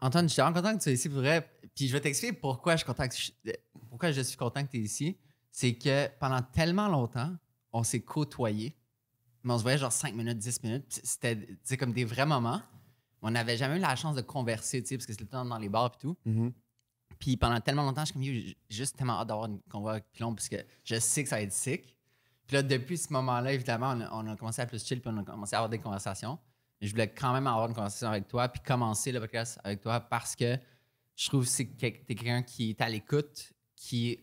Antoine, je suis vraiment content que tu sois ici pour vrai. Puis je vais t'expliquer pourquoi pourquoi je suis content que tu es ici. C'est que pendant tellement longtemps, on s'est côtoyés, mais on se voyait genre 5 minutes, 10 minutes. Puis c'était comme des vrais moments. On n'avait jamais eu la chance de converser, parce que c'était le temps dans les bars et tout. Puis pendant tellement longtemps, je suis comme, j'ai juste tellement hâte d'avoir une convo avec Pilon parce que je sais que ça va être sick. Puis là, depuis ce moment-là, évidemment, on a commencé à plus chill puis on a commencé à avoir des conversations. Mais je voulais quand même avoir une conversation avec toi puis commencer le podcast avec toi parce que je trouve que t'es quelqu'un qui est à l'écoute, qui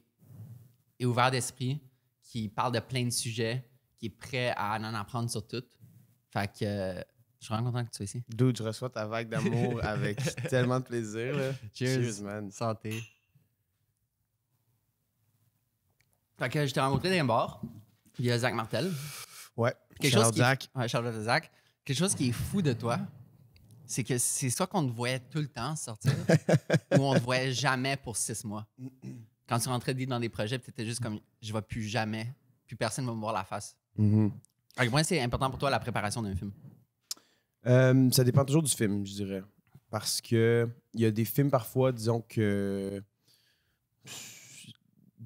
est ouvert d'esprit, qui parle de plein de sujets, qui est prêt à en apprendre sur tout. Fait que je suis vraiment content que tu sois ici. Dude, je reçois ta vague d'amour avec tellement de plaisir. Là. Cheers, man. Santé. Fait que je t'ai rencontré dans un bar. Il y a Zach Martel. Ouais, Zach. Ouais, Charlotte Zach. Quelque chose qui est fou de toi, c'est que c'est soit qu'on te voyait tout le temps sortir ou on te voyait jamais pour 6 mois. Quand tu rentrais dans des projets, tu étais juste comme je ne vais plus jamais, plus personne ne va me voir la face. À quel point c'est important pour toi la préparation d'un film? Ça dépend toujours du film, je dirais. Parce que il y a des films parfois, disons que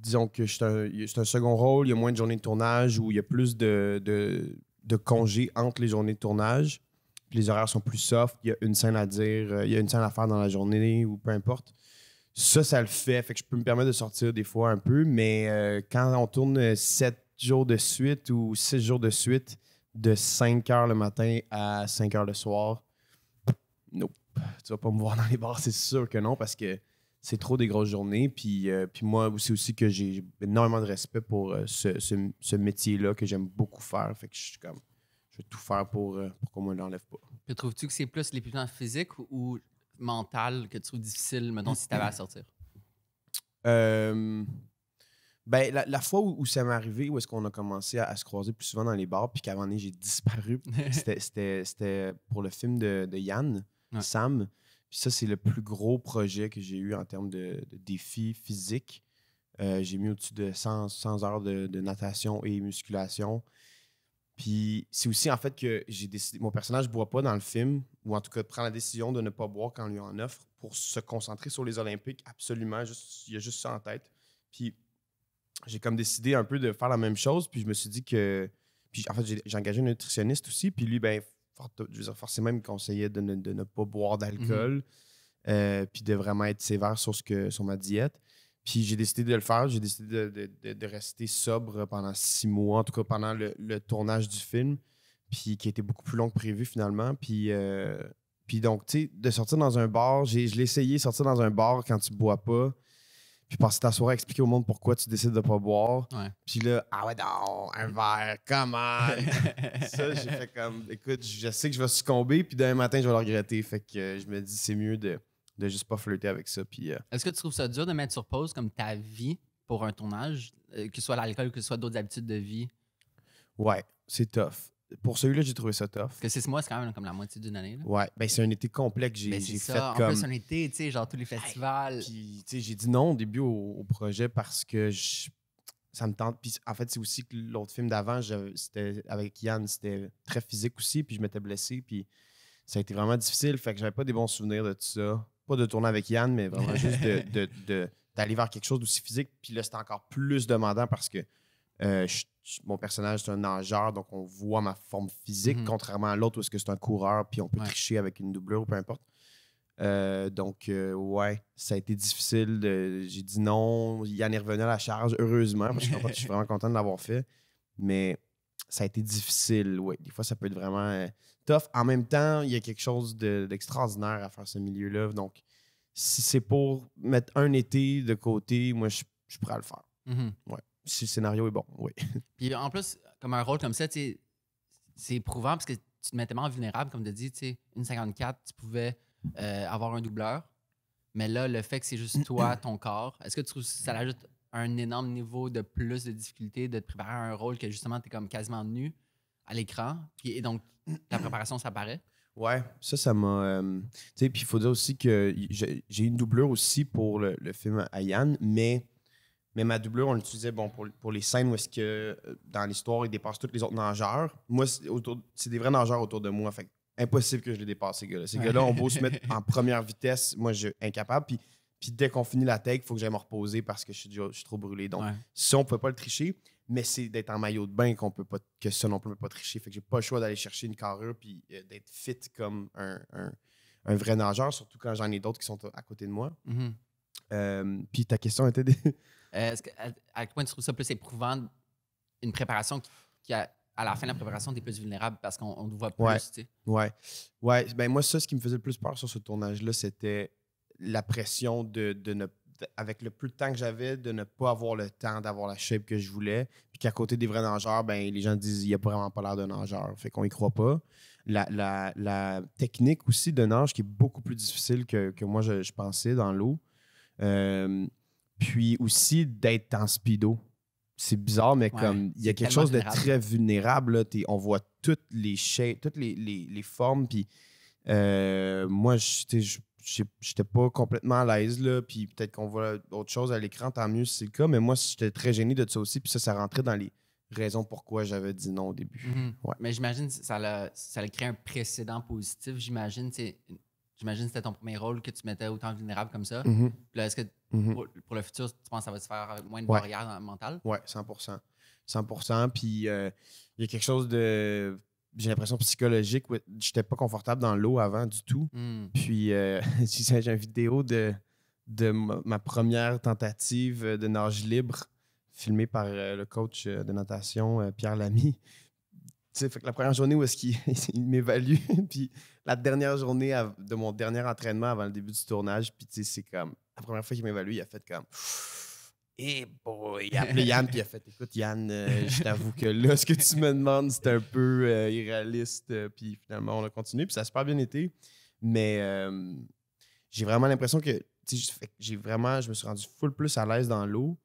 c'est un second rôle, il y a moins de journées de tournage ou il y a plus de congés entre les journées de tournage. Puis les horaires sont plus soft, il y a une scène à dire, il y a une scène à faire dans la journée ou peu importe. Ça le fait. Fait que je peux me permettre de sortir des fois un peu, mais quand on tourne 7 jours de suite ou 6 jours de suite, de 5 heures le matin à 5 heures le soir, nope. Tu vas pas me voir dans les bars, c'est sûr que non, parce que c'est trop des grosses journées. Puis moi, c'est aussi que j'ai énormément de respect pour ce métier-là que j'aime beaucoup faire. Fait que je suis comme, je vais tout faire pour qu'on me l'enlève pas. Puis trouves-tu que c'est plus l'épuisement physique ou mental que tu trouves difficile, mettons, si tu avais à sortir? Ben, la fois où ça m'est arrivé, où est-ce qu'on a commencé à se croiser plus souvent dans les bars, puis qu'à un moment donné, j'ai disparu, c'était pour le film de Yann, Sam. Puis ça, c'est le plus gros projet que j'ai eu en termes de défis physiques. J'ai mis au-dessus de 100 heures de natation et musculation. Puis c'est aussi en fait que j'ai décidé, mon personnage ne boit pas dans le film, ou en tout cas prend la décision de ne pas boire quand on lui en offre pour se concentrer sur les Olympiques. Absolument, il y a juste ça en tête. Puis j'ai comme décidé un peu de faire la même chose, puis je me suis dit que... Puis en fait, j'ai engagé un nutritionniste aussi, puis lui, ben, je veux dire, forcément, il me conseillait de ne pas boire d'alcool, puis de vraiment être sévère sur ma diète. Puis j'ai décidé de le faire, j'ai décidé de rester sobre pendant 6 mois, en tout cas pendant le tournage du film, puis qui a été beaucoup plus long que prévu finalement. Puis donc, tu sais, de sortir dans un bar, je l'ai essayé, sortir dans un bar quand tu bois pas, puis passer ta soirée à expliquer au monde pourquoi tu décides de pas boire. Ouais. Puis là, ah ouais, non, un verre, come on! Ça, j'ai fait comme, écoute, je sais que je vais succomber, puis demain matin, je vais le regretter. Fait que je me dis, c'est mieux de juste pas flirter avec ça. Puis, est-ce que tu trouves ça dur de mettre sur pause comme ta vie pour un tournage, que ce soit l'alcool, que ce soit d'autres habitudes de vie? Ouais, c'est tough. Pour celui-là, j'ai trouvé ça tough. Parce que 6 mois, c'est quand même comme la moitié d'une année. Là. Ouais, ben c'est un été complet que j'ai fait en comme... plus, un été, tu sais, genre tous les festivals. Puis, tu sais, j'ai dit non au début au projet parce que ça me tente. Puis, en fait, c'est aussi que l'autre film d'avant, c'était avec Yann, c'était très physique aussi, puis je m'étais blessé, puis ça a été vraiment difficile. Fait que j'avais pas des bons souvenirs de tout ça. Pas de tourner avec Yann, mais vraiment juste d'aller vers quelque chose d'aussi physique. Puis là, c'était encore plus demandant parce que mon personnage, c'est un nageur, donc on voit ma forme physique, contrairement à l'autre où c'est un coureur, puis on peut tricher avec une doublure ou peu importe. Donc, ouais, ça a été difficile. J'ai dit non. Yann est revenu à la charge, heureusement, parce que je suis vraiment content de l'avoir fait. Mais ça a été difficile, ouais. Des fois, ça peut être vraiment tough. En même temps, il y a quelque chose d'extraordinaire à faire ce milieu-là. Donc, si c'est pour mettre un été de côté, moi, je suis prêt à le faire. Ouais. Si le scénario est bon, oui. Puis en plus, comme un rôle comme ça, c'est éprouvant parce que tu te mets tellement vulnérable, comme tu dis, une 54, tu pouvais avoir un doubleur. Mais là, le fait que c'est juste toi, ton corps, est-ce que tu trouves que ça ajoute un énorme niveau de plus de difficulté de te préparer à un rôle que justement, tu es comme quasiment nu à l'écran? Et donc, ta préparation, ça paraît? Ouais, ça m'a... tu sais, puis il faut dire aussi que j'ai une doublure aussi pour le film à Yann, mais ma doublure, on l'utilisait pour les scènes où est-ce que dans l'histoire, il dépasse tous les autres nageurs. Moi, c'est des vrais nageurs autour de moi. Fait impossible que je les dépasse, ces gars-là. Ces gars-là ont beau se mettre en première vitesse, moi, je suis incapable. Puis dès qu'on finit la take, il faut que j'aille me reposer parce que je suis trop brûlé. Donc, ça, on ne peut pas le tricher, mais c'est d'être en maillot de bain que ça non plus, on ne peut pas tricher. Fait que j'ai pas le choix d'aller chercher une carrure puis d'être fit comme un vrai nageur, surtout quand j'en ai d'autres qui sont à côté de moi. Puis ta question était... à quel point tu trouves ça plus éprouvant, une préparation à la fin de la préparation, tu es plus vulnérable parce qu'on te voit plus, tu sais? Ouais. Ben moi, ça, ce qui me faisait le plus peur sur ce tournage-là, c'était la pression avec le peu de temps que j'avais, de ne pas avoir le temps d'avoir la shape que je voulais. Puis qu'à côté des vrais nageurs, ben les gens disent il n'a vraiment pas l'air d'un nageur. Fait qu'on y croit pas. La technique aussi de nage qui est beaucoup plus difficile que moi, je pensais dans l'eau. Puis aussi d'être en speedo. C'est bizarre, mais comme il y a quelque chose de très vulnérable. Là, on voit toutes les shapes, toutes les formes. Puis moi, j'étais pas complètement à l'aise. Là, puis peut-être qu'on voit autre chose à l'écran, tant mieux si c'est le cas. Mais moi, j'étais très gêné de ça aussi. Puis ça rentrait dans les raisons pourquoi j'avais dit non au début. Mais j'imagine que ça a créé un précédent positif. J'imagine que c'était ton premier rôle que tu mettais autant vulnérable comme ça. Puis là, est-ce que pour le futur, tu penses que ça va se faire avec moins de barrières mentales? Oui, 100%. 100%. Puis il y a quelque chose de, j'ai l'impression, psychologique. Je n'étais pas confortable dans l'eau avant du tout. Puis j'ai une vidéo de ma première tentative de nage libre filmée par le coach de natation, Pierre Lamy. Fait que la première journée où est-ce qu'il m'évalue, puis la dernière journée de mon dernier entraînement avant le début du tournage, puis c'est comme, la première fois qu'il m'évalue, il a fait comme, boy, il a appelé Yann, puis il a fait, écoute Yann, je t'avoue que là, ce que tu me demandes, c'est un peu irréaliste, puis finalement, on a continué, puis ça a super bien été, mais j'ai vraiment l'impression que, je me suis rendu full plus à l'aise dans l'eau.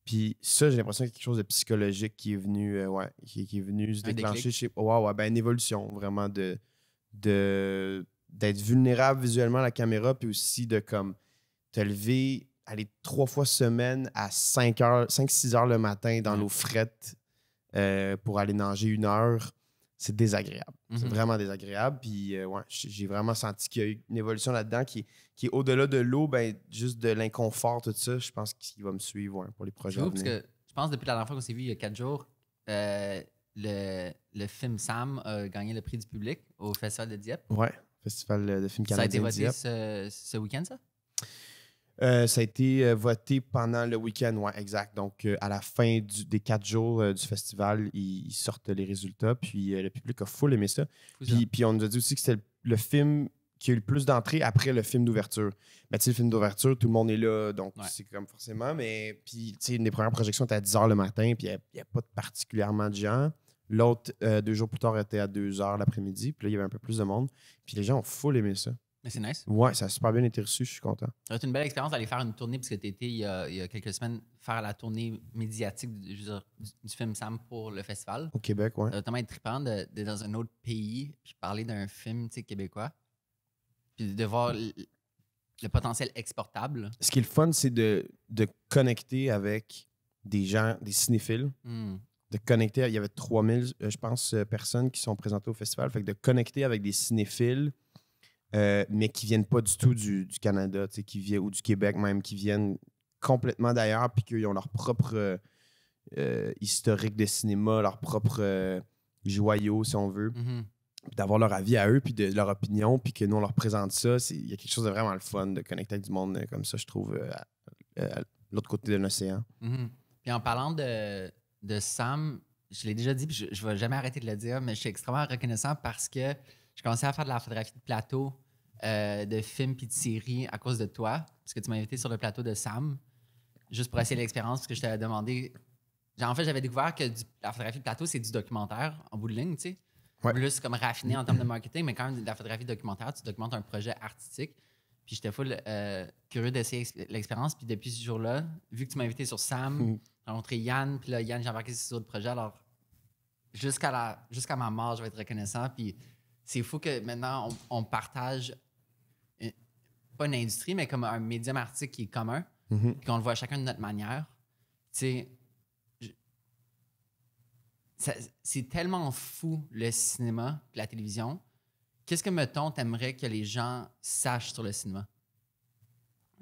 Puis ça, j'ai l'impression qu'il y a quelque chose de psychologique qui est venu, qui est venu se déclencher chez... une évolution, vraiment, d'être vulnérable visuellement à la caméra, puis aussi de comme te lever, aller 3 fois semaine à 5-6 heures le matin dans l'eau frette pour aller nager 1 heure. C'est désagréable. C'est vraiment désagréable. Puis, j'ai vraiment senti qu'il y a eu une évolution là-dedans qui est au-delà de l'eau, juste de l'inconfort, tout ça. Je pense qu'il va me suivre pour les projets. Parce que je pense que depuis la dernière fois qu'on s'est vu, il y a 4 jours, le film Sam a gagné le prix du public au Festival de Dieppe. Oui, Festival de films canadien. Ça a été voté ce week-end, ça? Ça a été voté pendant le week-end, oui, exact. Donc, à la fin des 4 jours du festival, ils sortent les résultats. Puis, le public a full aimé ça. Puis, on nous a dit aussi que c'était le film qui a eu le plus d'entrées après le film d'ouverture. Mais tu sais, le film d'ouverture, tout le monde est là, donc c'est comme forcément. Mais puis, tu sais, une des premières projections était à 10 h le matin, puis il n'y a pas particulièrement de gens. L'autre, 2 jours plus tard, était à 2 h l'après-midi. Puis là, il y avait un peu plus de monde. Puis les gens ont full aimé ça. Mais c'est nice. Ouais, ça a super bien été reçu, je suis content. Ça a été une belle expérience d'aller faire une tournée, parce que tu étais, il y a quelques semaines, faire la tournée médiatique du film Sam pour le festival. Au Québec, oui. Ça a tellement été trippant d'être dans un autre pays, puis parler d'un film québécois, puis de voir le potentiel exportable. Ce qui est le fun, c'est de connecter avec des gens, des cinéphiles. De connecter, il y avait 3000, je pense, personnes qui sont présentées au festival. Fait que de connecter avec des cinéphiles, mais qui viennent pas du tout du Canada, ou du Québec même, qui viennent complètement d'ailleurs, puis qu'ils ont leur propre historique de cinéma, leur propre joyau, si on veut. Puis d'avoir leur avis à eux, puis de leur opinion, puis que nous, on leur présente ça. Il y a quelque chose de vraiment le fun de connecter avec du monde comme ça, je trouve, à l'autre côté de l'océan. Puis en parlant de Sam, je l'ai déjà dit, puis je ne vais jamais arrêter de le dire, mais je suis extrêmement reconnaissant parce que j'ai commencé à faire de la photographie de plateau, de films puis de séries à cause de toi, parce que tu m'as invité sur le plateau de Sam, juste pour essayer l'expérience, parce que je t'avais demandé... En fait, j'avais découvert que la photographie de plateau, c'est du documentaire en bout de ligne, tu sais. Plus comme raffiné en termes de marketing, mais quand même de la photographie documentaire, tu documentes un projet artistique. Puis j'étais full curieux d'essayer l'expérience. Puis depuis ce jour-là, vu que tu m'as invité sur Sam, j'ai rencontré Yann, puis là, Yann, j'ai embarqué sur d'autres projets. Alors, jusqu'à ma mort, je vais être reconnaissant. Puis c'est fou que maintenant, on partage pas une industrie, mais comme un médium artistique qui est commun, puis qu'on le voit chacun de notre manière. Tu sais, c'est tellement fou, le cinéma, la télévision, qu'est-ce que, mettons, t'aimerais que les gens sachent sur le cinéma?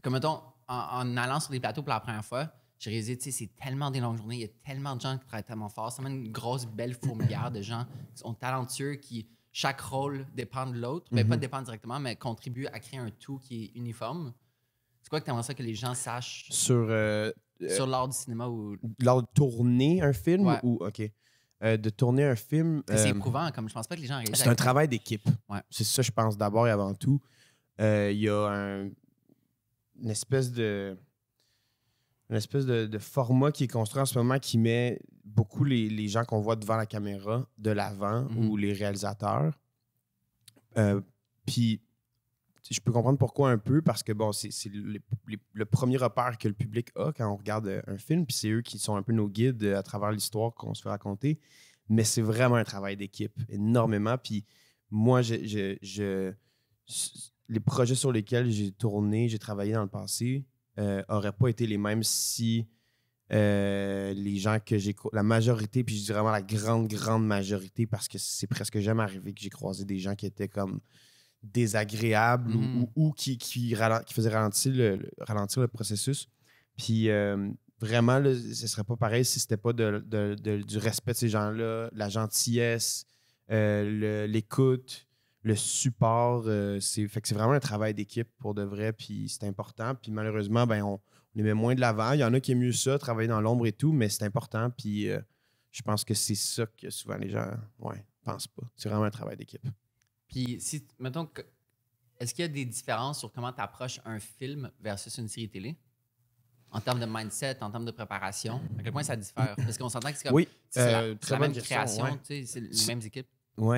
Comme, mettons, en allant sur des plateaux pour la première fois, j'ai réalisé, tu sais, c'est tellement des longues journées, il y a tellement de gens qui travaillent tellement fort, c'est vraiment une grosse, belle fourmilière de gens qui sont talentueux, qui, chaque rôle dépend de l'autre. Ben, pas dépend directement, mais contribue à créer un tout qui est uniforme. C'est quoi que t'aimerais ça que les gens sachent Sur l'art du cinéma ou... lors de tourner un film Ouais. ou OK. De tourner un film. C'est éprouvant, comme je pense pas que les gens réalisent. C'est un travail d'équipe. Ouais. C'est ça, je pense, d'abord et avant tout. Il y a une espèce de format qui est construit en ce moment qui met beaucoup les gens qu'on voit devant la caméra de l'avant ou les réalisateurs. Puis, je peux comprendre pourquoi un peu, parce que bon, c'est le premier repère que le public a quand on regarde un film, puis c'est eux qui sont un peu nos guides à travers l'histoire qu'on se fait raconter. Mais c'est vraiment un travail d'équipe, énormément. Puis moi, les projets sur lesquels j'ai tourné, j'ai travaillé dans le passé, n'auraient pas été les mêmes si les gens que j'ai... La majorité, puis je dis vraiment la grande majorité, parce que c'est presque jamais arrivé que j'ai croisé des gens qui étaient comme désagréables ou qui faisaient ralentir le processus. Puis vraiment, là, ce serait pas pareil si c'était pas du respect de ces gens-là, la gentillesse, l'écoute, le support. Fait que c'est vraiment un travail d'équipe pour de vrai, puis c'est important. Puis malheureusement, ben, on les met moins de l'avant. Il y en a qui aiment mieux ça, travailler dans l'ombre et tout, mais c'est important. Puis je pense que c'est ça que souvent les gens pensent pas. C'est vraiment un travail d'équipe. Puis, si, mettons, est-ce qu'il y a des différences sur comment tu approches un film versus une série télé? En termes de mindset, en termes de préparation? À quel point ça diffère? Parce qu'on s'entend que c'est comme c'est la même création, c'est les mêmes équipes. Oui,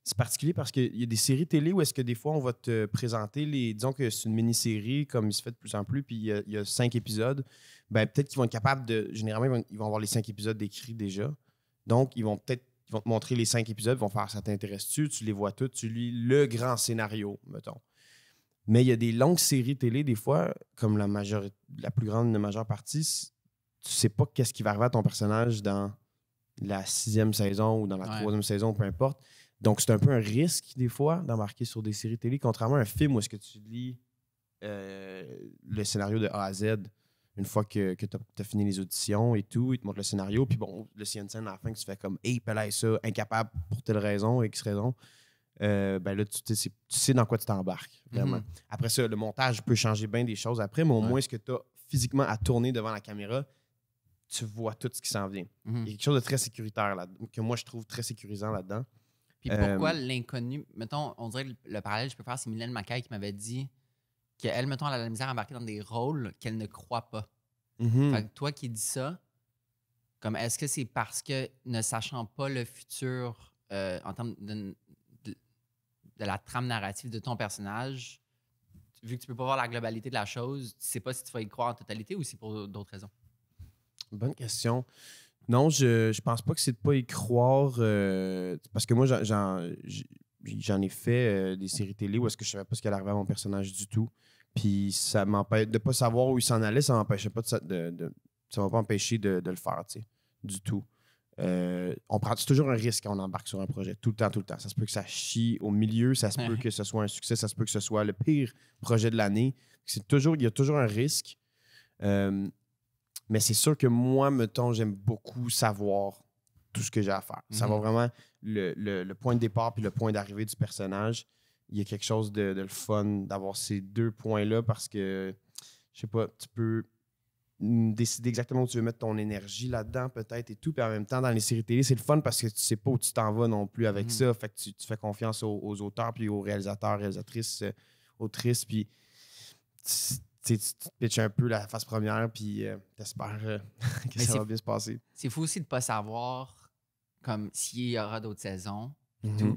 c'est particulier parce qu'il y a des séries télé où est-ce que des fois on va te présenter disons que c'est une mini-série comme il se fait de plus en plus, puis il y a 5 épisodes. Ben, peut-être qu'ils vont être capables généralement, ils vont avoir les 5 épisodes décrits déjà. Donc, ils vont te montrer les 5 épisodes, ils vont faire ça t'intéresse-tu, tu les vois tous, tu lis le grand scénario, mettons. Mais il y a des longues séries télé, des fois, comme la majeure partie, tu sais pas qu'est-ce qui va arriver à ton personnage dans la 6e saison ou dans la 3e saison, peu importe. Donc, c'est un peu un risque, des fois, d'embarquer sur des séries télé, contrairement à un film où est-ce que tu lis le scénario de A à Z une fois que tu as fini les auditions et tout, il te montre le scénario, puis bon, là, s'il y a une scène à la fin que tu fais comme « Hey, pelay ça, incapable pour telle raison, X raison », ben là, tu sais dans quoi tu t'embarques, vraiment. Après ça, le montage peut changer bien des choses après, mais au moins, ce que tu as physiquement à tourner devant la caméra, tu vois tout ce qui s'en vient. Il y a quelque chose de très sécuritaire là, que moi, je trouve très sécurisant là-dedans. Puis pourquoi l'inconnu... Mettons, on dirait que le parallèle que je peux faire, c'est Mylène Macaille qui m'avait dit qu'elle, mettons, elle a la misère à embarquer dans des rôles qu'elle ne croit pas. Fait que toi qui dis ça, comme est-ce que c'est parce que ne sachant pas le futur en termes de la trame narrative de ton personnage, vu que tu peux pas voir la globalité de la chose, tu sais pas si tu vas y croire en totalité ou c'est pour d'autres raisons? Bonne question. Non, je pense pas que c'est de pas y croire parce que moi, j'en ai fait des séries télé où est-ce que je savais pas ce qui allait arriver à mon personnage du tout. Puis ça m'empêche de pas savoir où il s'en allait, ça m'empêchait pas ça m'a pas empêché de le faire, tu sais, du tout. On prend toujours un risque quand on embarque sur un projet, tout le temps. Ça se peut que ça chie au milieu, ça se peut que ce soit un succès, ça se peut que ce soit le pire projet de l'année. Il y a toujours un risque. Mais c'est sûr que moi, mettons, j'aime beaucoup savoir tout ce que j'ai à faire. Savoir vraiment le point de départ puis le point d'arrivée du personnage. Il y a quelque chose de le fun d'avoir ces 2 points-là parce que, je sais pas, tu peux décider exactement où tu veux mettre ton énergie là-dedans peut-être et tout. Puis en même temps, dans les séries télé, c'est le fun parce que tu sais pas où tu t'en vas non plus avec ça. Fait que tu fais confiance aux auteurs puis aux réalisateurs, réalisatrices, autrices. Puis tu te pitches un peu la phase première puis t'espères que ça va bien se passer. C'est fou aussi de pas savoir comme s'il y aura d'autres saisons.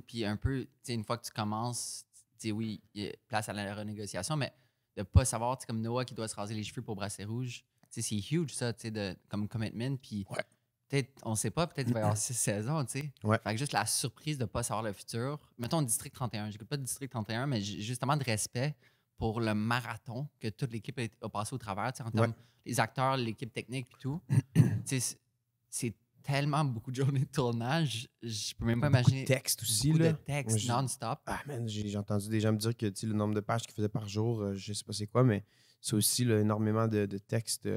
Puis un peu, tu sais, une fois que tu commences, tu sais, oui, il y a place à la renégociation, mais de pas savoir, tu sais, comme Noah qui doit se raser les cheveux pour Brasser Rouge, tu sais, c'est huge ça, tu sais, comme commitment. Puis peut-être, on sait pas, peut-être qu'il va y avoir 6 saisons, tu sais. Fait que juste la surprise de pas savoir le futur. Mettons District 31, j'écoute pas de District 31, mais justement de respect pour le marathon que toute l'équipe a passé au travers, tu sais, en termes des acteurs, l'équipe technique et tout. Tu sais, c'est tellement beaucoup de journées de tournage, je peux même pas Beaucoup imaginer. de textes aussi, Beaucoup là. de textes Moi, non-stop. Ah, man, j'ai entendu des gens me dire que le nombre de pages qu'ils faisaient par jour, je sais pas c'est quoi, mais c'est aussi là, énormément de textes.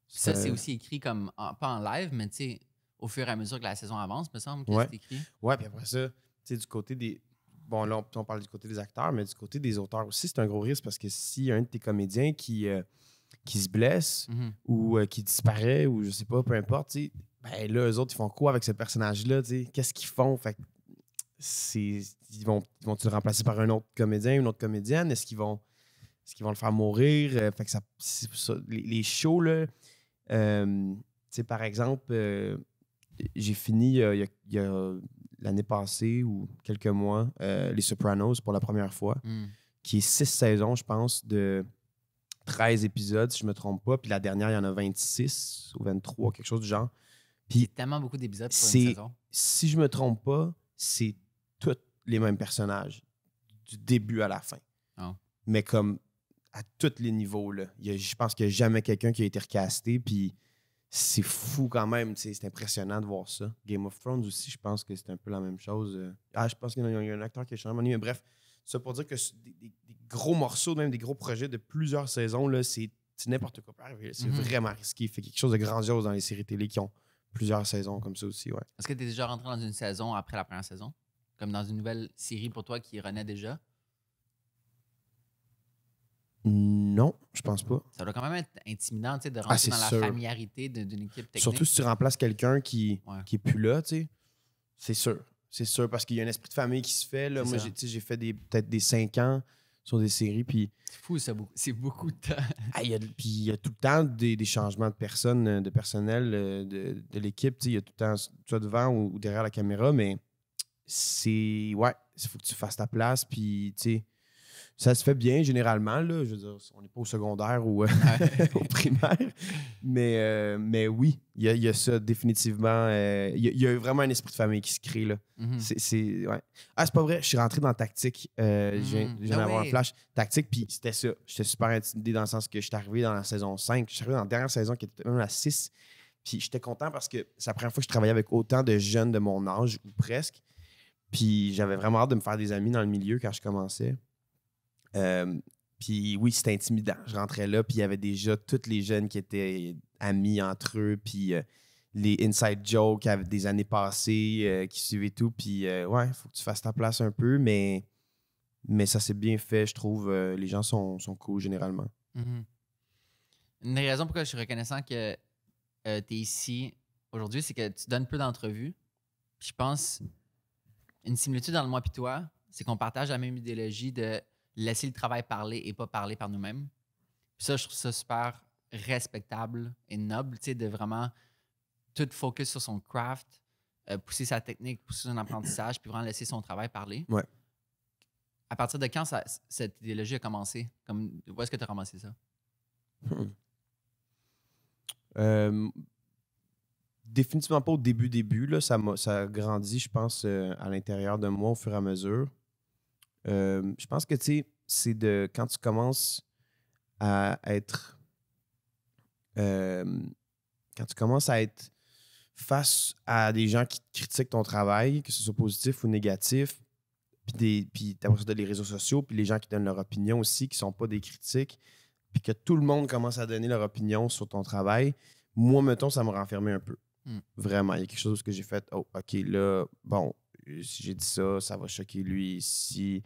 Ça, c'est aussi écrit comme, pas en live, mais tu sais, au fur et à mesure que la saison avance, me semble que Ouais. c'est écrit. Ouais, puis après ça, tu sais, du côté des. Bon, là, on parle du côté des acteurs, mais du côté des auteurs aussi, c'est un gros risque parce que s'il y a un de tes comédiens qui se blesse ou qui disparaît ou je sais pas, peu importe, tu sais, ben là, eux autres, ils font quoi avec ce personnage-là, tu sais? Qu'est-ce qu'ils font? Fait que ils vont-tu le remplacer par un autre comédien, une autre comédienne? Est-ce qu'ils vont le faire mourir? Fait que ça, les shows, là, tu sais, par exemple, j'ai fini il y a l'année passée ou quelques mois, Les Sopranos pour la première fois, qui est 6 saisons, je pense, de 13 épisodes, si je ne me trompe pas. Puis la dernière, il y en a 26 ou 23, quelque chose du genre. Puis c'est tellement beaucoup d'épisodes pour une saison. Si je ne me trompe pas, c'est tous les mêmes personnages, du début à la fin. Oh. Mais comme à tous les niveaux, là. Je pense qu'il n'y a jamais quelqu'un qui a été recasté, puis c'est fou quand même, c'est impressionnant de voir ça. Game of Thrones aussi, je pense que c'est un peu la même chose. Je pense qu'il y a un acteur qui a changé, mais bref, ça pour dire que des gros morceaux, même des gros projets de plusieurs saisons, là, c'est n'importe quoi peut arriver. C'est vraiment risqué. Il fait quelque chose de grandiose dans les séries télé qui ont plusieurs saisons comme ça aussi, ouais. Est-ce que tu es déjà rentré dans une saison après la première saison? Comme dans une nouvelle série pour toi qui renaît déjà? Non, je pense pas. Ça doit quand même être intimidant, tu sais, de rentrer dans sûr. La familiarité d'une équipe technique. Surtout si tu remplaces quelqu'un qui est plus là, tu sais. C'est sûr. C'est sûr, parce qu'il y a un esprit de famille qui se fait. Là. Moi, j'ai fait peut-être des 5 ans sur des séries, puis... C'est fou, ça. C'est beaucoup de temps. Puis il y a tout le temps des changements de personnes, de personnel de l'équipe. Il y a tout le temps, soit devant ou derrière la caméra, mais c'est... Ouais, il faut que tu fasses ta place, puis, tu sais... Ça se fait bien, généralement. Là. Je veux dire, on n'est pas au secondaire ou au primaire. Mais oui, il y a ça définitivement. Il y a vraiment un esprit de famille qui se crée. Là. Ouais. Ah, c'est pas vrai. Je suis rentré dans Tactique. Je viens d'avoir un flash. Tactique, puis c'était ça. J'étais super intimidé dans le sens que je suis arrivé dans la saison 5. Je suis arrivé dans la dernière saison qui était même la 6. Puis j'étais content parce que c'est la première fois que je travaillais avec autant de jeunes de mon âge, ou presque. Puis j'avais vraiment hâte de me faire des amis dans le milieu quand je commençais. Puis oui, c'était intimidant. Je rentrais là, puis il y avait déjà tous les jeunes qui étaient amis entre eux, puis les inside jokes avec des années passées qui suivaient tout. Puis ouais, il faut que tu fasses ta place un peu, mais ça s'est bien fait, je trouve. Les gens sont cool généralement. Une des raisons pourquoi je suis reconnaissant que tu es ici aujourd'hui, c'est que tu donnes peu d'entrevues. Puis je pense, une similitude dans le moi et toi, c'est qu'on partage la même idéologie de laisser le travail parler et pas parler par nous-mêmes. Puis ça, je trouve ça super respectable et noble, tu sais, de vraiment tout focus sur son craft, pousser sa technique, pousser son apprentissage, puis vraiment laisser son travail parler. Ouais. À partir de quand cette idéologie a commencé? Où est-ce que tu as commencé ça? Définitivement pas au début. Là, ça a grandi, je pense, à l'intérieur de moi au fur et à mesure. Je pense que, tu sais, c'est de quand tu commences à être... quand tu commences à être face à des gens qui critiquent ton travail, que ce soit positif ou négatif, puis tu as les réseaux sociaux, puis les gens qui donnent leur opinion aussi, qui ne sont pas des critiques, puis que tout le monde commence à donner leur opinion sur ton travail, moi, mettons, ça m'a renfermé un peu. Vraiment, il y a quelque chose que j'ai fait, oh, OK, là, bon, si j'ai dit ça, ça va choquer lui. Si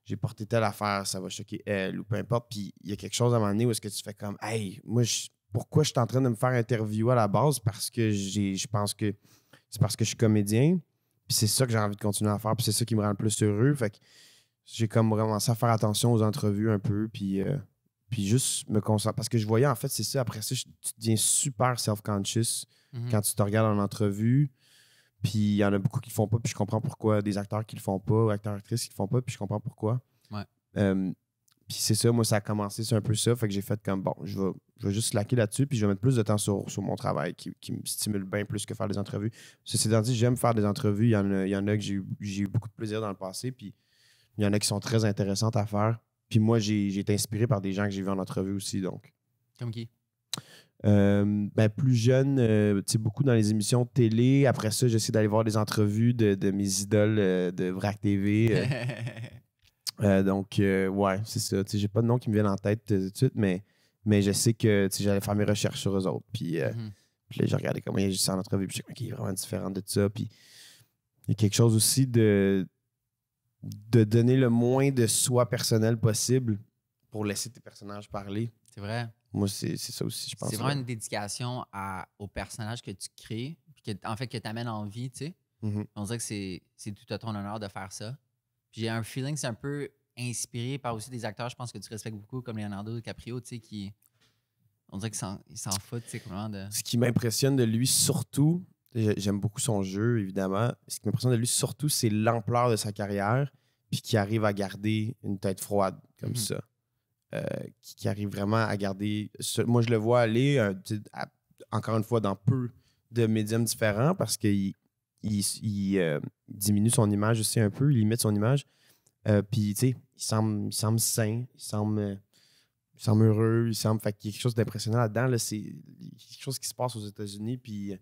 j'ai porté telle affaire, ça va choquer elle, ou peu importe. Puis il y a quelque chose à un moment donné où est-ce que tu fais comme, hey, moi, pourquoi je suis en train de me faire interviewer à la base? Parce que je pense que c'est parce que je suis comédien. Puis c'est ça que j'ai envie de continuer à faire. Puis c'est ça qui me rend le plus heureux. Fait que j'ai comme commencé à faire attention aux entrevues un peu. Puis juste me concentrer. Parce que je voyais, en fait, c'est ça. Après ça, tu deviens super self-conscious quand tu te regardes en entrevue. Puis il y en a beaucoup qui le font pas, puis je comprends pourquoi. Des acteurs qui le font pas, acteurs, actrices qui le font pas, puis je comprends pourquoi. Ouais. Puis c'est ça, moi, ça a commencé, c'est un peu ça. Fait que j'ai fait comme, bon, je vais juste slacker là-dessus, puis je vais mettre plus de temps sur mon travail qui me stimule bien plus que faire des entrevues. Ceci étant dit, j'aime faire des entrevues. Il y en a que j'ai eu beaucoup de plaisir dans le passé, puis il y en a qui sont très intéressantes à faire. Puis moi, j'ai été inspiré par des gens que j'ai vus en entrevue aussi, donc. Comme qui? Plus jeune, beaucoup dans les émissions de télé. Après ça, j'essaie d'aller voir des entrevues de mes idoles de VRAC TV. Ouais, c'est ça. J'ai pas de nom qui me viennent en tête tout de suite, mais je sais que j'allais faire mes recherches sur eux autres. Puis là, j'ai regardé comment ils agissent en entrevue. Puis je sais qu'il est vraiment différent de ça. Puis il y a quelque chose aussi de donner le moins de soi personnel possible pour laisser tes personnages parler. C'est vrai. Moi, c'est ça aussi, je pense. C'est vraiment une dédication au personnage que tu crées, puis en fait, que tu amènes en vie, tu sais. On dirait que c'est tout à ton honneur de faire ça. Puis j'ai un feeling que c'est un peu inspiré par aussi des acteurs, je pense que tu respectes beaucoup, comme Leonardo DiCaprio, tu sais, qui... On dirait qu'il s'en fout, tu sais, comment de... Ce qui m'impressionne de lui, surtout, j'aime beaucoup son jeu, évidemment. Ce qui m'impressionne de lui, surtout, c'est l'ampleur de sa carrière, puis qu'il arrive à garder une tête froide comme ça. Qui arrive vraiment à garder... Moi, je le vois aller, encore une fois, dans peu de médiums différents, parce qu'il diminue son image aussi un peu, il limite son image. Puis, tu sais, il semble sain, il semble heureux, il semble... Fait qu'il y a quelque chose d'impressionnant là-dedans. Là, c'est quelque chose qui se passe aux États-Unis, puis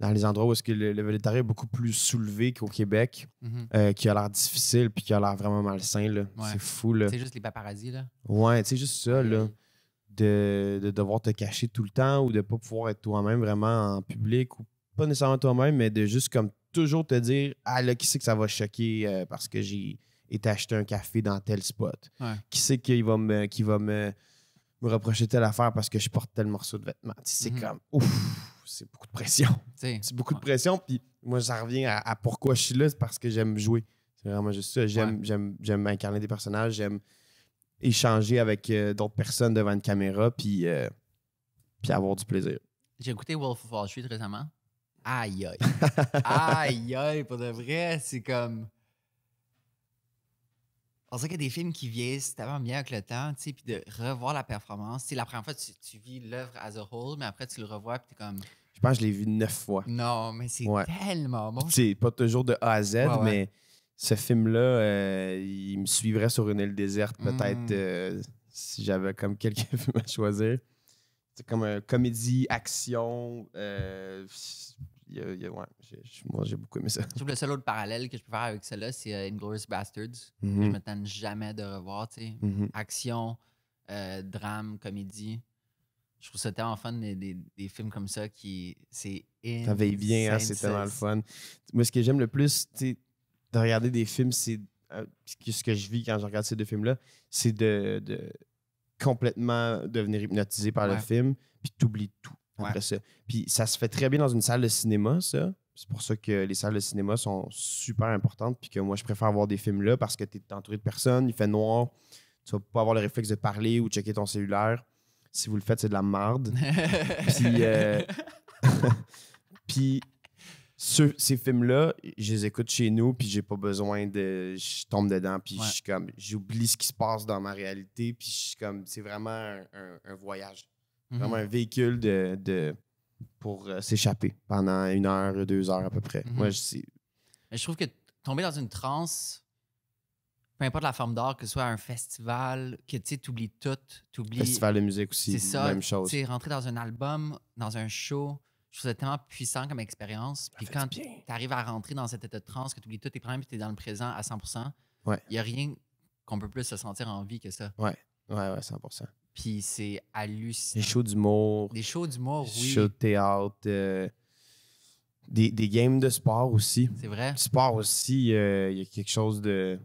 dans les endroits où est-ce que le végétarien est beaucoup plus soulevé qu'au Québec, qui a l'air difficile, puis qui a l'air vraiment malsain, là. Ouais. C'est fou, là. C'est juste les paparazzis, là. Ouais, tu sais, juste ça, là. De devoir te cacher tout le temps ou de pas pouvoir être toi-même vraiment en public, ou pas nécessairement toi-même, mais de juste comme toujours te dire « Ah là, qui c'est que ça va choquer parce que j'ai été acheter un café dans tel spot? Ouais. Qui c'est qui va me reprocher telle affaire parce que je porte tel morceau de vêtement? » C'est comme « Ouf! » C'est beaucoup de pression. C'est beaucoup de pression. Puis moi, ça revient à pourquoi je suis là, c'est parce que j'aime jouer. C'est vraiment juste ça. J'aime incarner des personnages, j'aime échanger avec d'autres personnes devant une caméra, puis avoir du plaisir. J'ai écouté Wolf of Wall Street récemment. Aïe, aïe. Aïe, aïe, pour de vrai, c'est comme... On dirait qu'il y a des films qui vieillissent tellement bien avec le temps, tu sais, puis de revoir la performance. Tu sais, la première fois, tu vis l'œuvre as a whole, mais après, tu le revois, puis t'es comme... Je pense que je l'ai vu 9 fois. Non, mais c'est tellement bon. C'est pas toujours de A à Z, mais ce film-là, il me suivrait sur une île déserte, peut-être, si j'avais comme quelques films à choisir. C'est comme une comédie, action... moi, j'ai beaucoup aimé ça. Je trouve que le seul autre parallèle que je peux faire avec celle-là, c'est Inglourious Bastards. Je me tente jamais de revoir, tu sais. Action, drame, comédie. Je trouve ça tellement fun, des films comme ça qui... Ça veille bien, hein, c'est tellement le fun. Moi, ce que j'aime le plus, tu sais, de regarder des films, c'est... ce que je vis quand je regarde ces deux films-là, c'est de complètement devenir hypnotisé par le film, puis t'oublies tout. Après ça. Puis ça se fait très bien dans une salle de cinéma, ça. C'est pour ça que les salles de cinéma sont super importantes, puis que moi, je préfère voir des films là parce que tu es entouré de personnes, il fait noir, tu vas pas avoir le réflexe de parler ou de checker ton cellulaire. Si vous le faites, c'est de la marde. Puis ces films-là, je les écoute chez nous, puis j'ai pas besoin de... Je tombe dedans, puis je suis comme... J'oublie ce qui se passe dans ma réalité, puis je suis comme... C'est vraiment un voyage. Vraiment un véhicule pour s'échapper pendant 1 heure, 2 heures à peu près. Moi, je trouve que tomber dans une transe, peu importe la forme d'art, que ce soit un festival, que tu oublies tout. Festival de musique aussi, c'est ça, même chose. Rentrer dans un album, dans un show, je trouve ça tellement puissant comme expérience. Puis quand tu arrives à rentrer dans cet état de transe, que tu oublies tous tes problèmes et tu es dans le présent à 100%, il n'y a rien qu'on peut plus se sentir en vie que ça. Ouais, 100%. Puis c'est hallucinant. Des shows d'humour. Des shows d'humour, oui. Des shows de théâtre. Des games de sport aussi. C'est vrai. Du sport aussi, il y a quelque chose de...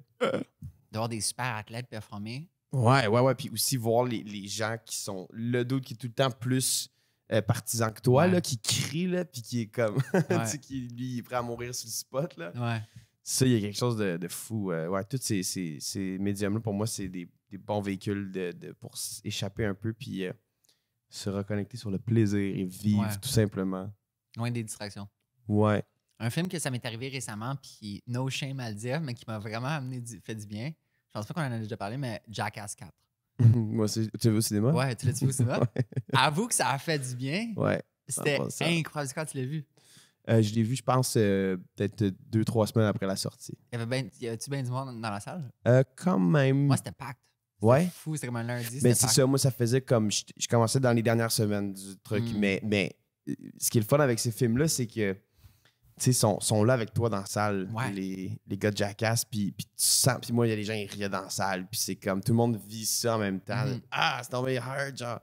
D'avoir des super athlètes performer. Ouais. Puis aussi voir les gens qui sont... Le dude qui est tout le temps plus partisan que toi, là, qui crie, là, puis qui est comme... tu sais, qui, lui, il est prêt à mourir sur le spot, là. Ouais. Ça, il y a quelque chose de fou. Tous ces médiums-là, pour moi, c'est des bons véhicules pour échapper un peu puis se reconnecter sur le plaisir et vivre tout simplement. Loin des distractions. Ouais. Un film que ça m'est arrivé récemment, puis no shame à le dire, mais qui m'a vraiment fait du bien. Je pense pas qu'on en a déjà parlé, mais Jackass 4. Moi, tu l'as vu au cinéma? Ouais, tu l'as-tu vu au cinéma? Avoue que ça a fait du bien. Ouais. C'était incroyable quand tu l'as vu. Je l'ai vu, je pense, peut-être 2-3 semaines après la sortie. Y avait-tu bien du monde dans la salle? Quand même. Moi, c'était pacte. Ouais. C'était fou, c'était comme un lundi. Mais c'est ça, moi, ça faisait comme. Je commençais dans les dernières semaines du truc. Mais ce qui est le fun avec ces films-là, c'est que. Tu sais, sont là avec toi dans la salle, les gars de Jackass, puis tu sens, puis moi, il y a des gens qui riaient dans la salle, puis c'est comme, tout le monde vit ça en même temps. Ah, c'est tombé hard, genre.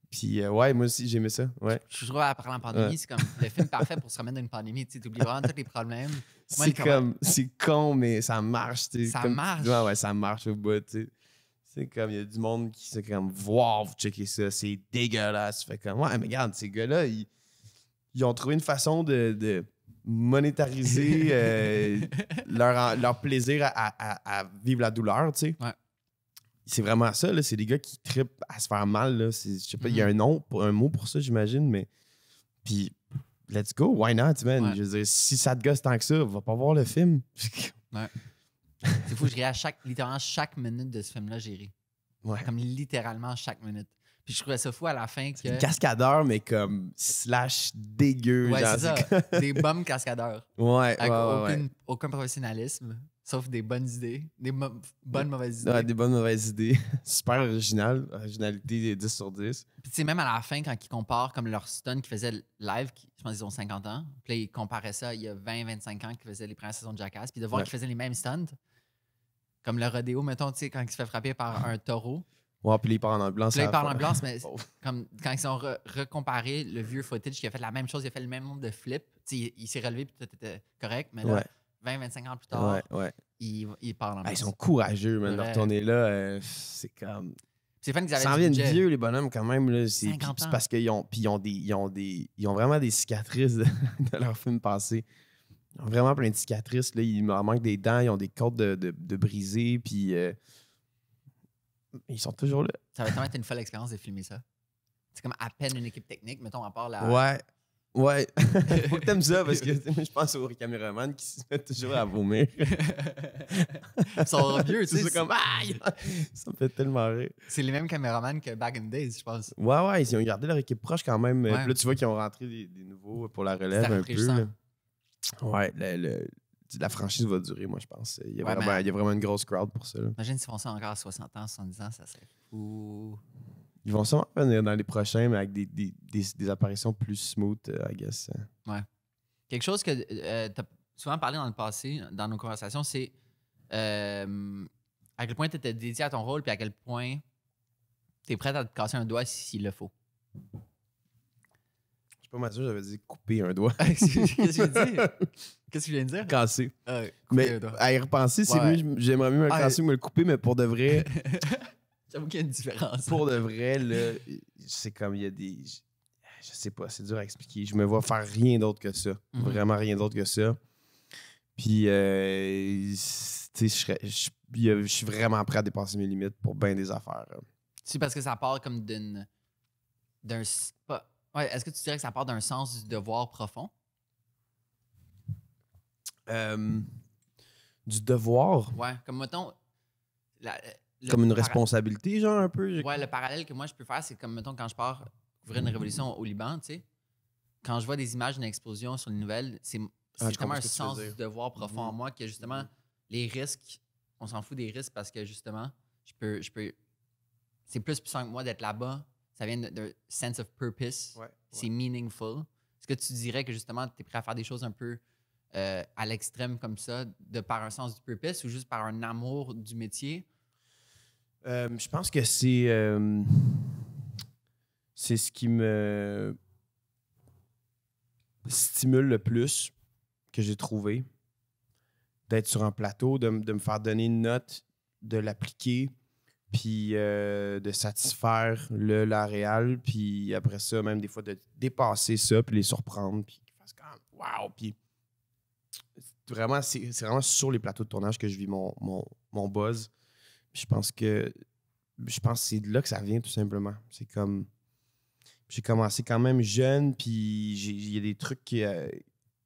Puis ouais, moi aussi, j'aimais ça, ouais. Je trouve, après la pandémie, c'est comme le film parfait pour se remettre d'une pandémie, tu oublies vraiment tous les problèmes. C'est con, mais ça marche, tu sais. Ça marche. Ouais, ça marche au bout, tu sais. C'est comme, il y a du monde qui c'est comme, wow, vous checkez ça, c'est dégueulasse. Fait comme, ouais, mais regarde, ces gars-là, ils ont trouvé une façon de monétariser leur plaisir à vivre la douleur, tu sais. Ouais. C'est vraiment ça, là. C'est des gars qui trippent à se faire mal, là. Je sais pas, il y a un mot pour ça, j'imagine, mais... Puis, let's go, why not, man? Ouais. Je veux dire, si ça te gosse tant que ça, va pas voir le film. Ouais. C'est fou, je ris à littéralement chaque minute de ce film-là, j'ai ri. Ouais. Comme littéralement chaque minute. Puis je trouvais ça fou à la fin que... C'est cascadeur, mais comme slash dégueu. Ouais, genre, c'est ça. Des bums cascadeurs. Ouais, Avec aucun professionnalisme, sauf des bonnes idées. Des bonnes mauvaises idées. Ouais, des bonnes mauvaises idées. Super original. Originalité 10 sur 10. Puis tu sais, même à la fin, quand ils comparent comme leur stun qui faisait live, je pense qu'ils ont 50 ans, puis là, ils comparaient ça il y a 20-25 ans qui faisaient les premières saisons de Jackass, puis de voir qu'ils faisaient les mêmes stunts, comme le rodéo, mettons, tu sais, quand il se fait frapper par un taureau. Ouais, puis là, il part en ambulance. Puis là, il part en ambulance, mais comme quand ils ont recomparé le vieux footage qui a fait la même chose, il a fait le même nombre de flips, tu sais, il s'est relevé, puis tout était correct, mais là, 20-25 ans plus tard, il part en ambulance. Ils sont courageux, man, de retourner là. C'est comme... C'est fun qu'ils avaient ça en vient de vieux, les bonhommes, quand même. Là. C'est parce qu'ils ont vraiment des cicatrices de leur film passé. Ils ont vraiment plein de cicatrices. Là. Il leur manque des dents, ils ont des côtes de brisées, puis ils sont toujours là. Ça va tellement être une folle expérience de filmer ça. C'est comme à peine une équipe technique, mettons, à part la... Ouais. Faut que t'aimes ça, parce que je pense aux caméramans qui se mettent toujours à vomir. Ils sont vieux, tu sais. C'est comme, aïe! Ça me fait tellement rire. C'est les mêmes caméramans que Back in the Days, je pense. Ouais, ils ont gardé leur équipe proche quand même. Puis là, tu vois qu'ils ont rentré des nouveaux pour la relève un peu. Là. Ouais, la franchise va durer, moi, je pense. Il y a vraiment une grosse crowd pour ça. Là. Imagine s'ils font ça encore à 60 ans, 70 ans, ça serait fou. Ils vont sûrement venir dans les prochains, mais avec des apparitions plus smooth, I guess. Ouais. Quelque chose que tu as souvent parlé dans le passé, dans nos conversations, c'est à quel point tu étais dédié à ton rôle puis à quel point tu es prêt à te casser un doigt s'il le faut. Je suis pas mal sûr, j'avais dit couper un doigt. Qu'est-ce que je viens de dire? Qu'est-ce que je viens de dire? Casser. Mais à y repenser, c'est mieux. J'aimerais mieux me le casser que me le couper, mais pour de vrai... J'avoue qu'il y a une différence. Pour de vrai, là, c'est comme il y a des... Je sais pas, c'est dur à expliquer. Je me vois faire rien d'autre que ça. Vraiment rien d'autre que ça. Puis, tu sais, je suis vraiment prêt à dépasser mes limites pour bien des affaires. C'est parce que ça part comme d'un... Ouais, est-ce que tu dirais que ça part d'un sens du devoir profond? Du devoir? Ouais, comme mettons... Comme une responsabilité, genre, un peu? Ouais, le parallèle que moi, je peux faire, c'est comme, mettons, quand je pars couvrir une révolution au Liban, tu sais, quand je vois des images d'une explosion sur les nouvelles, c'est tellement un sens du devoir profond en moi que, justement, les risques, on s'en fout des risques parce que, justement, je peux c'est plus puissant que moi d'être là-bas. Ça vient de sense of purpose. Ouais. C'est meaningful. Est-ce que tu dirais que, justement, tu es prêt à faire des choses un peu à l'extrême comme ça, de par un sens du purpose ou juste par un amour du métier? Je pense que c'est ce qui me stimule le plus que j'ai trouvé, d'être sur un plateau, de me faire donner une note, de l'appliquer, puis de satisfaire le L'Oréal, puis après ça, même des fois, de dépasser ça, puis les surprendre, puis qu'ils fassent comme « wow », puis vraiment, c'est vraiment sur les plateaux de tournage que je vis mon buzz. Je pense que c'est de là que ça vient, tout simplement. C'est comme... J'ai commencé quand même jeune, puis il y a des trucs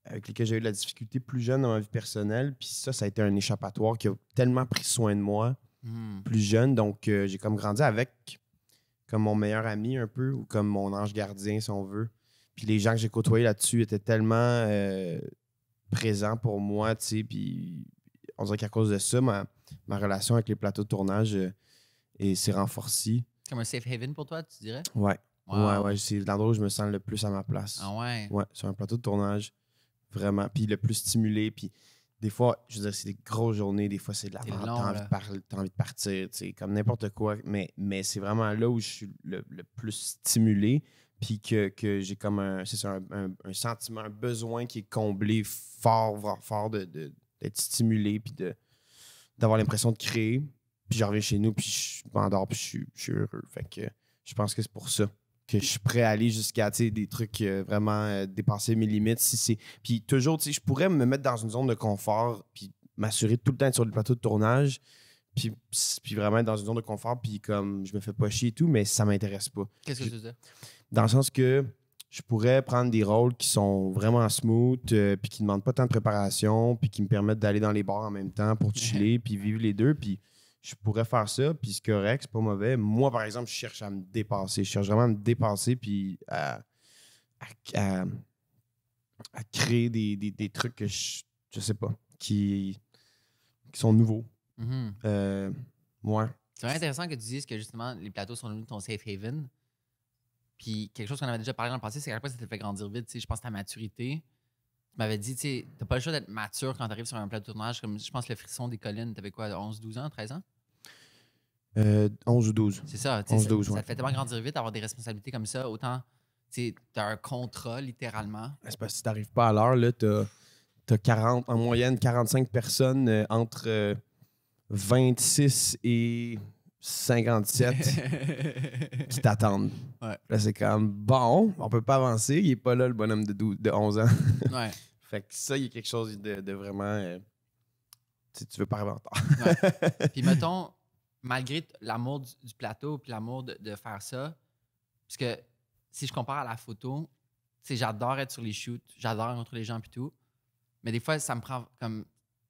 avec lesquels j'ai eu de la difficulté plus jeune dans ma vie personnelle, puis ça a été un échappatoire qui a tellement pris soin de moi plus jeune. Donc, j'ai comme grandi avec comme mon meilleur ami un peu, ou comme mon ange gardien, si on veut. Puis les gens que j'ai côtoyés là-dessus étaient tellement présents pour moi, tu sais, puis on dirait qu'à cause de ça, ma relation avec les plateaux de tournage et c'est renforcé. Comme un safe haven pour toi, tu dirais? Ouais. Wow. Ouais, c'est l'endroit où je me sens le plus à ma place. Ah ouais? Ouais, sur un plateau de tournage, vraiment. Puis le plus stimulé. Puis des fois, je veux dire, c'est des grosses journées. Des fois, c'est de la merde. T'as envie de partir, tu sais, comme n'importe quoi. Mais c'est vraiment là où je suis le plus stimulé. Puis que j'ai comme un sentiment, un besoin qui est comblé fort d'être stimulé. Puis d'avoir l'impression de créer. Puis je reviens chez nous, puis je m'endors, puis je suis heureux. Fait que je pense que c'est pour ça que je suis prêt à aller jusqu'à des trucs vraiment dépasser mes limites. Puis toujours, je pourrais me mettre dans une zone de confort puis m'assurer tout le temps d'être sur le plateau de tournage puis vraiment être dans une zone de confort puis comme je me fais pas chier et tout, mais ça m'intéresse pas. Qu'est-ce que tu veux dire? Dans le sens que je pourrais prendre des rôles qui sont vraiment smooth puis qui ne demandent pas tant de préparation puis qui me permettent d'aller dans les bars en même temps pour chiller puis vivre les deux puis je pourrais faire ça, puis c'est correct, c'est pas mauvais. Moi, par exemple, je cherche à me dépasser. Je cherche vraiment à me dépasser, puis à créer des trucs que je sais pas, qui sont nouveaux. Ouais. C'est vraiment intéressant que tu dises que justement, les plateaux sont devenus ton safe haven. Puis quelque chose qu'on avait déjà parlé dans le passé, c'est qu'à quel point ça te fait grandir vite. Je pense que ta maturité. Tu m'avais dit, tu n'as pas le choix d'être mature quand tu arrives sur un plateau de tournage. Comme je pense le frisson des collines, tu avais quoi, 11, 12 ans, 13 ans? 11 ou 12. C'est ça. 11, 12, ça te fait tellement grandir vite, avoir des responsabilités comme ça. Autant, tu as un contrat, littéralement. C'est parce que si tu n'arrives pas à l'heure, là, tu as en moyenne 45 personnes entre 26 et 57 qui t'attendent. Ouais. Là, c'est comme, bon, on peut pas avancer. Il est pas là, le bonhomme de 11 ans. Ouais. Fait que ça, il y a quelque chose de vraiment... tu veux pas arriver en retard. Ouais. Puis mettons, malgré l'amour du plateau puis l'amour de faire ça, parce que si je compare à la photo, j'adore être sur les shoots, j'adore rencontrer les gens puis tout, mais des fois, ça me prend comme...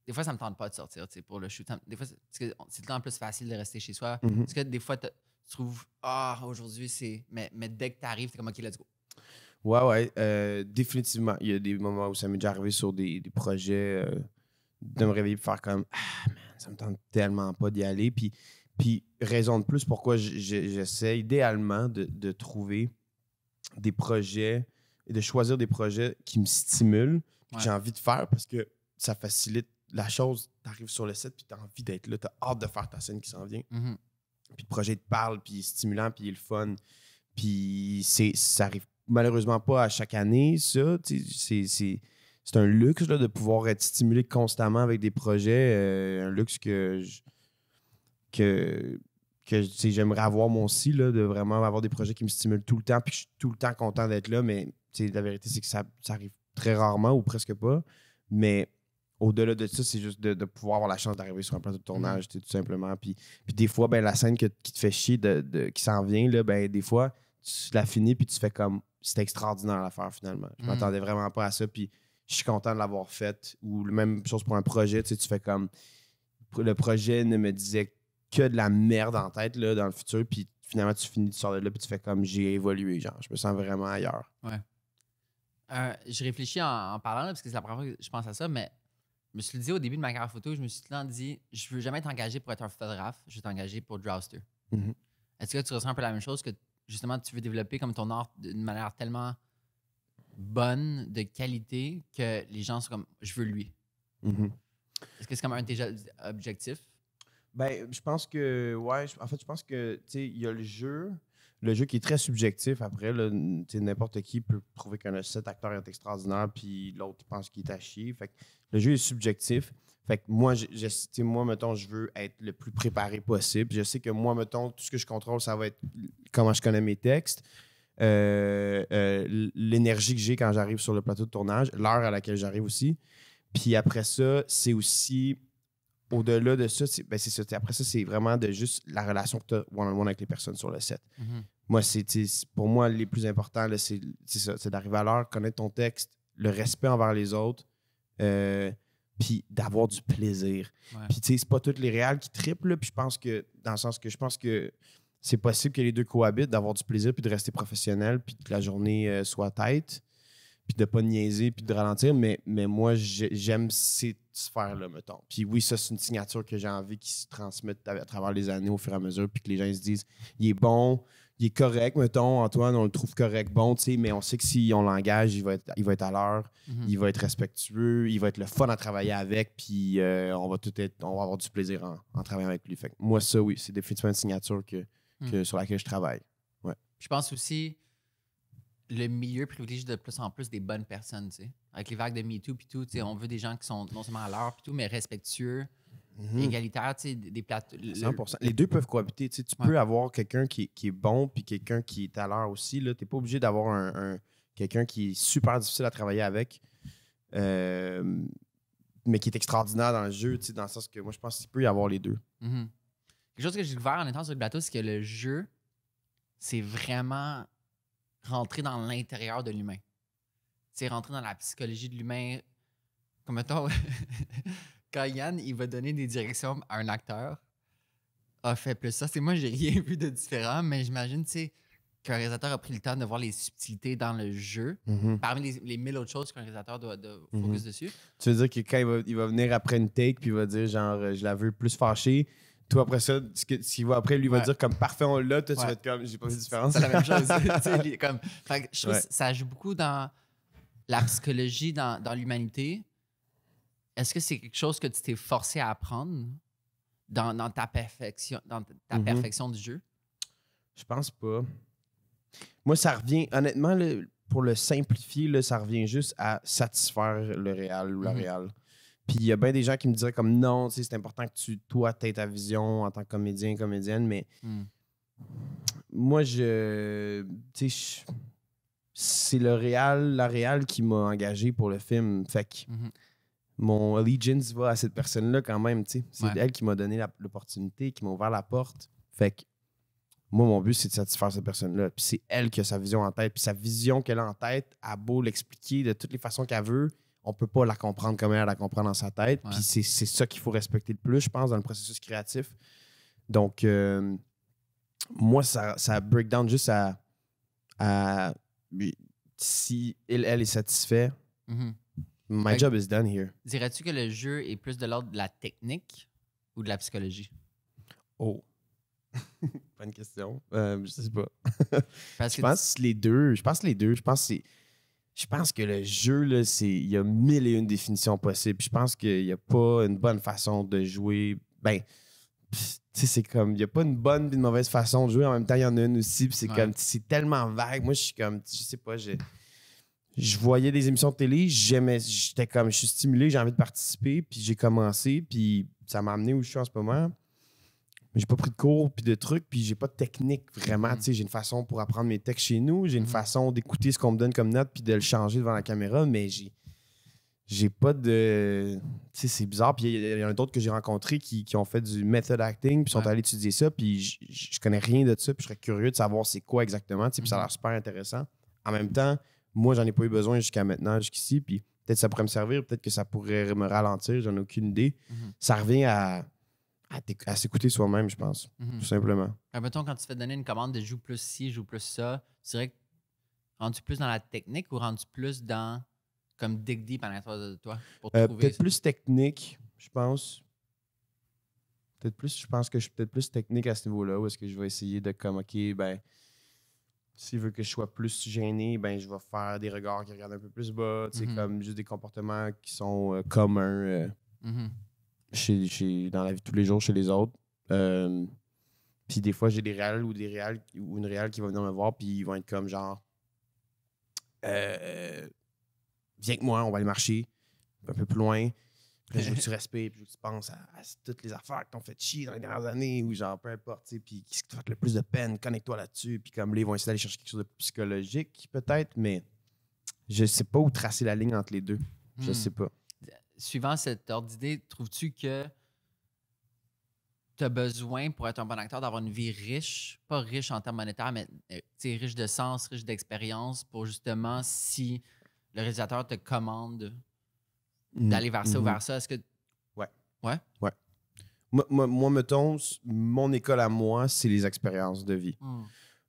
Des fois, ça me tente pas de sortir pour le shoot. Des fois, c'est tout le temps plus facile de rester chez soi. Parce que des fois, tu trouves « Ah, aujourd'hui, c'est... » mais dès que tu arrives, tu es comme « OK, let's go. » Ouais, définitivement. Il y a des moments où ça m'est déjà arrivé sur des projets de me réveiller et faire comme « Ah, man, ça me tente tellement pas d'y aller. » Puis raison de plus pourquoi j'essaie idéalement de trouver des projets et de choisir des projets qui me stimulent, que j'ai envie de faire parce que ça facilite la chose. Tu arrives sur le set puis tu as envie d'être là, tu as hâte de faire ta scène qui s'en vient. Mm-hmm. Puis le projet te parle, puis il est stimulant, puis il est le fun. Puis ça arrive malheureusement pas à chaque année, ça. C'est un luxe là, de pouvoir être stimulé constamment avec des projets. Un luxe que j'aimerais avoir moi aussi, là, de vraiment avoir des projets qui me stimulent tout le temps, puis je suis tout le temps content d'être là, mais la vérité, c'est que ça arrive très rarement ou presque pas. Mais au-delà de ça, c'est juste de pouvoir avoir la chance d'arriver sur un plateau de tournage, tout simplement. Puis des fois, ben, la scène qui te fait chier qui s'en vient, là, ben, des fois, tu la finis puis tu fais comme c'était extraordinaire à faire finalement. Je m'attendais vraiment pas à ça, puis je suis content de l'avoir fait. Ou la même chose pour un projet, tu fais comme le projet ne me disait que de la merde en tête là, dans le futur, puis finalement tu finis, tu sors de là, puis tu fais comme j'ai évolué, genre je me sens vraiment ailleurs. Ouais. Je réfléchis en parlant, là, parce que c'est la première fois que je pense à ça, mais je me suis dit au début de ma carrière photo, je me suis dit, je veux jamais être engagé pour être un photographe, je veux t'engager pour Drowster. Mm-hmm. Est-ce que tu ressens un peu la même chose que justement tu veux développer comme ton art d'une manière tellement bonne, de qualité, que les gens sont comme je veux lui? Mm-hmm. Est-ce que c'est comme un de tes objectifs? Ben, je pense que, ouais, je pense que, tu sais, il y a le jeu qui est très subjectif. Après, là, n'importe qui peut trouver cet acteur est extraordinaire, puis l'autre pense qu'il est à chier. Fait que le jeu est subjectif. Fait que moi, moi, mettons, je veux être le plus préparé possible. Je sais que moi, mettons, tout ce que je contrôle, ça va être comment je connais mes textes, l'énergie que j'ai quand j'arrive sur le plateau de tournage, l'heure à laquelle j'arrive aussi. Puis après ça, c'est aussi... Au-delà de ça, c'est ça. Après ça, c'est vraiment de juste la relation que tu as one-on-one avec les personnes sur le set. Mm-hmm. Moi, pour moi, les plus importants, là, c'est ça. C'est d'arriver à l'heure, connaître ton texte, le respect envers les autres, puis d'avoir du plaisir. Ouais. Puis, tu sais, c'est pas toutes les réals qui triplent, puis je pense que, dans le sens que je pense que c'est possible que les deux cohabitent, d'avoir du plaisir, puis de rester professionnel, puis que la journée soit tête. puis de pas niaiser, puis de ralentir, mais moi, j'aime ces sphères-là, mettons. Puis oui, ça, c'est une signature que j'ai envie qui se transmette à travers les années au fur et à mesure, puis que les gens ils se disent, il est bon, il est correct, mettons, Antoine, on le trouve correct, bon, tu sais, mais on sait que si on l'engage, il va être à l'heure, il va être respectueux, il va être le fun à travailler avec, puis on va avoir du plaisir en travaillant avec lui. Fait que moi, ça, oui, c'est définitivement une signature sur laquelle je travaille. Ouais. Je pense aussi le milieu privilégie de plus en plus des bonnes personnes, tu sais. Avec les vagues de MeToo puis tout, tu sais, on veut des gens qui sont non seulement à l'heure puis tout, mais respectueux, égalitaires, tu sais, des plateaux. 100%. Les deux peuvent cohabiter. Tu peux avoir quelqu'un qui est bon puis quelqu'un qui est à l'heure aussi. Tu n'es pas obligé d'avoir quelqu'un qui est super difficile à travailler avec, mais qui est extraordinaire dans le jeu, tu sais, dans le sens que moi, je pense qu'il peut y avoir les deux. Quelque chose que j'ai découvert en étant sur le bateau, c'est que le jeu, c'est vraiment rentrer dans l'intérieur de l'humain. C'est rentrer dans la psychologie de l'humain. Comme mettons, quand Yann, il va donner des directions à un acteur, fait plus ça. C'est moi, j'ai rien vu de différent, mais j'imagine, tu sais, qu'un réalisateur a pris le temps de voir les subtilités dans le jeu, parmi les 1000 autres choses qu'un réalisateur doit focus dessus. Tu veux dire que quand il va venir après une take, puis il va dire, genre, je la veux plus fâchée, toi, après ça, ce qu'il va après, lui, il va dire comme parfait, on l'a, toi, tu vas être comme, j'ai pas vu de différence. C'est la même chose. Je trouve que ça joue beaucoup dans la psychologie, dans l'humanité. Est-ce que c'est quelque chose que tu t'es forcé à apprendre dans ta perfection, perfection du jeu? Je pense pas. Moi, ça revient, honnêtement, pour le simplifier, là, ça revient juste à satisfaire le réal ou la réal. Puis il y a bien des gens qui me diraient comme non, c'est important que toi, tu aies ta vision en tant que comédien, comédienne, mais moi, c'est la réal qui m'a engagé pour le film. Fait que mon allegiance va à cette personne-là quand même, tu sais. C'est elle qui m'a donné l'opportunité, qui m'a ouvert la porte. Fait que moi, mon but, c'est de satisfaire cette personne-là. Puis c'est elle qui a sa vision en tête. Puis sa vision qu'elle a en tête, elle a beau l'expliquer de toutes les façons qu'elle veut, on peut pas la comprendre comme elle la comprend dans sa tête. Puis c'est ça qu'il faut respecter le plus, je pense, dans le processus créatif. Donc, moi, ça break down juste à si elle est satisfaite, my job is done here. Dirais-tu que le jeu est plus de l'ordre de la technique ou de la psychologie? Oh. Bonne question. Je sais pas. Je pense les deux. Je pense que le jeu, là, il y a 1001 définitions possibles. Je pense qu'il n'y a pas une bonne façon de jouer. Ben, tu sais, c'est comme, il n'y a pas une bonne et une mauvaise façon de jouer. En même temps, il y en a une aussi. Puis c'est comme, c'est tellement vague. Moi, je suis comme, je sais pas, je voyais des émissions de télé, j'étais comme, je suis stimulé, j'ai envie de participer. Puis j'ai commencé, puis ça m'a amené où je suis en ce moment. J'ai pas pris de cours puis de trucs, puis j'ai pas de technique vraiment. J'ai une façon pour apprendre mes textes chez nous, j'ai une façon d'écouter ce qu'on me donne comme note puis de le changer devant la caméra, mais j'ai pas de... Tu sais, c'est bizarre. Puis il y en a d'autres que j'ai rencontrés qui ont fait du method acting puis sont allés étudier ça, puis je connais rien de ça, puis je serais curieux de savoir c'est quoi exactement, puis ça a l'air super intéressant. En même temps, moi, j'en ai pas eu besoin jusqu'à maintenant, jusqu'ici, puis peut-être ça pourrait me servir, peut-être que ça pourrait me ralentir, j'en ai aucune idée. Ça revient à s'écouter soi-même, je pense, tout simplement. Mettons, quand tu fais donner une commande de joue plus ci, joue plus ça, tu dirais que rendu plus dans la technique ou rendu plus dans comme dig deep à l'intérieur de toi pour trouver... Peut-être plus technique, je pense. Je pense que je suis peut-être plus technique à ce niveau-là, où est-ce que je vais essayer de comme, OK, ben, s'il veut que je sois plus gêné, ben, je vais faire des regards qui regardent un peu plus bas, tu sais, comme juste des comportements qui sont communs. Dans la vie de tous les jours chez les autres. Puis des fois, j'ai des réals ou une réal qui va venir me voir, puis ils vont être comme genre viens avec moi, on va aller marcher un peu plus loin. Puis je veux que tu respires, puis je veux que tu penses à toutes les affaires qui t'ont fait chier dans les dernières années, ou genre peu importe, tu sais, puis qu'est-ce qui te fait le plus de peine, connecte-toi là-dessus. Puis comme là, ils vont essayer d'aller chercher quelque chose de psychologique, peut-être, mais je sais pas où tracer la ligne entre les deux. Je sais pas. Suivant cet ordre d'idée, trouves-tu que tu as besoin, pour être un bon acteur, d'avoir une vie riche, pas riche en termes monétaires, mais riche de sens, riche d'expérience, pour justement, si le réalisateur te commande d'aller vers ça ou vers ça, est-ce que... Ouais. Ouais? Ouais. Moi, mettons, mon école à moi, c'est les expériences de vie.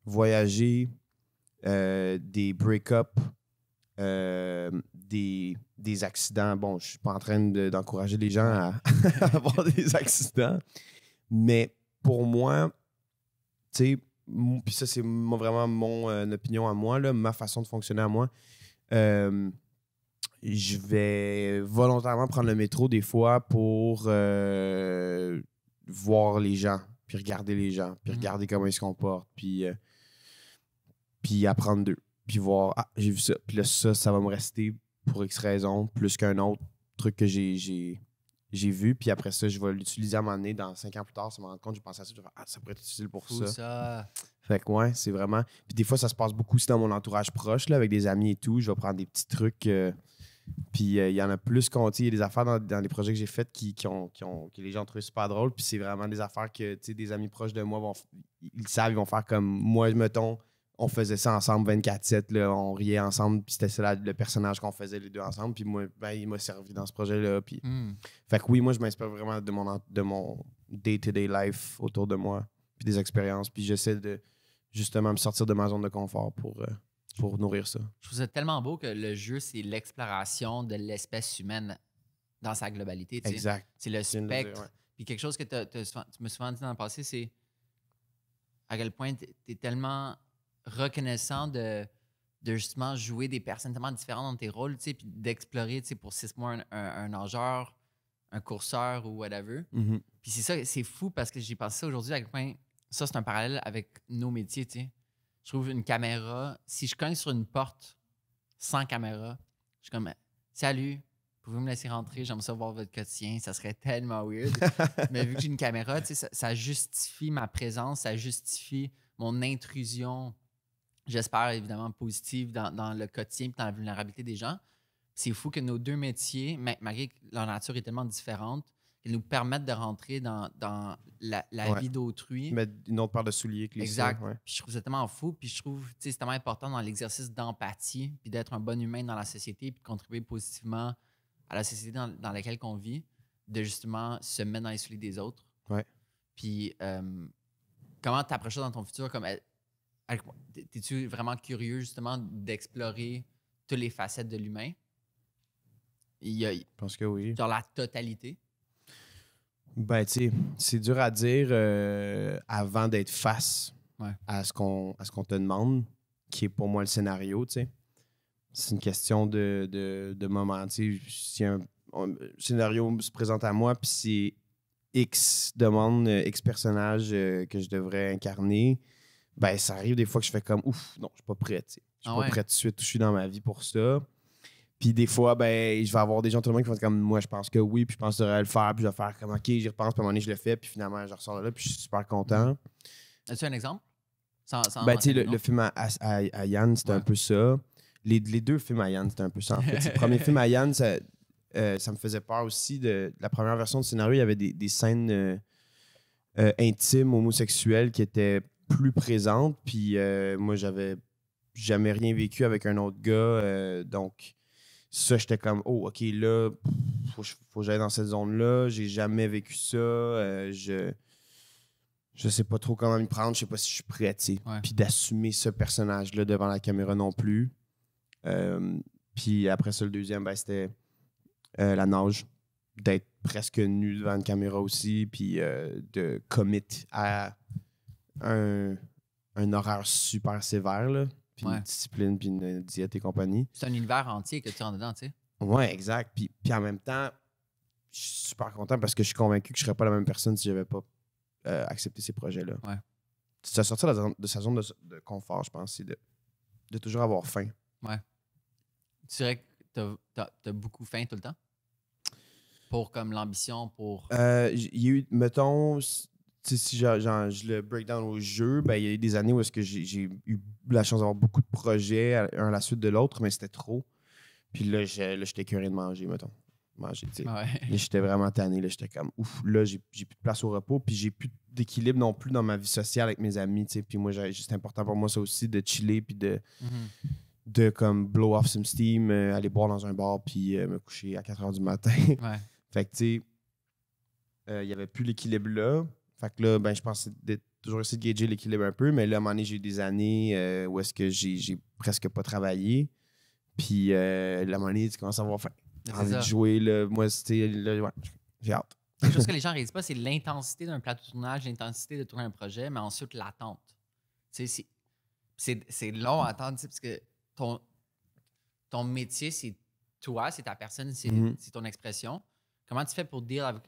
Voyager, des break-ups, des accidents. Bon, je suis pas en train d'encourager les gens à avoir des accidents, mais pour moi, tu sais, puis ça, c'est vraiment mon opinion à moi, là, ma façon de fonctionner à moi. Je vais volontairement prendre le métro des fois pour voir les gens, puis regarder les gens, puis regarder comment ils se comportent, puis apprendre d'eux, puis voir, ah, j'ai vu ça, puis là, ça va me rester pour X raisons, plus qu'un autre truc que j'ai vu, puis après ça, je vais l'utiliser à un moment donné, dans 5 ans plus tard, ça me rend compte, j'ai pensé à ça, je vais faire, ah, ça pourrait être utile pour ça. Fait que ouais, c'est vraiment... Puis des fois, ça se passe beaucoup aussi dans mon entourage proche, là, avec des amis et tout, je vais prendre des petits trucs... Puis il y en a plus qu'on... Il y a des affaires dans les projets que j'ai faits que les gens trouvent super drôles. Puis c'est vraiment des affaires que des amis proches de moi ils savent, ils vont faire comme moi, mettons, on faisait ça ensemble 24/7, là, on riait ensemble. Puis c'était ça le personnage qu'on faisait les deux ensemble. Puis moi, ben, il m'a servi dans ce projet-là. Puis... Fait que oui, moi, je m'inspire vraiment de mon day-to-day life autour de moi. Puis des expériences. Puis j'essaie de justement me sortir de ma zone de confort pour nourrir ça. Je trouve ça tellement beau que le jeu, c'est l'exploration de l'espèce humaine dans sa globalité. T'sais. Exact. C'est le spectre. Puis quelque chose que tu m'as souvent dit dans le passé, c'est à quel point tu es tellement reconnaissant de justement jouer des personnes tellement différentes dans tes rôles, puis d'explorer pour 6 mois un nageur, un courseur ou whatever. Mm-hmm. Puis c'est ça, c'est fou parce que j'ai pensé ça aujourd'hui à quel point ça, c'est un parallèle avec nos métiers, tu sais. Je trouve une caméra, si je cogne sur une porte sans caméra, je suis comme « Salut, pouvez-vous me laisser rentrer? J'aimerais ça voir votre quotidien. » Ça serait tellement weird. Mais vu que j'ai une caméra, ça justifie ma présence, ça justifie mon intrusion, j'espère évidemment positive, dans le quotidien et dans la vulnérabilité des gens. C'est fou que nos deux métiers, malgré que leur nature est tellement différente, qu'ils nous permettent de rentrer dans la vie d'autrui. Mettre une autre paire de souliers que les exact. Ouais. Puis je trouve ça tellement fou. Puis je trouve que c'est tellement important dans l'exercice d'empathie, puis d'être un bon humain dans la société, puis de contribuer positivement à la société dans laquelle on vit, de justement se mettre dans les souliers des autres. Ouais. Puis comment tu approches ça dans ton futur? Es-tu vraiment curieux justement d'explorer toutes les facettes de l'humain? Je pense que oui. Genre la totalité? Ben, tu sais, c'est dur à dire avant d'être face à ce qu'on te demande, qui est pour moi le scénario, tu sais. C'est une question de moment, tu sais. Si un scénario se présente à moi, puis c'est X demande, X personnage que je devrais incarner, ben, ça arrive des fois que je fais comme, ouf, non, je suis pas prêt, tu sais. Je suis pas prêt tout de suite, je suis dans ma vie pour ça. Puis des fois, ben, je vais avoir des gens tout le monde qui vont être comme moi, je pense que oui, puis je pense que je devrais le faire, puis je vais faire comme OK, j'y repense, puis à un moment donné, je le fais, puis finalement, je ressors de là, puis je suis super content. As-tu un exemple? Ben, tu sais, le film à Yann, c'était un peu ça. Les deux films à Yann, c'était un peu ça, en fait. Le premier film à Yann, ça me faisait peur aussi. De la première version du scénario, il y avait des scènes intimes, homosexuelles qui étaient plus présentes, puis moi, j'avais jamais rien vécu avec un autre gars, donc... Ça, j'étais comme, oh, OK, là, faut que j'aille dans cette zone-là. J'ai jamais vécu ça. Je sais pas trop comment m'y prendre. Je sais pas si je suis prêt, tu sais. Puis d'assumer ce personnage-là devant la caméra non plus. Puis après ça, le deuxième, ben, c'était la nage. D'être presque nu devant une caméra aussi. Puis de commit à un horaire super sévère, là. Puis une discipline, puis une diète et compagnie. C'est un univers entier que tu rentres dedans, tu sais. Ouais, exact. Puis en même temps, je suis super content parce que je suis convaincu que je ne serais pas la même personne si je n'avais pas accepté ces projets-là. Ouais. C'est sortir de sa zone de confort, je pense, c'est de toujours avoir faim. Ouais. Tu dirais que tu as beaucoup faim tout le temps? Pour comme l'ambition, pour... Il y a eu, mettons... Si je le break down au jeu, ben, il y a eu des années où est-ce que j'ai eu la chance d'avoir beaucoup de projets, un à la suite de l'autre, mais c'était trop. Puis là, j'étais curé de manger, mettons. Manger, tu sais. Là, j'étais vraiment tanné. Là, j'étais comme, ouf, là, j'ai plus de place au repos. Puis j'ai plus d'équilibre non plus dans ma vie sociale avec mes amis, tu sais. Puis moi, c'est important pour moi, ça aussi, de chiller, puis de comme blow off some steam, aller boire dans un bar, puis me coucher à 4 h du matin. Fait que, tu sais, il n'y avait plus l'équilibre là. Fait que là, ben, je pense de toujours essayer de gager l'équilibre un peu, mais là, à un moment donné, j'ai eu des années où est-ce que j'ai presque pas travaillé. Puis, la monnaie, tu commences à avoir envie de ça. jouer. Là. Moi, c'était. Ouais, j'ai hâte. Quelque chose que les gens ne réalisent pas, c'est l'intensité d'un plateau de tournage, l'intensité de tourner un projet, mais ensuite l'attente. Tu sais, c'est long à attendre, tu sais, parce que ton métier, c'est toi, c'est ta personne, c'est ton expression. Comment tu fais pour dire avec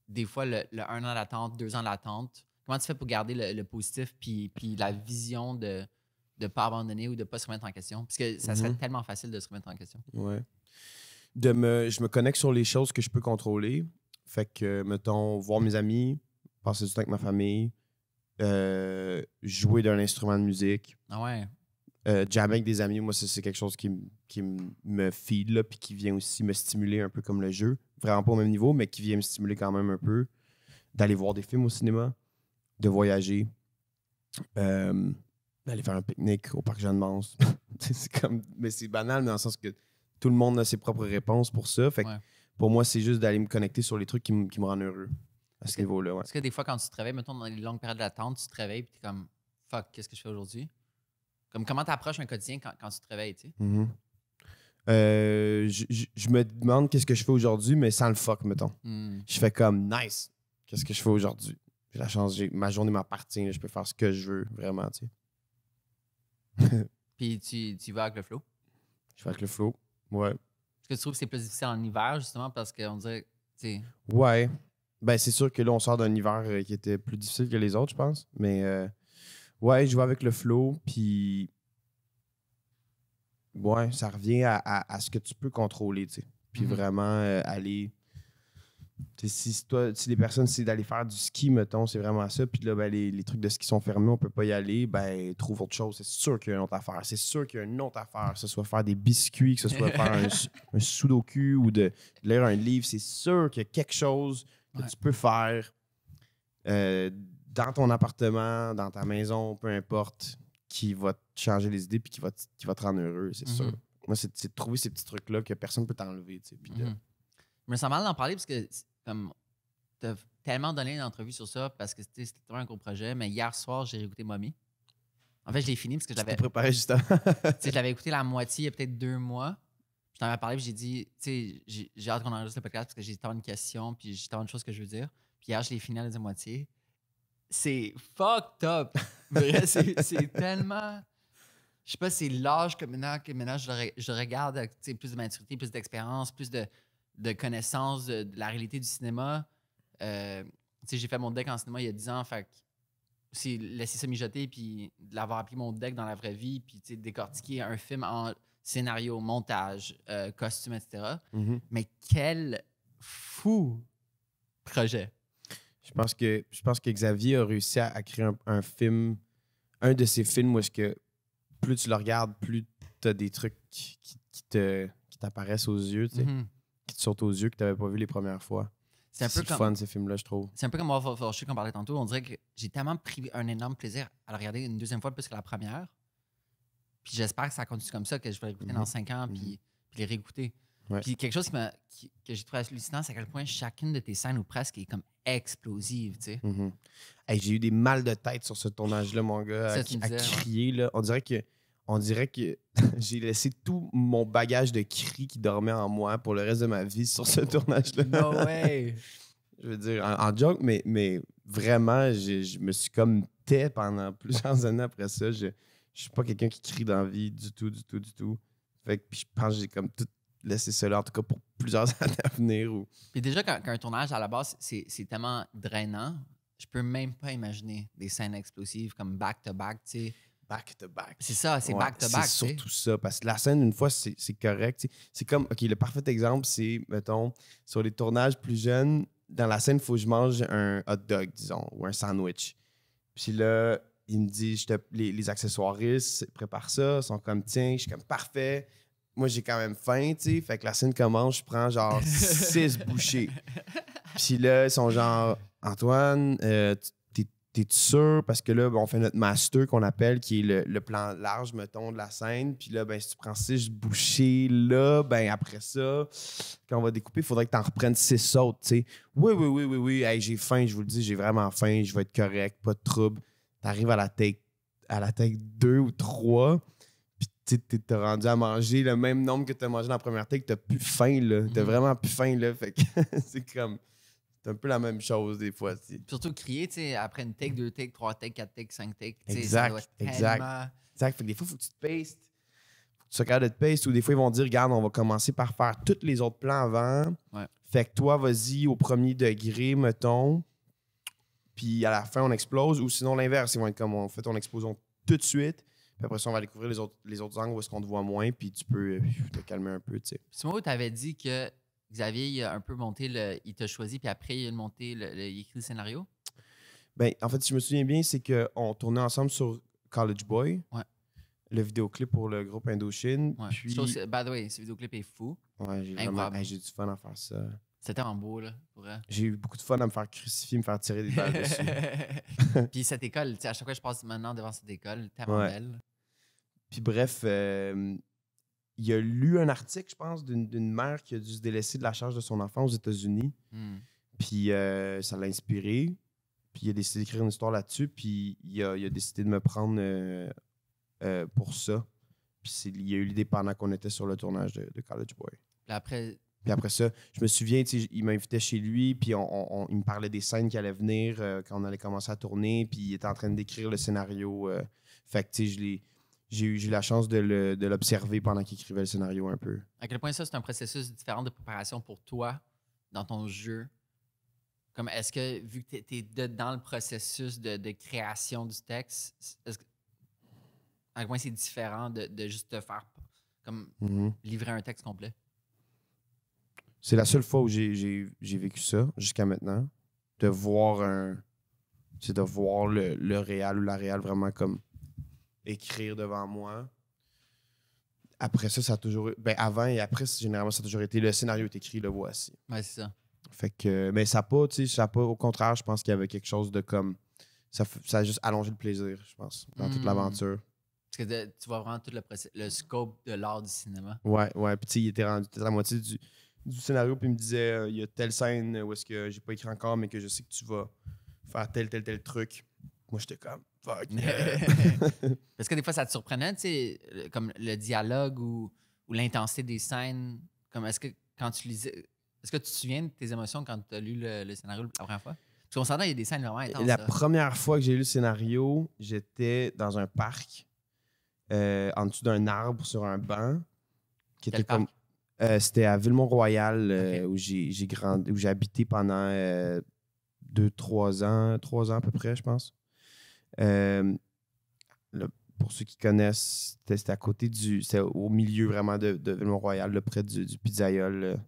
des fois le 1 an d'attente, 2 ans d'attente? Comment tu fais pour garder le positif puis la vision de ne pas abandonner ou de ne pas se remettre en question? Parce que ça serait tellement facile de se remettre en question. Ouais. Je me connecte sur les choses que je peux contrôler. Fait que, mettons, voir mes amis, passer du temps avec ma famille, jouer d'un instrument de musique. Ah ouais. Jammer avec des amis, moi, c'est quelque chose qui me feed, là, puis qui vient aussi me stimuler un peu comme le jeu. Vraiment pas au même niveau, mais qui vient me stimuler quand même un peu. D'aller voir des films au cinéma, de voyager, d'aller faire un pique-nique au parc Jeanne-Mance. Mais c'est banal dans le sens que tout le monde a ses propres réponses pour ça. Fait que pour moi, c'est juste d'aller me connecter sur les trucs qui me rendent heureux à ce niveau-là. Ouais. Est-ce que des fois, quand tu te réveilles, mettons dans les longues périodes d'attente, tu te réveilles et tu es comme fuck, qu'est-ce que je fais aujourd'hui? Comme comment tu approches un quotidien quand tu te réveilles, tu sais? Je me demande qu'est-ce que je fais aujourd'hui, mais sans le fuck, mettons. Je fais comme nice, qu'est-ce que je fais aujourd'hui? J'ai la chance, ma journée m'appartient, là, je peux faire ce que je veux, vraiment, tu sais. Puis tu vas avec le flow? Je fais avec le flow, ouais. Est-ce que tu trouves que c'est plus difficile en hiver, justement, parce qu'on dirait, tu sais... Ouais. Ben, c'est sûr que là, on sort d'un hiver qui était plus difficile que les autres, je pense. Mais, ouais, je vais avec le flow, puis... Ouais, ça revient à ce que tu peux contrôler, tu sais. Puis vraiment aller... Si les personnes, c'est d'aller faire du ski, mettons, c'est vraiment ça. Puis là, ben, les trucs de ski sont fermés, on peut pas y aller. Ben, trouve autre chose. C'est sûr qu'il y a une autre affaire. C'est sûr qu'il y a une autre affaire. Que ce soit faire des biscuits, que ce soit faire un sudoku ou de lire un livre. C'est sûr qu'il y a quelque chose que tu peux faire dans ton appartement, dans ta maison, peu importe, qui va te changer les idées puis qui va te rendre heureux, c'est sûr. Moi, c'est de trouver ces petits trucs-là que personne ne peut t'enlever. Puis je me sens mal d'en parler parce que comme tu as tellement donné une entrevue sur ça parce que c'était un gros projet, mais hier soir, j'ai réécouté Mommy. En fait, je l'ai fini parce que je l'avais préparé justement. Je l'avais écouté la moitié il y a peut-être 2 mois. Je t'en avais parlé et j'ai dit, j'ai hâte qu'on enregistre le podcast parce que j'ai tant de questions puis j'ai tant de choses que je veux dire. Puis hier, je l'ai fini à la deuxième moitié. C'est fucked up. c'est tellement... Je sais pas, c'est l'âge que maintenant je regarde avec plus de maturité, plus d'expérience, plus de connaissance de la réalité du cinéma. J'ai fait mon deck en cinéma il y a 10 ans, fait que c'est laisser ça mijoter puis l'avoir appelé mon deck dans la vraie vie, puis décortiquer un film en scénario, montage, costume, etc. Mais quel fou projet! Je pense que Xavier a réussi à créer un film, un de ces films où est-ce que plus tu le regardes, plus tu as des trucs qui t'apparaissent aux yeux, tu sais, qui te sautent aux yeux, que tu n'avais pas vu les premières fois. C'est un peu fun, ces films-là, je trouve. C'est un peu comme Watership qu'on parlait tantôt. On dirait que j'ai tellement pris un énorme plaisir à le regarder une deuxième fois plus que la première. Puis j'espère que ça continue comme ça, que je vais l'écouter dans 5 ans, puis les réécouter. Ouais. Puis quelque chose que j'ai trouvé hallucinant, c'est à quel point chacune de tes scènes, ou presque, est comme explosive, tu sais. Hey, j'ai eu des mal de tête sur ce tournage-là, mon gars, à crier. Là. On dirait que j'ai laissé tout mon bagage de cris qui dormait en moi pour le reste de ma vie sur ce tournage-là. No way! Je veux dire, en joke, mais vraiment, je me suis comme tais pendant plusieurs années après ça. Je suis pas quelqu'un qui crie dans la vie du tout. Fait que puis je pense que j'ai comme tout laissé ça là, en tout cas pour plusieurs années à venir. Puis déjà, quand un tournage, à la base, c'est tellement drainant, je peux même pas imaginer des scènes explosives comme back-to-back, tu sais. Back-to-back. C'est ça, c'est back-to-back. C'est surtout ça, parce que la scène, une fois, c'est correct. T'sais. C'est comme, OK, le parfait exemple, c'est, mettons, sur les tournages plus jeunes, dans la scène, il faut que je mange un hot dog, disons, ou un sandwich. Puis là, il me dit, les accessoiristes préparent ça, sont comme, tiens, je suis comme, parfait. Moi, j'ai quand même faim, tu sais. Fait que la scène commence, je prends genre 6 bouchées. Puis là, ils sont genre, Antoine, t'es-tu sûr? Parce que là, on fait notre master qu'on appelle, qui est le plan large, mettons, de la scène. Puis là, ben, si tu prends 6 bouchées là, ben après ça, quand on va découper, il faudrait que t'en reprennes 6 autres, tu sais. Oui. Hey, j'ai faim, je vous le dis, j'ai vraiment faim, je vais être correct, pas de trouble. T'arrives à la take 2 ou 3, puis t'es rendu à manger le même nombre que t'as mangé dans la première take, t'as plus faim, là. T'as vraiment plus faim, là. Fait que c'est comme... C'est un peu la même chose, des fois. Surtout crier, tu sais, après une take, 2 takes, 3 takes, 4 takes, 5 takes. Exact. Fait que des fois, il faut que tu te pastes. Faut que tu sois capable de te paste. Ou des fois, ils vont dire, regarde, on va commencer par faire tous les autres plans avant. Ouais. Fait que toi, vas-y au premier degré, mettons. Puis à la fin, on explose. Ou sinon, l'inverse. Ils vont être comme, on fait ton explosion tout de suite. Puis après ça, on va découvrir les autres angles où est-ce qu'on te voit moins. Puis tu peux te calmer un peu, tu sais. C'est moi où tu avais dit que Xavier, il a un peu monté il t'a choisi, puis après, il a monté il a écrit le scénario? Ben, en fait, si je me souviens bien, c'est qu'on tournait ensemble sur College Boy. Ouais. Le vidéoclip pour le groupe Indochine. Ouais. Puis... by the way, ce vidéoclip est fou. Ouais, j'ai du fun à faire ça. C'était en beau, là, pour vrai. J'ai eu beaucoup de fun à me faire crucifier, me faire tirer des balles dessus. Puis cette école, tu sais, à chaque fois que je passe maintenant devant cette école, tellement belle. Puis bref, il a lu un article, je pense, d'une mère qui a dû se délaisser de la charge de son enfant aux États-Unis. Puis ça l'a inspiré. Puis il a décidé d'écrire une histoire là-dessus. Puis il a décidé de me prendre pour ça. Puis il a eu l'idée pendant qu'on était sur le tournage de College Boy. Puis après ça, je me souviens, il m'invitait chez lui, puis il me parlait des scènes qui allaient venir quand on allait commencer à tourner, puis il était en train d'écrire le scénario. Fait que, j'ai eu la chance de l'observer pendant qu'il écrivait le scénario un peu. À quel point ça, c'est un processus différent de préparation pour toi dans ton jeu? Comme est-ce que, vu que tu es dans le processus de création du texte, à quel point c'est différent de juste te faire comme livrer un texte complet? C'est la seule fois où j'ai vécu ça jusqu'à maintenant. De voir le réal ou la réal vraiment comme écrire devant moi. Après ça a toujours... Ben avant et après, généralement, ça a toujours été le scénario est écrit, le voici. Ouais, c'est ça. Fait que... Mais ça n'a pas, au contraire, je pense qu'il y avait quelque chose de comme... Ça a juste allongé le plaisir, je pense, dans toute l'aventure. Parce que tu vois vraiment tout le scope de l'art du cinéma. Ouais. Puis tu sais, il était rendu peut-être à la moitié du scénario, puis il me disait, il y a telle scène où est-ce que j'ai pas écrit encore, mais que je sais que tu vas faire tel truc. Moi, j'étais comme, fuck. Parce que des fois, ça te surprenait, tu sais, comme le dialogue ou l'intensité des scènes. Comme est-ce que quand tu lisais, est-ce que tu te souviens de tes émotions quand tu as lu le scénario la première fois? Parce qu'on s'entend, il y a des scènes vraiment intenses. La première fois que j'ai lu le scénario, j'étais dans un parc, en dessous d'un arbre, sur un banc. Quel parc? C'était à Villemont-Royal, où j'ai grandi, où j'ai habité pendant 3 ans à peu près, je pense. Pour ceux qui connaissent, c'était à côté c'était au milieu vraiment de Villemont-Royal, là, près du Pizzaïol.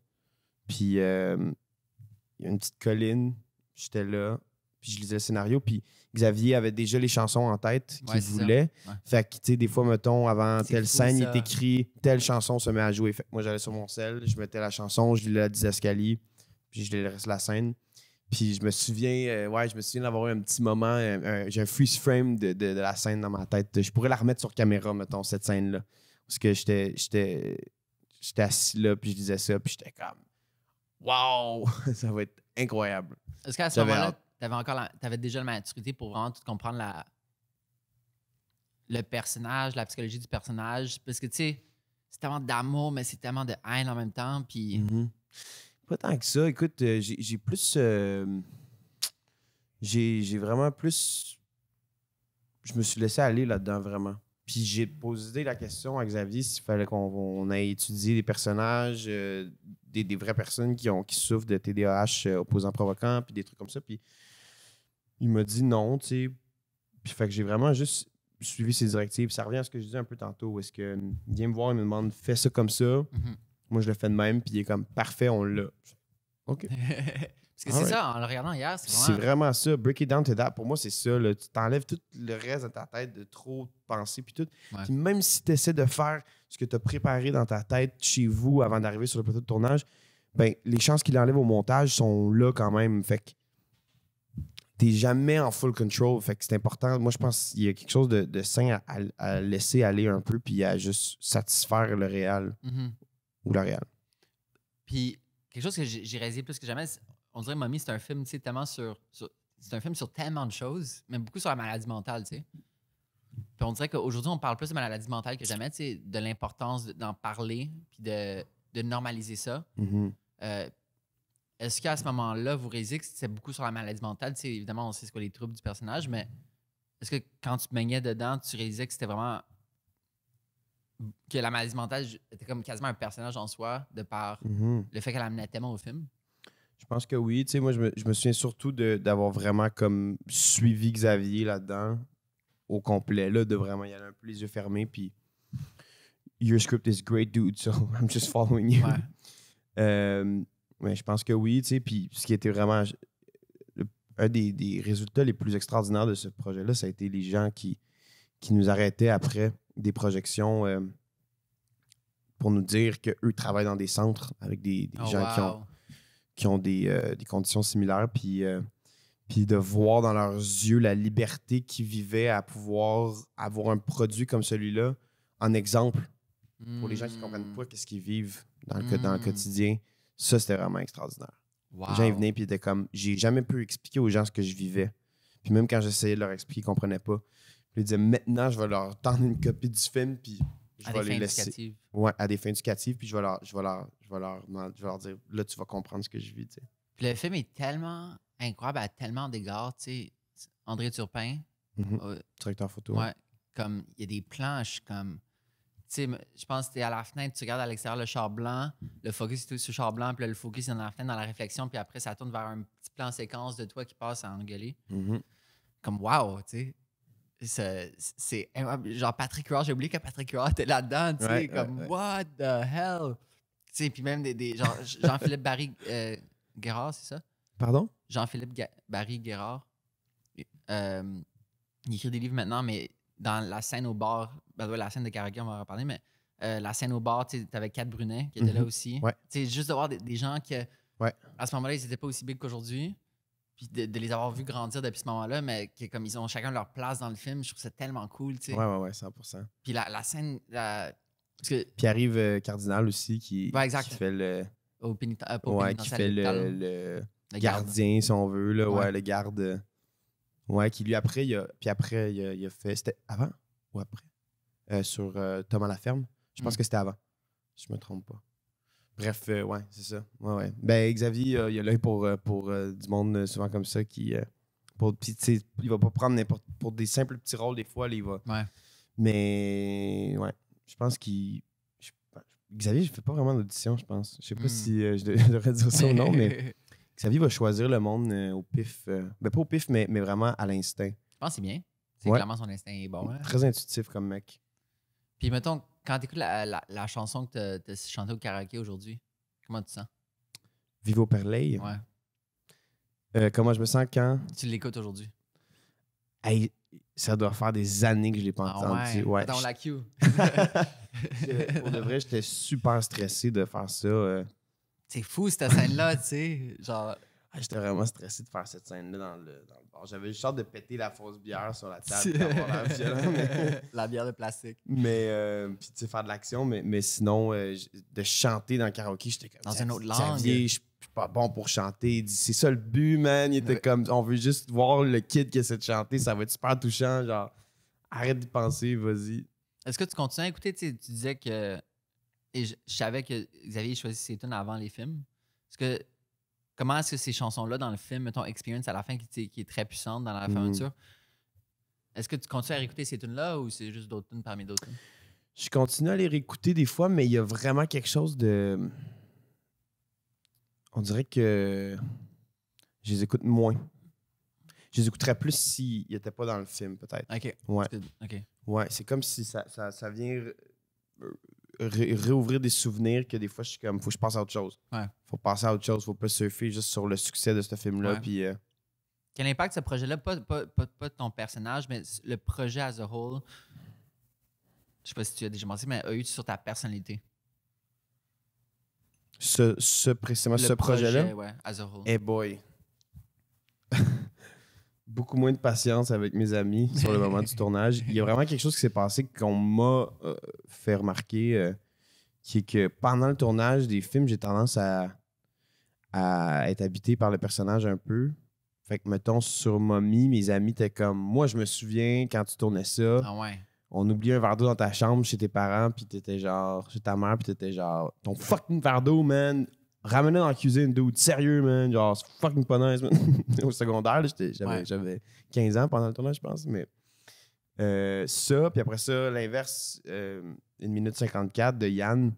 Puis il y a une petite colline, j'étais là, puis je lisais le scénario, puis Xavier avait déjà les chansons en tête qu'il voulait. Ouais. Fait que, tu sais, des fois, mettons, avant telle scène, il est écrit, telle chanson se met à jouer. Fait que moi, j'allais sur mon sel, je mettais la chanson, je lisais la didascalie, puis je lisais la scène. Puis je me souviens d'avoir eu un petit moment, j'ai un freeze frame de la scène dans ma tête. Je pourrais la remettre sur caméra, mettons, cette scène-là. Parce que j'étais assis là, puis je disais ça, puis j'étais comme, wow, ça va être incroyable. Est-ce qu'à ce moment-là, t'avais déjà la maturité pour vraiment tout comprendre le personnage, la psychologie du personnage? Parce que, tu sais, c'est tellement d'amour, mais c'est tellement de haine en même temps, puis... Pas tant que ça. Écoute, j'ai plus... j'ai vraiment plus... Je me suis laissé aller là-dedans, vraiment. Puis j'ai posé la question à Xavier s'il fallait qu'on ait étudié des personnages, des vraies personnes qui souffrent de TDAH opposant provoquant, puis des trucs comme ça. Puis il m'a dit non, tu sais. Puis fait que j'ai vraiment juste suivi ses directives. Ça revient à ce que je disais un peu tantôt. Est-ce que il vient me voir, il me demande, fais ça comme ça. Moi, je le fais de même, puis il est comme, parfait, on l'a. OK. Parce que c'est ça, en le regardant hier, c'est vraiment ça. Break it down to that. Pour moi, c'est ça. Là. Tu t'enlèves tout le reste de ta tête, de trop penser, puis tout. Ouais. Puis même si tu essaies de faire ce que tu as préparé dans ta tête chez vous avant d'arriver sur le plateau de tournage, ben les chances qu'il enlève au montage sont là quand même. Fait que t'es jamais en full control. Fait que c'est important. Moi, je pense qu'il y a quelque chose de sain à laisser aller un peu, puis à juste satisfaire le réel. Ou la réelle. Puis, quelque chose que j'ai réalisé plus que jamais, on dirait Mommy, c'est un film tellement c'est un film sur tellement de choses, mais beaucoup sur la maladie mentale, tu sais. Puis on dirait qu'aujourd'hui, on parle plus de maladie mentale que jamais, tu sais, de l'importance d'en parler puis de normaliser ça. Est-ce qu'à ce moment-là, vous réalisez que c'était beaucoup sur la maladie mentale? Tu sais, évidemment, on sait ce qu'est les troubles du personnage, mais est-ce que quand tu te baignais dedans, tu réalisais que c'était vraiment... que la maladie mentale était comme quasiment un personnage en soi, de par le fait qu'elle amenait tellement au film? Je pense que oui. Tu sais, moi, je me souviens surtout d'avoir vraiment comme suivi Xavier là-dedans au complet, là, de vraiment y aller un peu les yeux fermés, puis your script is great, dude, so I'm just following you. Mais je pense que oui, tu sais, puis ce qui était vraiment... un des résultats les plus extraordinaires de ce projet-là, ça a été les gens qui nous arrêtaient après des projections pour nous dire qu'eux travaillent dans des centres avec des gens qui ont des conditions similaires, puis de voir dans leurs yeux la liberté qu'ils vivaient à pouvoir avoir un produit comme celui-là en exemple pour les gens qui ne comprennent pas ce qu'ils vivent dans le quotidien. Ça, c'était vraiment extraordinaire. Les gens ils venaient et ils étaient comme... J'ai jamais pu expliquer aux gens ce que je vivais. Puis même quand j'essayais de leur expliquer, ils ne comprenaient pas. Puis ils disaient, maintenant, je vais leur tendre une copie du film, puis je vais les laisser... Ouais, à des fins éducatives, puis je vais leur dire, là, tu vas comprendre ce que je vis, tu sais. Puis le film est tellement incroyable à tellement d'égards, tu sais. André Turpin. Directeur photo. Ouais. Comme, il y a des planches comme... Tu sais, je pense que tu es à la fenêtre, tu regardes à l'extérieur le char blanc, le focus est tout sur le char blanc, puis là, le focus est dans la fenêtre, dans la réflexion, puis après, ça tourne vers un petit plan séquence de toi qui passe à engueuler. Comme, wow, tu sais. C'est genre Patrick Huard, j'ai oublié que Patrick Huard était là-dedans, tu sais, what the hell? Tu sais, puis même genre Jean-Philippe Barry Guérard, c'est ça? Pardon? Jean-Philippe Barry Guérard. Il écrit des livres maintenant, mais dans la scène au bar, la scène de karaoké, on va en reparler, mais la scène au bar, tu avais Kat Brunet qui était là aussi. Tu sais, juste de voir des gens qui, à ce moment-là, ils n'étaient pas aussi big qu'aujourd'hui, puis de les avoir vus grandir depuis ce moment-là, mais que, comme ils ont chacun leur place dans le film, je trouve ça tellement cool, tu sais. Ouais, 100%. Puis la scène... Puis arrive Cardinal aussi qui fait le... qui fait le gardien, si on veut, là, le garde... Ouais, qui lui, après, il a fait... C'était avant ou après? Sur Thomas Laferme. Je pense que c'était avant, si je me trompe pas. Bref, ouais, c'est ça. Ouais. Ben, Xavier, il a l'œil pour du monde souvent comme ça qui... il va pas prendre n'importe... Pour des simples petits rôles, des fois, là, il va... Ouais. Mais, ouais, je pense qu'il... Xavier, je fais pas vraiment d'audition, je pense. Je sais pas si je devrais dire ça ou non, mais... Xavier va choisir le monde au pif. Ben, pas au pif, mais vraiment à l'instinct. Je pense que c'est bien. C'est clairement son instinct est bon. Hein? Très intuitif comme mec. Puis, mettons, quand tu écoutes la chanson que tu as chantée au karaoké aujourd'hui, comment tu te sens? Vivo Perley. Ouais. Comment je me sens quand? Tu l'écoutes aujourd'hui? Hey, ça doit faire des années que je ne l'ai pas entendu. Ouais. Attends, la cue. Pour de vrai, j'étais super stressé de faire ça. C'est fou, cette scène-là, tu sais. Genre... J'étais vraiment stressé de faire cette scène-là dans le bar. J'avais juste hâte de péter la fausse bière sur la table et d'avoir l'air violent. La bière de plastique. Mais, puis tu sais, faire de l'action. Mais sinon, de chanter dans le karaoké, j'étais comme... Dans une autre langue. Xavier, je suis pas bon pour chanter. Il dit, c'est ça le but, man. Il était comme, on veut juste voir le kid qui essaie de chanter. Ça va être super touchant. Genre, arrête d'y penser, vas-y. Est-ce que tu continues à écouter? Tu disais que... Et je savais que Xavier choisissait ses tunes avant les films. Comment est-ce que ces chansons-là dans le film, mettons Experience à la fin, qui est très puissante dans la fermeture, est-ce que tu continues à réécouter ces tunes-là ou c'est juste d'autres tunes parmi d'autres tunes? Je continue à les réécouter des fois, mais il y a vraiment quelque chose de... On dirait que je les écoute moins. Je les écouterais plus s'ils n'étaient pas dans le film, peut-être. OK. Ouais. OK. Ouais, c'est comme si ça vient... réouvrir des souvenirs que des fois, je suis comme, faut que je passe à autre chose. Ouais. Faut passer à autre chose. Faut pas surfer juste sur le succès de ce film-là. Ouais. Puis, quel impact ce projet-là, pas ton personnage, mais le projet as a whole, je sais pas si tu as déjà mentionné, mais a eu sur ta personnalité? Précisément ce projet-là? Ouais, as a whole. Hey boy! Beaucoup moins de patience avec mes amis sur le moment du tournage. Il y a vraiment quelque chose qui s'est passé qu'on m'a fait remarquer, qui est que pendant le tournage des films, j'ai tendance à être habité par le personnage un peu. Fait que, mettons, sur Mommy, mes amis étaient comme, moi, je me souviens quand tu tournais ça. Ah ouais. on oublie un verre d'eau dans ta chambre chez tes parents, puis t'étais genre, chez ta mère, puis t'étais genre, ton fucking verre d'eau, man, ramène-le dans la cuisine, dude, sérieux, man, genre, c'est fucking pas nice, man. Au secondaire, là, j'avais 15 ans pendant le tournage, je pense, mais ça, puis après ça, l'inverse, 1 minute 54 de Yann,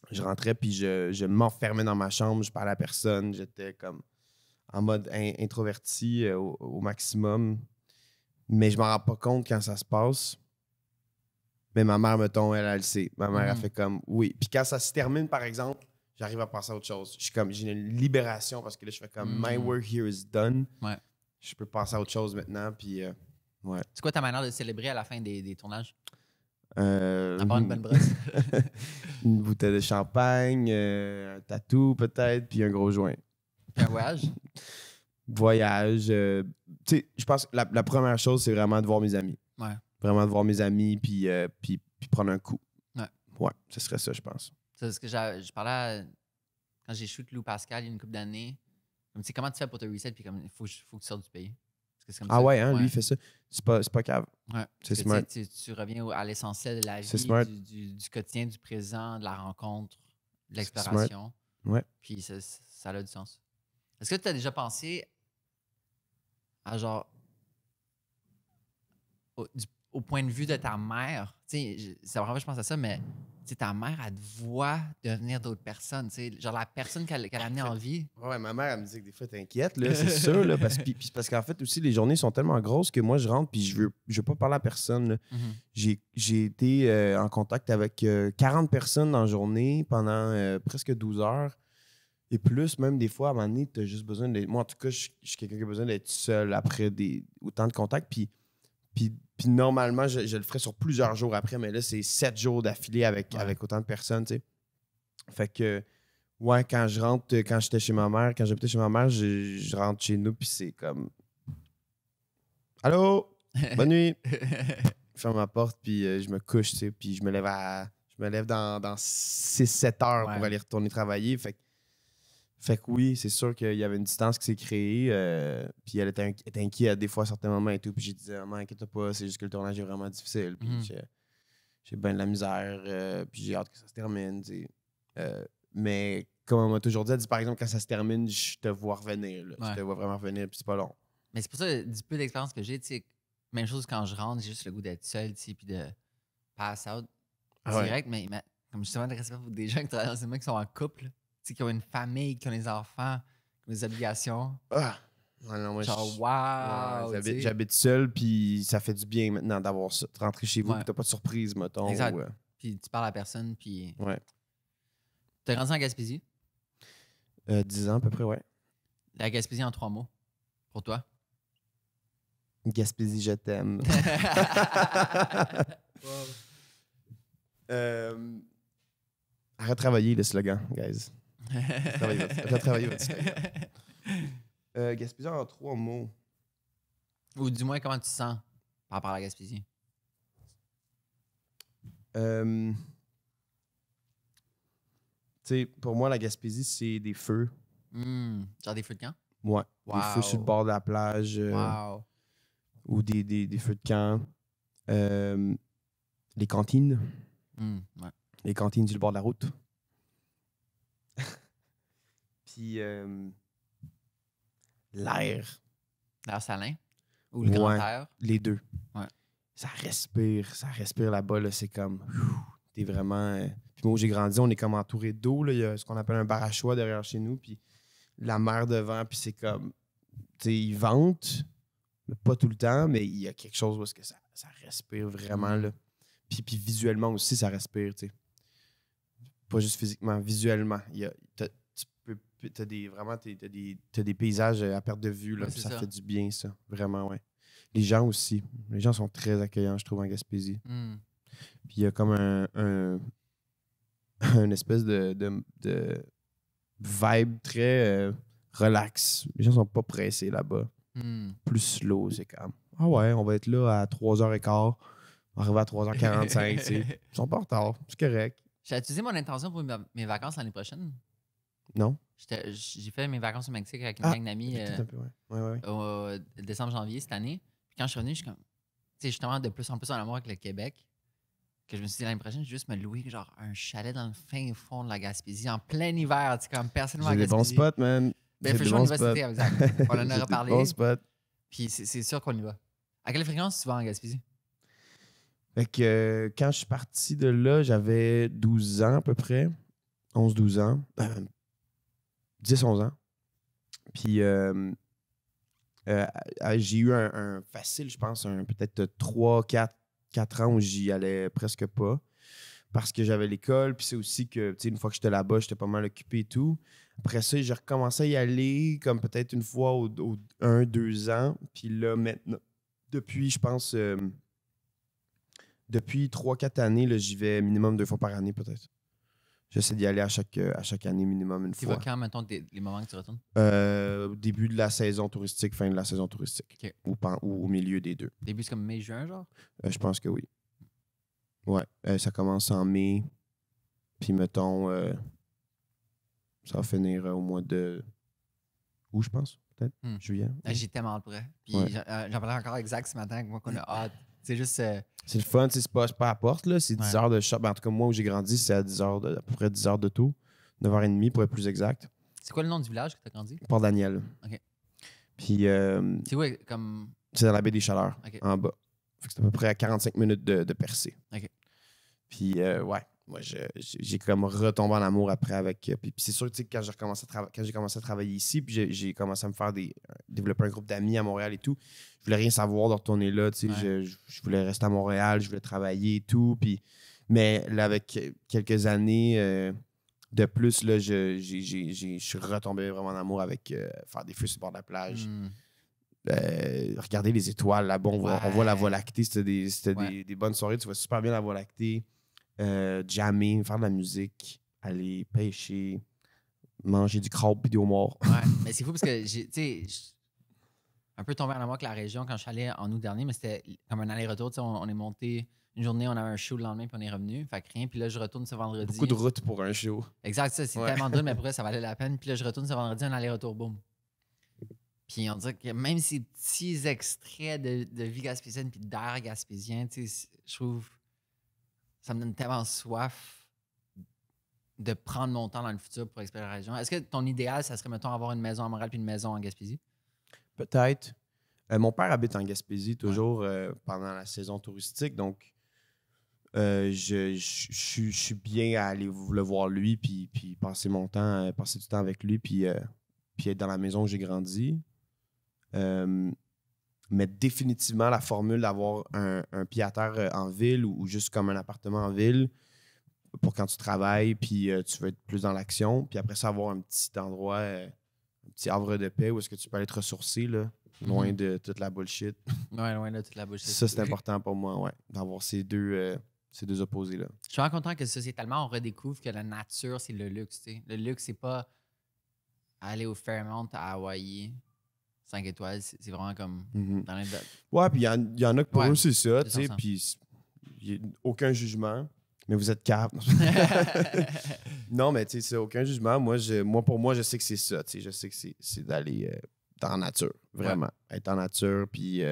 je rentrais, puis je m'enfermais dans ma chambre, je parlais à personne, j'étais comme en mode introverti au maximum, mais je m'en rends pas compte quand ça se passe. Mais ma mère, mettons, elle le sait. Ma mère, elle fait comme oui. Puis quand ça se termine, par exemple, j'arrive à passer à autre chose. Je suis comme, j'ai une libération parce que là, je fais comme my work here is done. Ouais. Je peux passer à autre chose maintenant. Puis, ouais. C'est quoi ta manière de célébrer à la fin des tournages? À part une bonne brosse. Une bouteille de champagne, un tatou peut-être, puis un gros joint. Puis un voyage? Voyage. Tu sais, je pense que la première chose, c'est vraiment de voir mes amis. Ouais. Vraiment de voir mes amis, puis prendre un coup. Ouais. Ouais, ce serait ça, je pense. C'est ce que je parlais quand j'ai shoot Lou Pascal il y a une couple d'années. Comme, tu sais, comment tu fais pour te reset, puis comme, il faut que tu sortes du pays. Parce que c'est comme ça. Ouais, hein, lui, il fait ça. C'est pas cave. Ouais. C'est que, smart. Tu reviens à l'essentiel de la C'est vie, smart. du quotidien, du présent, de la rencontre, de l'exploration. Ouais. Puis ça a du sens. Est-ce que tu as déjà pensé à genre au point de vue de ta mère? Tu sais, c'est vraiment je pense à ça, mais tu sais, ta mère, elle te voit devenir d'autres personnes. Tu sais, genre la personne qu'elle a amenée en vie. Ouais, ma mère, elle me dit que des fois, t'inquiète, là, c'est sûr, là, parce qu'en fait, aussi, les journées sont tellement grosses que moi, je rentre puis je veux pas parler à personne, là. J'ai été en contact avec 40 personnes dans la journée pendant presque 12 heures. Et plus, même des fois, à un moment donné, t'as juste besoin d'être... Moi, en tout cas, je suis quelqu'un qui a besoin d'être seul après autant de contacts. Puis normalement, je le ferais sur plusieurs jours après, mais là, c'est 7 jours d'affilée avec autant de personnes, tu sais. Fait que, ouais, quand j'étais chez ma mère, quand j'habitais chez ma mère, je rentre chez nous, puis c'est comme... Allô? Bonne nuit! Je ferme ma porte, puis je me couche, tu sais, puis je me lève dans 6-7 heures pour aller retourner travailler. Fait que oui, c'est sûr qu'il y avait une distance qui s'est créée. Puis elle était inquiète des fois à certains moments et tout. Puis j'ai dit, maman, inquiète pas, c'est juste que le tournage est vraiment difficile. Puis j'ai bien de la misère. Puis j'ai hâte que ça se termine. Mais comme on m'a toujours dit, elle dit, par exemple, quand ça se termine, je te vois revenir. Là. Je te vois vraiment revenir, puis c'est pas long. Mais c'est pour ça, du peu d'expérience que j'ai, tu sais, même chose quand je rentre, j'ai juste le goût d'être seul, tu sais, puis de pass out direct. Mais comme justement, de respect pour des gens qui travaillent dans ces mecs qui sont en couple, qui ont une famille, qui ont des enfants, qui ont des obligations. Ah! Non, moi, genre, wow! J'habite seul, puis ça fait du bien maintenant d'avoir ça. De rentrer chez vous, puis t'as pas de surprise, mettons. Exact. Puis tu parles à personne, puis... Ouais. T'es grandi en Gaspésie? 10 ans à peu près, ouais. La Gaspésie en 3 mots, pour toi? Gaspésie, je t'aime. À retravailler le slogan, guys. Retravailler votre slogan. Gaspésie en 3 mots. Ou du moins, comment tu te sens par rapport à la Gaspésie? Tu sais, pour moi, la Gaspésie, c'est des feux. Genre des feux de camp? Ouais. Wow. Des feux sur le bord de la plage. Wow. Ou des feux de camp. Les cantines. Ouais. Les cantines sur le bord de la route. Puis l'air. L'air salin? Ou le grand air? Les deux. Ouais. Ça respire là-bas. Là, c'est comme... T'es vraiment... Puis moi, où j'ai grandi, on est comme entouré d'eau. Là. Il y a ce qu'on appelle un bar à choix derrière chez nous. Puis la mer devant. Puis c'est comme... Tu sais, ils ventent. Mais pas tout le temps, mais il y a quelque chose où est-ce que ça respire vraiment. Là. Puis visuellement aussi, ça respire. Tu sais. Pas juste physiquement, visuellement. T'as des paysages à perte de vue. Là, ça fait du bien, ça. Vraiment, ouais. Les gens aussi. Les gens sont très accueillants, je trouve, en Gaspésie. Puis il y a comme un espèce de vibe très relax. Les gens sont pas pressés là-bas. Plus slow, c'est comme ah ouais, on va être là à 3h15. On va arriver à 3h45. Ils sont pas en retard. C'est correct. J'ai utilisé mon intention pour mes vacances l'année prochaine. Non? J'ai fait mes vacances au Mexique avec une gang d'amis au décembre-janvier cette année. Puis quand je suis revenu, je suis comme... Tu justement de plus en plus en amour avec le Québec, que je me suis dit l'année prochaine, je vais juste me louer genre un chalet dans le fin fond de la Gaspésie en plein hiver, comme personne ne va à J'ai des bons Gaspésie. spots, man. Ben, J'ai des on bons y va cet spots. été, exact. On en J'ai aura des parlé. bons spots. Puis c'est sûr qu'on y va. À quelle fréquence tu vas en Gaspésie? Fait que quand je suis parti de là, j'avais 12 ans à peu près. 11-12 ans. 10-11 ans. Puis j'ai eu un facile, je pense, peut-être 3-4 ans où j'y allais presque pas. Parce que j'avais l'école, puis c'est aussi que, tu sais, une fois que j'étais là-bas, j'étais pas mal occupé et tout. Après ça, j'ai recommencé à y aller comme peut-être une fois aux 1-2 ans. Puis là, maintenant, depuis, je pense, depuis 3-4 années, là, j'y vais minimum 2 fois par année, peut-être. J'essaie d'y aller à chaque année, minimum une Tu fois. vas quand, mettons, les moments que tu retournes? Début de la saison touristique, fin de la saison touristique. Okay. Ou au milieu des deux. Début, c'est comme mai-juin, genre? Je pense que oui. Ouais, ça commence en mai. Puis, mettons, ça va finir au mois de août, je pense, peut-être. Juillet. J'ai tellement hâte pour elle. Puis j'en parlais encore avec Zach ce matin, avec moi, qu'on a hâte. C'est juste. C'est le fun, c'est pas à la porte, là. C'est 10 heures de shop. En tout cas, moi, où j'ai grandi, c'est à 10 heures à peu près 10 heures de taux. 9h30 pour être plus exact. C'est quoi le nom du village que tu as grandi? Port-Daniel. OK. Puis. C'est où, comme. C'est dans la baie des Chaleurs, okay. en bas. Fait que c'est à peu près à 45 minutes de percée. OK. Puis, ouais, moi, j'ai comme retombé en amour après avec. Puis c'est sûr que quand j'ai commencé à travailler ici, puis j'ai commencé à me faire développer un groupe d'amis à Montréal et tout, je voulais rien savoir de retourner là. Tu sais, je voulais rester à Montréal, je voulais travailler et tout. Puis, mais là, avec quelques années de plus, là, je suis retombé vraiment en amour avec faire des feux sur le bord de la plage. Regarder les étoiles là-bas, on voit la Voie lactée. C'était des bonnes soirées, tu vois super bien la Voie lactée. Jammer, faire de la musique, aller pêcher, manger du crabe et du homard. Ouais, mais c'est fou parce que j'ai un peu tombé en amour avec la région quand je suis allé en août dernier, mais c'était comme un aller-retour. On est monté une journée, on avait un show le lendemain, puis on est revenu. Fait que rien. Puis là, je retourne ce vendredi. Beaucoup de route pour un show. Exact, ça. C'est tellement dur, mais après, ça valait la peine. Puis là, je retourne ce vendredi, un aller-retour, boum. Puis on dirait que même ces petits extraits de vie gaspésienne puis d'air gaspésien, je trouve ça me donne tellement soif de prendre mon temps dans le futur pour explorer la région. Est-ce que ton idéal, ça serait, mettons, avoir une maison à Montréal puis une maison en Gaspésie? Peut-être. Mon père habite en Gaspésie toujours pendant la saison touristique, donc je suis bien à aller le voir lui puis passer du temps avec lui puis être dans la maison où j'ai grandi. Mais définitivement, la formule d'avoir un pied-à-terre en ville ou juste comme un appartement en ville pour quand tu travailles puis tu veux être plus dans l'action. Puis après ça, avoir un petit endroit, un petit havre de paix où est-ce que tu peux aller te ressourcer, là, loin de toute la bullshit. Ouais, loin de toute la bullshit. Ça, c'est important pour moi, ouais, d'avoir ces deux opposés-là. Je suis vraiment content que sociétalement, on redécouvre que la nature, c'est le luxe. T'sais. Le luxe, c'est pas aller au Fairmont à Hawaï. 5 étoiles, c'est vraiment comme dans les dates. Ouais, puis il y en a que pour eux, c'est ça, tu sais, 200%. puis il n'y a aucun jugement, mais vous êtes cave. Non, mais tu sais, c'est aucun jugement. Pour moi, je sais que c'est ça, tu sais, je sais que c'est d'aller dans la nature, vraiment. Ouais. Être en nature, puis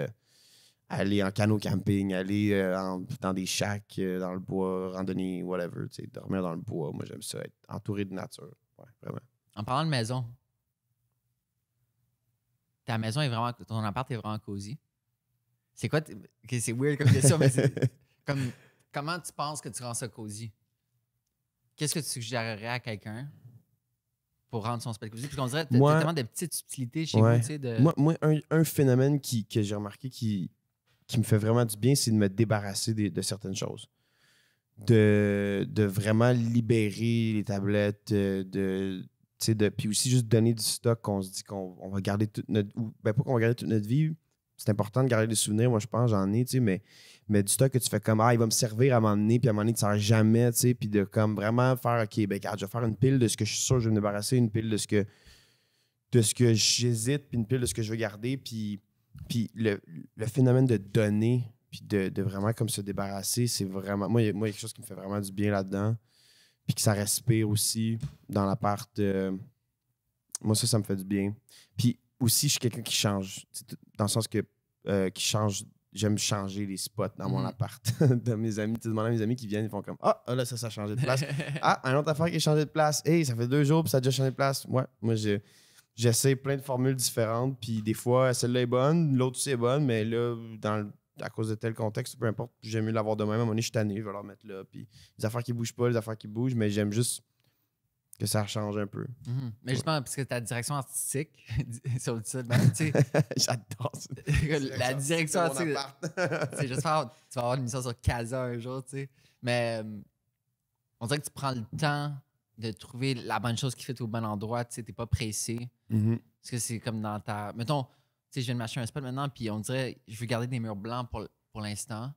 aller en canot camping, aller dans des shacks, dans le bois, randonner, whatever, tu sais, dormir dans le bois. Moi, j'aime ça, être entouré de nature, ouais, vraiment. En parlant de maison, ta maison est vraiment, ton appart est vraiment cosy. C'est quoi? C'est weird comme question, mais c'est comme, comment tu penses que tu rends ça cosy? Qu'est-ce que tu suggérerais à quelqu'un pour rendre son spectacle cosy? Parce qu'on dirait que tu as tellement de petites subtilités chez vous. Tu sais, Moi, un phénomène que j'ai remarqué qui me fait vraiment du bien, c'est de me débarrasser de certaines choses. De vraiment libérer les tablettes, puis aussi juste donner du stock qu'on se dit qu'on va garder toute notre... pas qu'on va garder toute notre vie. C'est important de garder des souvenirs, moi je pense, j'en ai, mais du stock que tu fais comme, il va me servir à un moment donné, puis à un moment donné, tu ne sers jamais, puis de comme vraiment faire, OK, regarde, je vais faire une pile de ce que je suis sûr que je vais me débarrasser, une pile de ce que j'hésite, puis une pile de ce que je veux garder, puis le phénomène de donner, puis de vraiment comme se débarrasser, c'est vraiment... Moi, il y a quelque chose qui me fait vraiment du bien là-dedans. Puis que ça respire aussi dans l'appart. Moi, ça me fait du bien. Puis aussi, je suis quelqu'un qui change. Dans le sens que qui change j'aime changer les spots dans mon appart. De mes amis, tu demandes à mes amis qui viennent, ils font comme ah, là, ça a changé de place. Ah, une autre affaire qui a changé de place. Hey, ça fait 2 jours, puis ça a déjà changé de place. Ouais, moi, j'essaie plein de formules différentes, puis des fois, celle-là est bonne, l'autre aussi est bonne, mais là, à cause de tel contexte, peu importe, j'aime mieux l'avoir de même. À un moment donné, je suis tanné, je vais leur mettre là. Puis les affaires qui bougent pas, les affaires qui bougent, mais j'aime juste que ça change un peu. Mais justement, parce que ta direction artistique, si on dit ça, ben, tu sais. J'adore ça. La direction artistique. J'espère que tu vas avoir une émission sur Casa un jour, tu sais. Mais on dirait que tu prends le temps de trouver la bonne chose qui fait au bon endroit, tu sais, t'es pas pressé. Parce que c'est comme dans ta. Mettons, tu sais, je viens de m'acheter un spot maintenant, puis on dirait, je veux garder des murs blancs pour l'instant.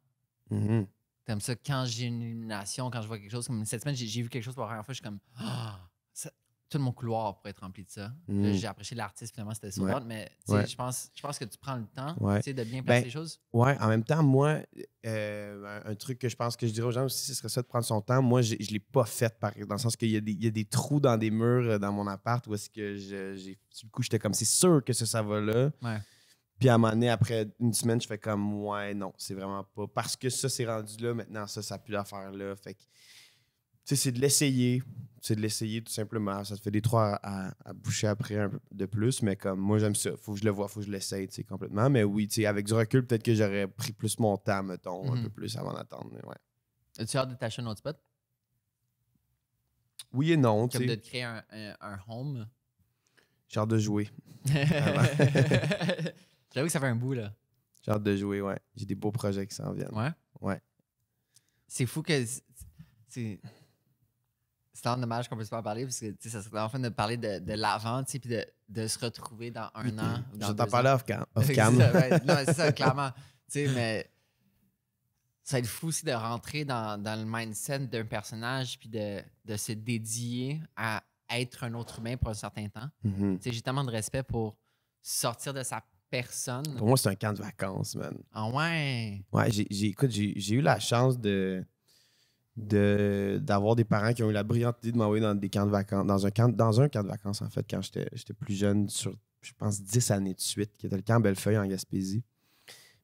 T'aimes ça quand j'ai une illumination, quand je vois quelque chose. Comme cette semaine, j'ai vu quelque chose pour la première fois, je suis comme, tout mon couloir pourrait être rempli de ça. Là, j'ai apprécié l'artiste, finalement, c'était sur l'autre, mais je pense que tu prends le temps de bien placer les choses. Ouais, en même temps, moi, un truc que je pense que je dirais aux gens aussi, ce serait ça de prendre son temps. Moi, je ne l'ai pas fait, dans le sens qu'il y a des trous dans des murs dans mon appart où est-ce que du coup, j'étais comme, c'est sûr que ça va là. Ouais. Puis à un moment donné, après une semaine, je fais comme, ouais, non, c'est vraiment pas. Parce que ça, c'est rendu là, maintenant, ça n'a plus d'affaire là. Fait que, tu sais, c'est de l'essayer. C'est de l'essayer tout simplement. Ça te fait des trous à boucher après un peu de plus, mais comme moi, j'aime ça. Faut que je le vois, faut que je l'essaye, tu sais, complètement. Mais oui, tu sais, avec du recul, peut-être que j'aurais pris plus mon temps, mettons, un peu plus avant d'attendre. Mais ouais. As-tu hâte de t'acheter un autre spot? Oui et non, tu sais. Comme de te créer un home? J'ai hâte de jouer. J'avoue que ça fait un bout, là. J'ai hâte de jouer, ouais. J'ai des beaux projets qui s'en viennent. Ouais? Ouais. C'est fou que... C'est vraiment dommage qu'on puisse pas en parler, parce que ça serait en fait de parler de l'avant, puis de se retrouver dans un an. Je vais t'en parler off-cam. Non, c'est ça, clairement. Mais ça va être fou aussi de rentrer dans le mindset d'un personnage, puis de se dédier à être un autre humain pour un certain temps. J'ai tellement de respect pour sortir de sa personne. Pour moi, c'est un camp de vacances, man. Ah ouais? Ouais, j'ai eu la chance d'avoir des parents qui ont eu la brillante idée de m'envoyer dans des camps de vacances, dans un camp de vacances, en fait, quand j'étais plus jeune, sur, je pense, 10 années de suite, qui était le camp Bellefeuille en Gaspésie.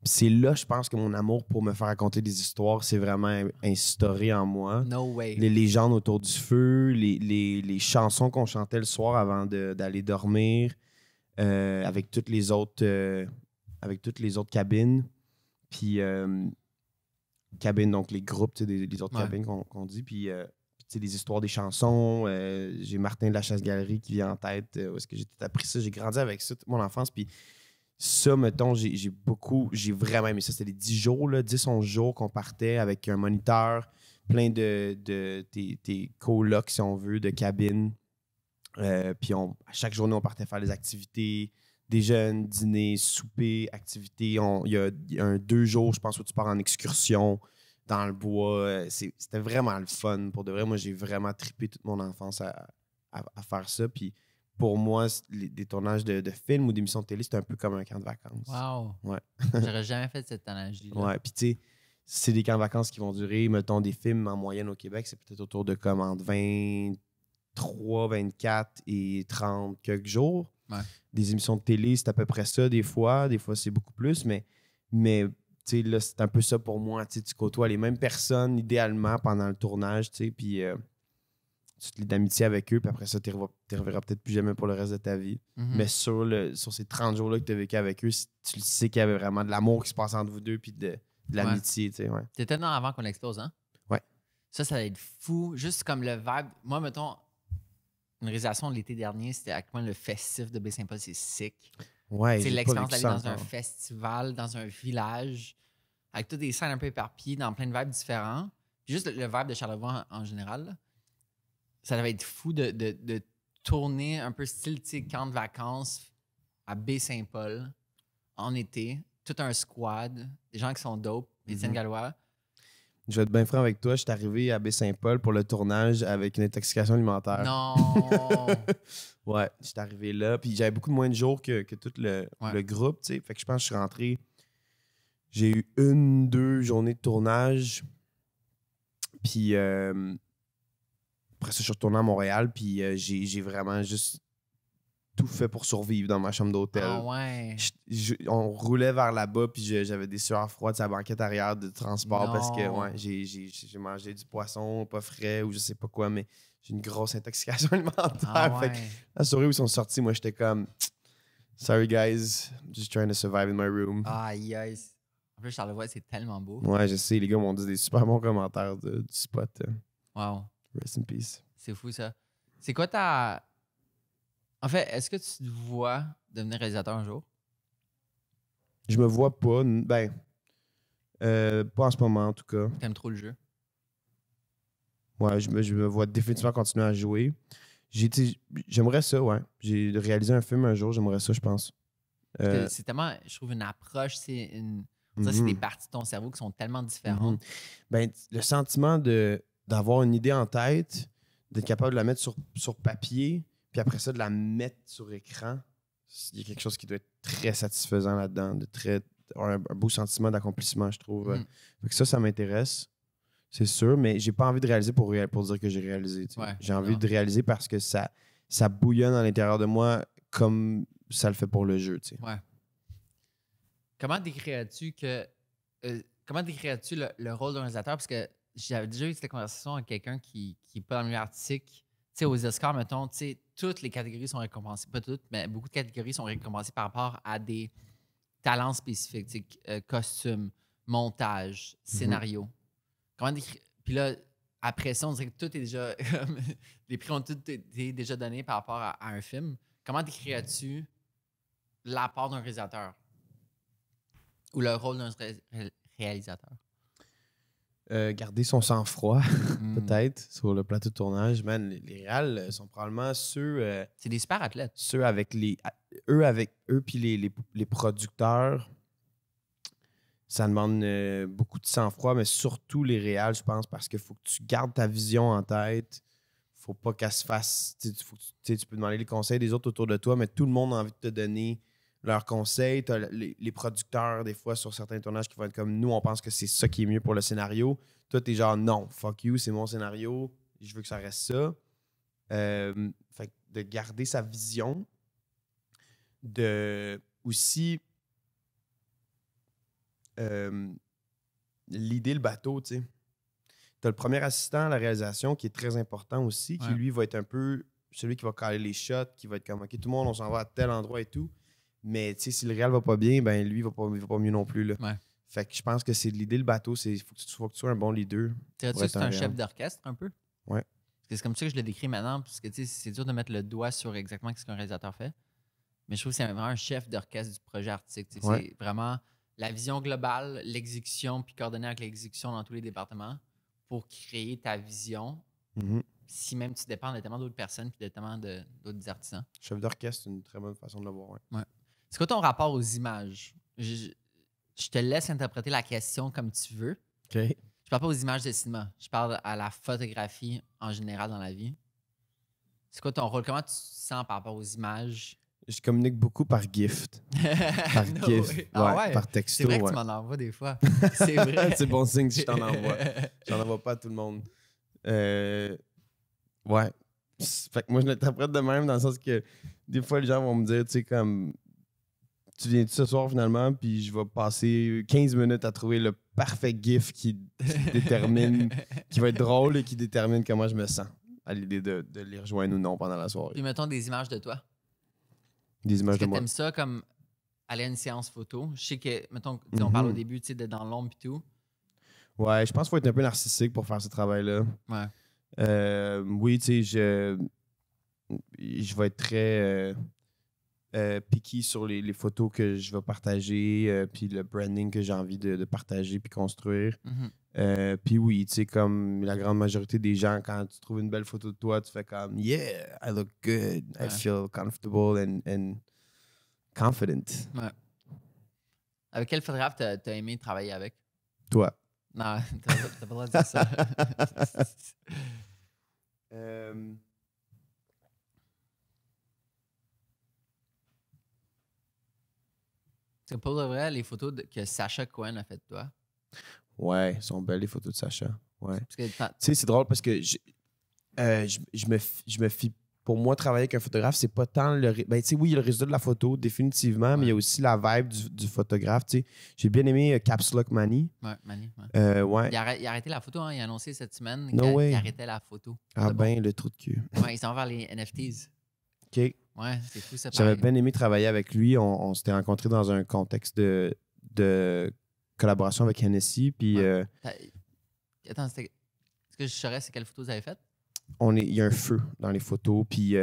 Puis c'est là, je pense, que mon amour pour me faire raconter des histoires s'est vraiment instauré en moi. No way. Les légendes autour du feu, les chansons qu'on chantait le soir avant d'aller dormir, avec toutes les autres cabines. Puis cabines, donc les groupes, les autres cabines qu'on dit. Puis les histoires des chansons. J'ai Martin de la Chasse-Galerie qui vient en tête. Où est-ce que j'ai tout appris ça? J'ai grandi avec ça toute mon enfance. Puis ça, mettons, j'ai vraiment aimé ça. C'était les 10 jours, 10-11 jours qu'on partait avec un moniteur, plein de tes colocs, si on veut, de cabines. Puis à chaque journée, on partait faire des activités, des jeunes, dîner, souper, activités. Il y a 2 jours, je pense, où tu pars en excursion dans le bois. C'était vraiment le fun. Pour de vrai, moi, j'ai vraiment trippé toute mon enfance à faire ça. Puis pour moi, des tournages de films ou d'émissions de télé, c'est un peu comme un camp de vacances. Wow! Ouais. J'aurais jamais fait cette analogie-là. Ouais, puis tu sais, c'est des camps de vacances qui vont durer, mettons, des films en moyenne au Québec, c'est peut-être autour de comme entre 23, 24 et 30 quelques jours. Ouais. Des émissions de télé, c'est à peu près ça des fois c'est beaucoup plus, mais tu sais, là, c'est un peu ça pour moi. Tu côtoies les mêmes personnes, idéalement, pendant le tournage, tu sais, puis tu te lis d'amitié avec eux, puis après ça, tu les reverras peut-être plus jamais pour le reste de ta vie. Mais sur ces 30 jours-là que tu as vécu avec eux, tu sais qu'il y avait vraiment de l'amour qui se passe entre vous deux, puis de l'amitié, tu sais, ouais. C'était tellement avant qu'on explose, hein? Ouais. Ça va être fou. Juste comme le vibe. Moi, mettons, une réalisation de l'été dernier, c'était à quel point le festif de Baie-Saint-Paul, c'est sick. Ouais, c'est l'expérience d'aller dans un festival, dans un village, avec toutes des scènes un peu éparpillées, dans plein de vibes différents. Puis juste le vibe de Charlevoix en général, là, ça devait être fou de tourner un peu style camp de vacances à Baie-Saint-Paul en été. Tout un squad, des gens qui sont dope, Étienne Gallois. Je vais être bien franc avec toi. Je suis arrivé à Baie-Saint-Paul pour le tournage avec une intoxication alimentaire. Non! Ouais, je suis arrivé là. Puis j'avais beaucoup moins de jours que tout le groupe, tu sais. Fait que je pense que je suis rentré. J'ai eu 1-2 journées de tournage. Puis après ça, je suis retourné à Montréal. Puis j'ai vraiment juste tout fait pour survivre dans ma chambre d'hôtel. Ah ouais. On roulait vers là-bas, puis j'avais des sueurs froides sur la banquette arrière de transport Non. parce que ouais, j'ai mangé du poisson pas frais ou je sais pas quoi, mais j'ai une grosse intoxication alimentaire. Ah Fait que ouais. la soirée où ils sont sortis, moi, j'étais comme « Sorry, guys. Just trying to survive in my room. Aïe, aïe. En plus, Charlevoix, c'est tellement beau. Ouais, je sais, les gars m'ont dit des super bons commentaires du spot. Wow. Rest in peace. C'est fou, ça. C'est quoi ta... En fait, est-ce que tu te vois devenir réalisateur un jour? Je me vois pas. Ben, pas en ce moment, en tout cas. T'aimes trop le jeu? Ouais, je me vois définitivement continuer à jouer. J'aimerais ça, ouais. J'ai réalisé un film un jour, j'aimerais ça, je pense. Parce que c'est tellement, je trouve, une approche, c'est des parties de ton cerveau qui sont tellement différentes. Ben, le sentiment d'avoir une idée en tête, d'être capable de la mettre sur papier, puis après ça, de la mettre sur écran, il y a quelque chose qui doit être très satisfaisant là-dedans, un beau sentiment d'accomplissement, je trouve. Fait que ça m'intéresse, c'est sûr, mais j'ai pas envie de réaliser pour dire que j'ai réalisé. Ouais, j'ai envie de réaliser parce que ça bouillonne à l'intérieur de moi comme ça le fait pour le jeu. Ouais. Comment décrirais-tu le rôle d'un réalisateur? Parce que j'avais déjà eu cette conversation avec quelqu'un qui n'est pas dans le milieu artistique. Tu sais, aux Oscars, mettons, toutes les catégories sont récompensées. Pas toutes, mais beaucoup de catégories sont récompensées par rapport à des talents spécifiques. Costume, montage, scénario. Comment décrire? Puis là, après ça, on dirait que tout est déjà... les prix ont tous été déjà donnés par rapport à un film. Comment décrirais-tu l'apport d'un réalisateur? Ou le rôle d'un réalisateur? Garder son sang-froid, peut-être, sur le plateau de tournage. Man, les réals sont probablement ceux... c'est des super athlètes. Ceux avec eux puis les producteurs, ça demande beaucoup de sang-froid, mais surtout les réals, je pense, parce qu'il faut que tu gardes ta vision en tête. Faut pas qu'elle se fasse... Tu peux demander les conseils des autres autour de toi, mais tout le monde a envie de te donner leurs conseils. Tu as les producteurs, des fois, sur certains tournages qui vont être comme nous, on pense que c'est ça qui est mieux pour le scénario. Toi, t'es genre non, fuck you, c'est mon scénario, je veux que ça reste ça. Fait que de garder sa vision, de aussi l'idée, le bateau, tu sais. T'as le premier assistant à la réalisation qui est très important aussi, qui lui va être un peu celui qui va caler les shots, qui va être comme OK, tout le monde, on s'en va à tel endroit et tout. Mais tu sais, si le réel va pas bien, ben lui, il va pas mieux non plus. Là. Ouais. Fait que je pense que c'est l'idée, le bateau, il faut que tu sois un bon leader. Dirais-tu que c'est un chef d'orchestre un peu? Ouais. Parce que c'est comme ça que je le décris maintenant, parce que c'est dur de mettre le doigt sur exactement ce qu'un réalisateur fait. Mais je trouve que c'est vraiment un chef d'orchestre du projet artistique. C'est vraiment la vision globale, l'exécution, puis coordonner avec l'exécution dans tous les départements pour créer ta vision. Si même tu dépends de tellement d'autres personnes puis de tellement d'autres artisans. Chef d'orchestre, c'est une très bonne façon de le voir. Ouais. C'est quoi ton rapport aux images? Je te laisse interpréter la question comme tu veux. OK. Je parle pas aux images de cinéma. Je parle à la photographie en général dans la vie. C'est quoi ton rôle? Comment tu te sens par rapport aux images? Je communique beaucoup par gift. Par GIF. Par texto. C'est vrai que tu m'en envoies des fois. C'est vrai. C'est bon signe si je t'en envoie. Je n'en envoie pas à tout le monde. Ouais. Fait que moi, je l'interprète de même dans le sens que des fois, les gens vont me dire, tu sais, comme tu viens ce soir finalement, puis je vais passer 15 minutes à trouver le parfait GIF qui détermine, qui va être drôle et qui détermine comment je me sens à l'idée de les rejoindre ou non pendant la soirée. Puis mettons des images de toi. Des images de moi. Est-ce que t'aimes ça comme aller à une séance photo? Je sais que, mettons, on parle au début, tu sais, d'être dans l'ombre et tout. Ouais, je pense qu'il faut être un peu narcissique pour faire ce travail-là. Ouais. Oui, tu sais, je vais être très picky sur les photos que je vais partager, puis le branding que j'ai envie de partager puis construire. Puis oui, tu sais, comme la grande majorité des gens, quand tu trouves une belle photo de toi, tu fais comme « Yeah, I look good, I feel comfortable and confident. » Ouais. Avec quel photographe t'as aimé travailler avec? Toi. Non, t'as pas le droit de dire ça. C'est pour de vrai, les photos que Sacha Cohen a faites de toi. Ouais, elles sont belles les photos de Sacha. Ouais. Tu sais, c'est drôle parce que je me fie pour moi, travailler avec un photographe, c'est pas tant le... Ben, tu sais, oui, il y a le résultat de la photo, définitivement, mais il y a aussi la vibe du photographe, tu sais. J'ai bien aimé Caps Lock Manny. Ouais, Manny. Ouais. Il a arrêté la photo, hein. Il a annoncé cette semaine No qu'il way. arrêtait la photo. Ah ben, le trou de cul. Ouais, il s'en va vers les NFTs. OK. Ouais, c'est fou, ça. J'avais bien aimé travailler avec lui. On s'était rencontrés dans un contexte de collaboration avec Hennessy. Puis Attends, est-ce que je saurais c'est quelle photo vous avez faite? il y a un feu dans les photos. Puis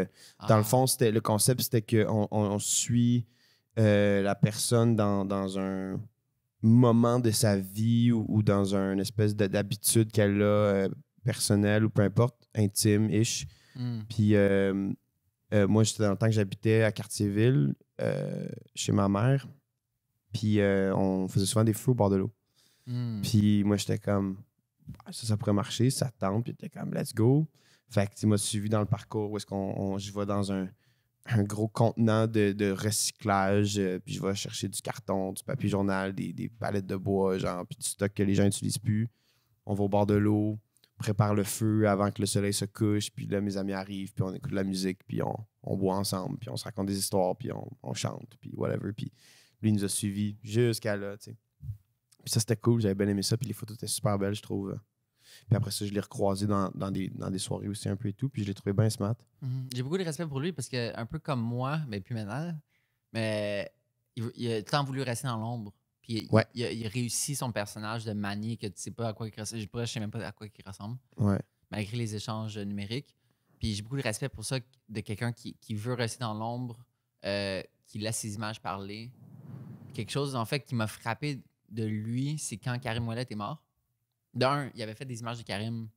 dans le fond, le concept, c'était qu'on suit la personne dans un moment de sa vie ou dans une espèce d'habitude qu'elle a personnelle ou peu importe, intime-ish. Puis moi, j'étais dans le temps que j'habitais à Cartierville, chez ma mère. Puis on faisait souvent des feux au bord de l'eau. Puis moi, j'étais comme, ça pourrait marcher, ça tente. Puis j'étais comme, let's go. Fait que il m'a suivi dans le parcours où est-ce je vais dans un gros contenant de recyclage. Puis je vais chercher du carton, du papier journal, des palettes de bois, genre, puis du stock que les gens n'utilisent plus. On va au bord de l'eau, prépare le feu avant que le soleil se couche. Puis là, mes amis arrivent, puis on écoute de la musique, puis on boit ensemble, puis on se raconte des histoires, puis on chante, puis whatever. Puis lui, il nous a suivis jusqu'à là, tu sais. Puis ça, c'était cool. J'avais bien aimé ça. Puis les photos étaient super belles, je trouve. Puis après ça, je l'ai recroisé dans des soirées aussi un peu et tout. Puis je l'ai trouvé bien smart. J'ai beaucoup de respect pour lui parce que, un peu comme moi, mais plus maintenant, mais il a tout le temps voulu rester dans l'ombre. Puis il réussit son personnage de Manny que tu sais pas à quoi il ressemble. Je sais même pas à quoi il ressemble. Ouais. Malgré les échanges numériques. Puis j'ai beaucoup de respect pour ça de quelqu'un qui veut rester dans l'ombre, qui laisse ses images parler. Quelque chose, en fait, qui m'a frappé de lui, c'est quand Karim Ouellet est mort. D'un, il avait fait des images de Karim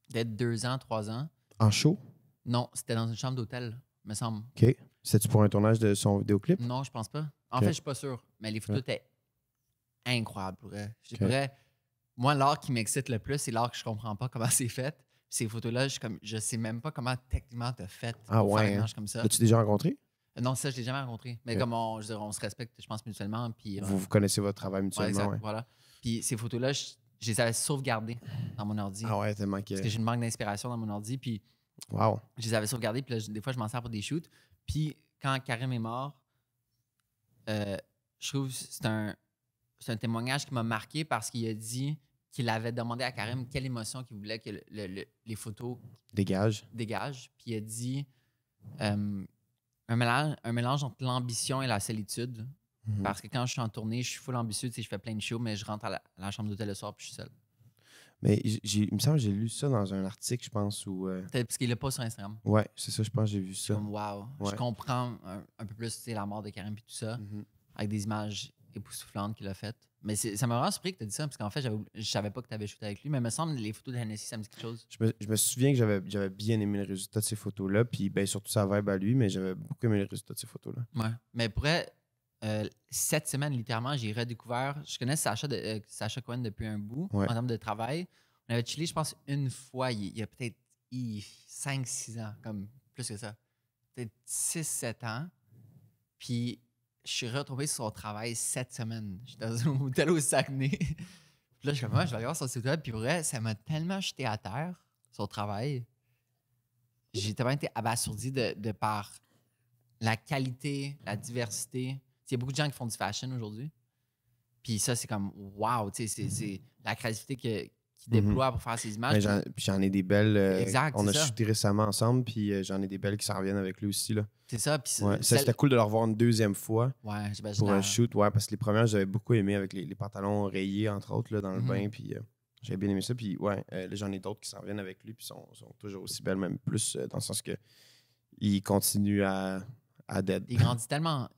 d'être 2 ans, 3 ans. En show? Non, c'était dans une chambre d'hôtel, me semble. OK. C'était-tu pour un tournage de son vidéoclip? Non, je pense pas. En fait, je suis pas sûr. Mais les photos étaient incroyables pour vrai. Je dirais, moi, l'art qui m'excite le plus, c'est l'art que je comprends pas comment c'est fait. Ces photos-là, je sais même pas comment techniquement t'as fait pour faire une image comme ça. L'as-tu déjà rencontré? Non, ça, je l'ai jamais rencontré. Mais comme on se respecte, je pense, mutuellement. Puis, vous connaissez votre travail mutuellement, exact, voilà. Puis ces photos-là, je les avais sauvegardées dans mon ordi. Ah ouais, tellement que... Parce que j'ai une manque d'inspiration dans mon ordi. Puis wow. Je les avais sauvegardées. Puis là, des fois, je m'en sers pour des shoots. Puis quand Karim est mort, je trouve que c'est un témoignage qui m'a marqué parce qu'il a dit qu'il avait demandé à Karim quelle émotion qu'il voulait que les photos dégagent. Puis il a dit un mélange entre l'ambition et la solitude. Parce que quand je suis en tournée, je suis full ambitieux, je fais plein de shows, mais je rentre à la chambre d'hôtel le soir puis je suis seul. Mais il me semble que j'ai lu ça dans un article, je pense. Peut-être parce qu'il l'a pas sur Instagram. Ouais, c'est ça, je pense que j'ai vu ça. Comme wow. Ouais. Je comprends un peu plus la mort de Karim et tout ça, avec des images époustouflantes qu'il a faites. Mais ça m'a vraiment surpris que tu as dit ça, parce qu'en fait, je savais pas que tu avais shooté avec lui, mais il me semble que les photos de Hennessy, ça me dit quelque chose. Je me souviens que j'avais bien aimé le résultat de ces photos-là, puis ben, surtout sa vibe à lui, mais j'avais beaucoup aimé le résultat de ces photos-là. Ouais. Mais pour vrai, cette semaine, littéralement, j'ai redécouvert. Je connais Sacha Cohen depuis un bout en termes de travail. On avait chillé, je pense, une fois, il y a peut-être 5-6 ans, comme plus que ça. Peut-être 6-7 ans. Puis je suis retombé sur son travail cette semaine. J'étais dans un hôtel au Saguenay. Puis là, je suis comme, je vais regarder son site web. Puis pour vrai, ça m'a tellement jeté à terre, son travail. J'ai tellement été abasourdi de par la qualité, la diversité. Il y a beaucoup de gens qui font du fashion aujourd'hui. Puis ça, c'est comme, wow, c'est la créativité qu'il déploie pour faire ces images. J'en ai des belles. Exact. On a shooté récemment ensemble, puis j'en ai des belles qui s'en reviennent avec lui aussi. Là. C'est ça. Puis c'était cool de le revoir une deuxième fois. Ouais, pour un shoot, parce que les premières, j'avais beaucoup aimé avec les pantalons rayés, entre autres, là, dans le bain. Puis j'avais bien aimé ça. Puis là, j'en ai d'autres qui s'en reviennent avec lui, puis sont toujours aussi belles, même plus, dans le sens que il continue à dead. Il grandit tellement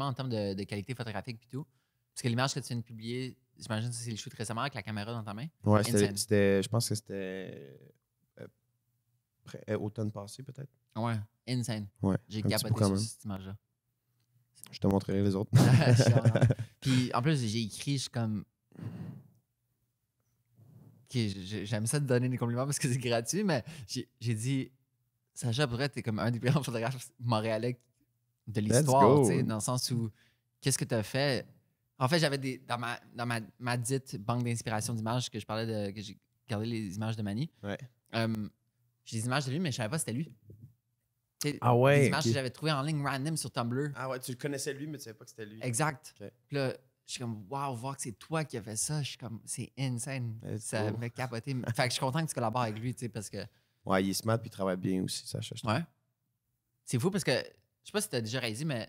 en termes de qualité photographique puis tout. Parce que l'image que tu viens de publier, j'imagine que c'est le shoot récemment avec la caméra dans ta main. Ouais, je pense que c'était automne passé, peut-être. Ouais, insane. Ouais, j'ai capoté sur cette image-là. Je te montrerai les autres. Puis en plus, j'ai écrit, je suis comme... OK, j'aime ça de donner des compliments parce que c'est gratuit, mais j'ai dit, Sacha, pour vrai, t'es comme un des plus grands photographes montréalais de l'histoire, tu sais, dans le sens où, qu'est-ce que tu as fait? En fait, j'avais dans ma dite banque d'inspiration d'images que je parlais que j'ai gardé les images de Manny. Ouais. J'ai des images de lui, mais je savais pas que c'était lui. Ah ouais, des images ok. que j'avais trouvées en ligne random sur Tumblr. Ah ouais, tu le connaissais lui, mais tu savais pas que c'était lui. Exact. Ok. Puis là, je suis comme, wow, voir que c'est toi qui as fait ça, je suis comme, c'est insane. Let's Ça go. m'a capoté. Fait que je suis content que tu collabores avec lui, tu sais, parce que. Ouais, il est smart puis il travaille bien aussi, Sacha. Je trouve. Ouais. C'est fou parce que, je sais pas si tu as déjà réalisé, mais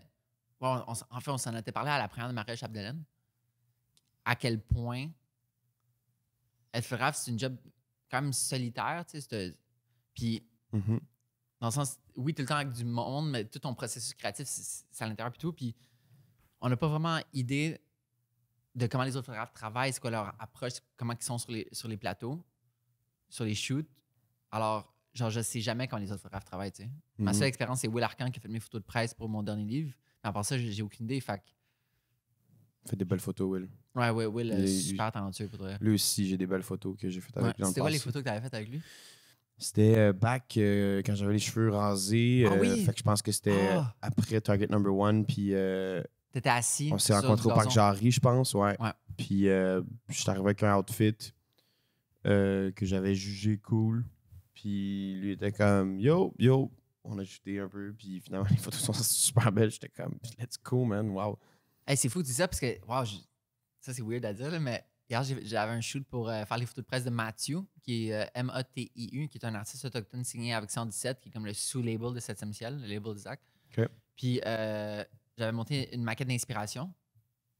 bon, en fait, on s'en était parlé à la première de Maria Chapdelaine. À quel point être photographe, c'est une job quand même solitaire, tu sais. Puis, Mhm. dans le sens, oui, tout le temps avec du monde, mais tout ton processus créatif, c'est à l'intérieur, puis tout. Puis, on n'a pas vraiment idée de comment les autres photographes travaillent, c'est quoi leur approche, comment ils sont sur les plateaux, sur les shoots. Alors, genre, je sais jamais comment les autres photographes travaillent, tu sais. Ma Mhm. seule expérience, c'est Will Arcan qui a fait mes photos de presse pour mon dernier livre. Mais à part ça, j'ai aucune idée. Fait que, Fait des belles photos, Will. ouais, Will, Il- super talentueux, pour vrai. Lui aussi, j'ai des belles photos que j'ai faites Ouais. avec lui dans le C'était quoi les passé. photos que tu avais faites avec lui? C'était back quand j'avais les cheveux rasés. Ah oui! Fait que je pense que c'était Ah! après Target Number One. Puis T'étais assis. on s'est sur rencontrés du au Parc gazon. Jarry, je pense. Ouais. Ouais. Puis je suis arrivé avec un outfit que j'avais jugé cool. Puis lui était comme yo, yo. On a shooté un peu. Puis finalement, les photos sont super belles. J'étais comme let's go, man. Wow. Hey, c'est fou de dire ça parce que, wow, ça c'est weird à dire, là, mais hier j'avais un shoot pour faire les photos de presse de Mathieu, qui est Matiu, qui est un artiste autochtone signé avec 117, qui est comme le sous-label de 7e ciel, le label d'Isaac. OK. Puis j'avais monté une maquette d'inspiration,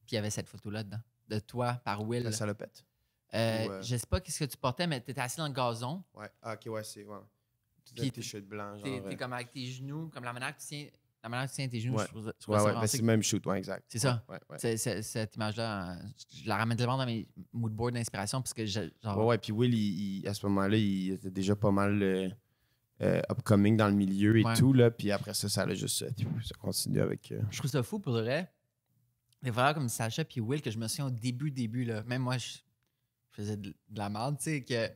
puis il y avait cette photo-là dedans, de toi par Will. La salopette. Je sais pas qu'est-ce que tu portais, mais t'étais assis dans le gazon, Ouais. Ah, ok, ouais, c'est. Ouais. Puis Tes cheveux blancs, t'es genre. comme avec tes genoux, comme la manière que tu tiens tes genoux, Ouais. je trouve Ouais, ça ouais, vraiment ben, c'est sick. le même shoot, ouais, exact. C'est ça. Ouais, ouais. Cette image-là, je la ramène tellement dans mes moodboards d'inspiration parce que genre. Ouais, ouais. Puis Will, à ce moment-là, il était déjà pas mal upcoming dans le milieu et Ouais. tout. Là. Puis après ça, ça allait juste ça continue avec. Je trouve ça fou pour le vrai. Les frères comme Sacha puis Will, que je me souviens au début, là, même moi, je faisais de la merde, tu sais, que.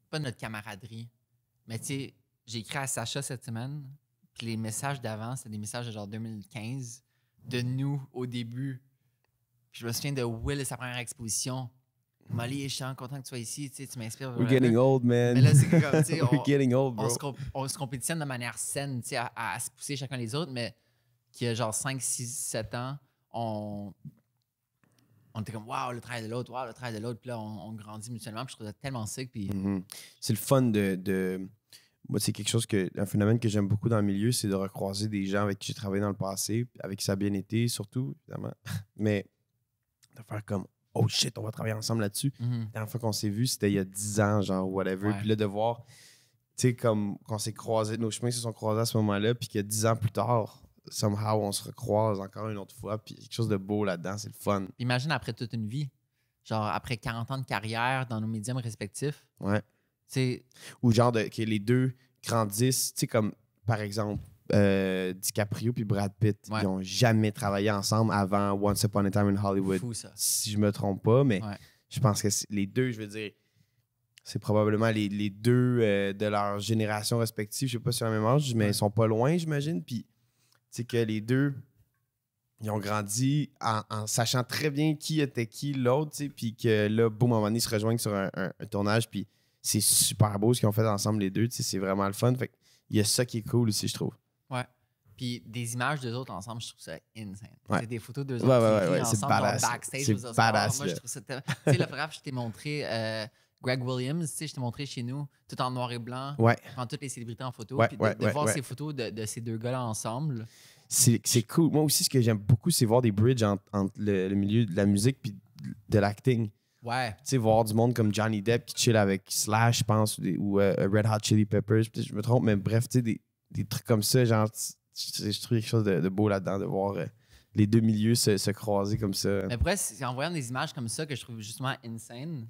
Pas notre camaraderie, mais tu sais, j'ai écrit à Sacha cette semaine, puis les messages d'avant, c'était des messages de genre 2015, de nous au début. Puis je me souviens de Will et sa première exposition. Molly, je suis content que tu sois ici, tu sais, tu m'inspires. We're getting old, man. Mais là, c'est comme, tu sais, We're getting old, bro. on se compétitionne de manière saine, tu sais, à se pousser chacun les autres, mais qu'il y a genre 5, 6, 7 ans, on était comme, waouh, le travail de l'autre, waouh, le travail de l'autre. Puis là, on grandit mutuellement. Puis je trouve ça tellement sick. Puis Mhm. C'est le fun Moi, c'est quelque chose un phénomène que j'aime beaucoup dans le milieu, c'est de recroiser des gens avec qui j'ai travaillé dans le passé, avec qui ça a bien été, surtout, évidemment. Mais de faire comme, oh shit, on va travailler ensemble là-dessus. La dernière fois qu'on s'est vu, c'était il y a 10 ans, genre, whatever. Ouais. Puis là, de voir, tu sais, comme qu'on s'est croisés, nos chemins se sont croisés à ce moment-là, puis que 10 ans plus tard, somehow, on se recroise encore une autre fois, puis quelque chose de beau là-dedans, c'est le fun. imagine après toute une vie, genre après 40 ans de carrière dans nos médiums respectifs. Ouais. Tu sais, Ou genre que les deux grandissent, tu sais, comme par exemple DiCaprio puis Brad Pitt, Ouais. ils n'ont jamais travaillé ensemble avant Once Upon a Time in Hollywood. fou ça. Si je me trompe pas, mais Ouais. je pense que les deux, je veux dire, c'est probablement les deux de leur génération respective. Je sais pas si c'est la même âge, mais Ouais. ils sont pas loin, j'imagine. Puis, tu sais, que les deux, ils ont grandi en sachant très bien qui était qui l'autre, tu sais, puis que là, boum, à un moment donné, ils se rejoignent sur un tournage, puis c'est super beau ce qu'ils ont fait ensemble, les deux, tu sais, c'est vraiment le fun. Fait il y a ça qui est cool aussi, je trouve. Ouais. Puis des images d'eux autres ensemble, je trouve ça insane. Ouais. C'est des photos d'eux Ouais, autres ouais, qui ouais, rient c'est ensemble genre badass. backstage. C'est je veux dire, badass, moi, je là. trouve ça tellement... tu sais, le photographe, je t'ai montré Greg Williams, tu sais, je t'ai montré chez nous, tout en noir et blanc, Ouais. prendre toutes les célébrités en photo, Ouais, puis ouais, de ouais, voir ouais. ces photos de ces deux gars-là ensemble. C'est cool. Moi aussi, ce que j'aime beaucoup, c'est voir des bridges entre le milieu de la musique puis de l'acting. Ouais. Tu sais, voir du monde comme Johnny Depp qui chill avec Slash, je pense, ou Red Hot Chili Peppers. Peut-être que je me trompe, mais bref, tu sais, des trucs comme ça, genre, je trouve quelque chose de beau là-dedans, de voir les deux milieux se croiser comme ça. Mais après, c'est en voyant des images comme ça que je trouve justement insane,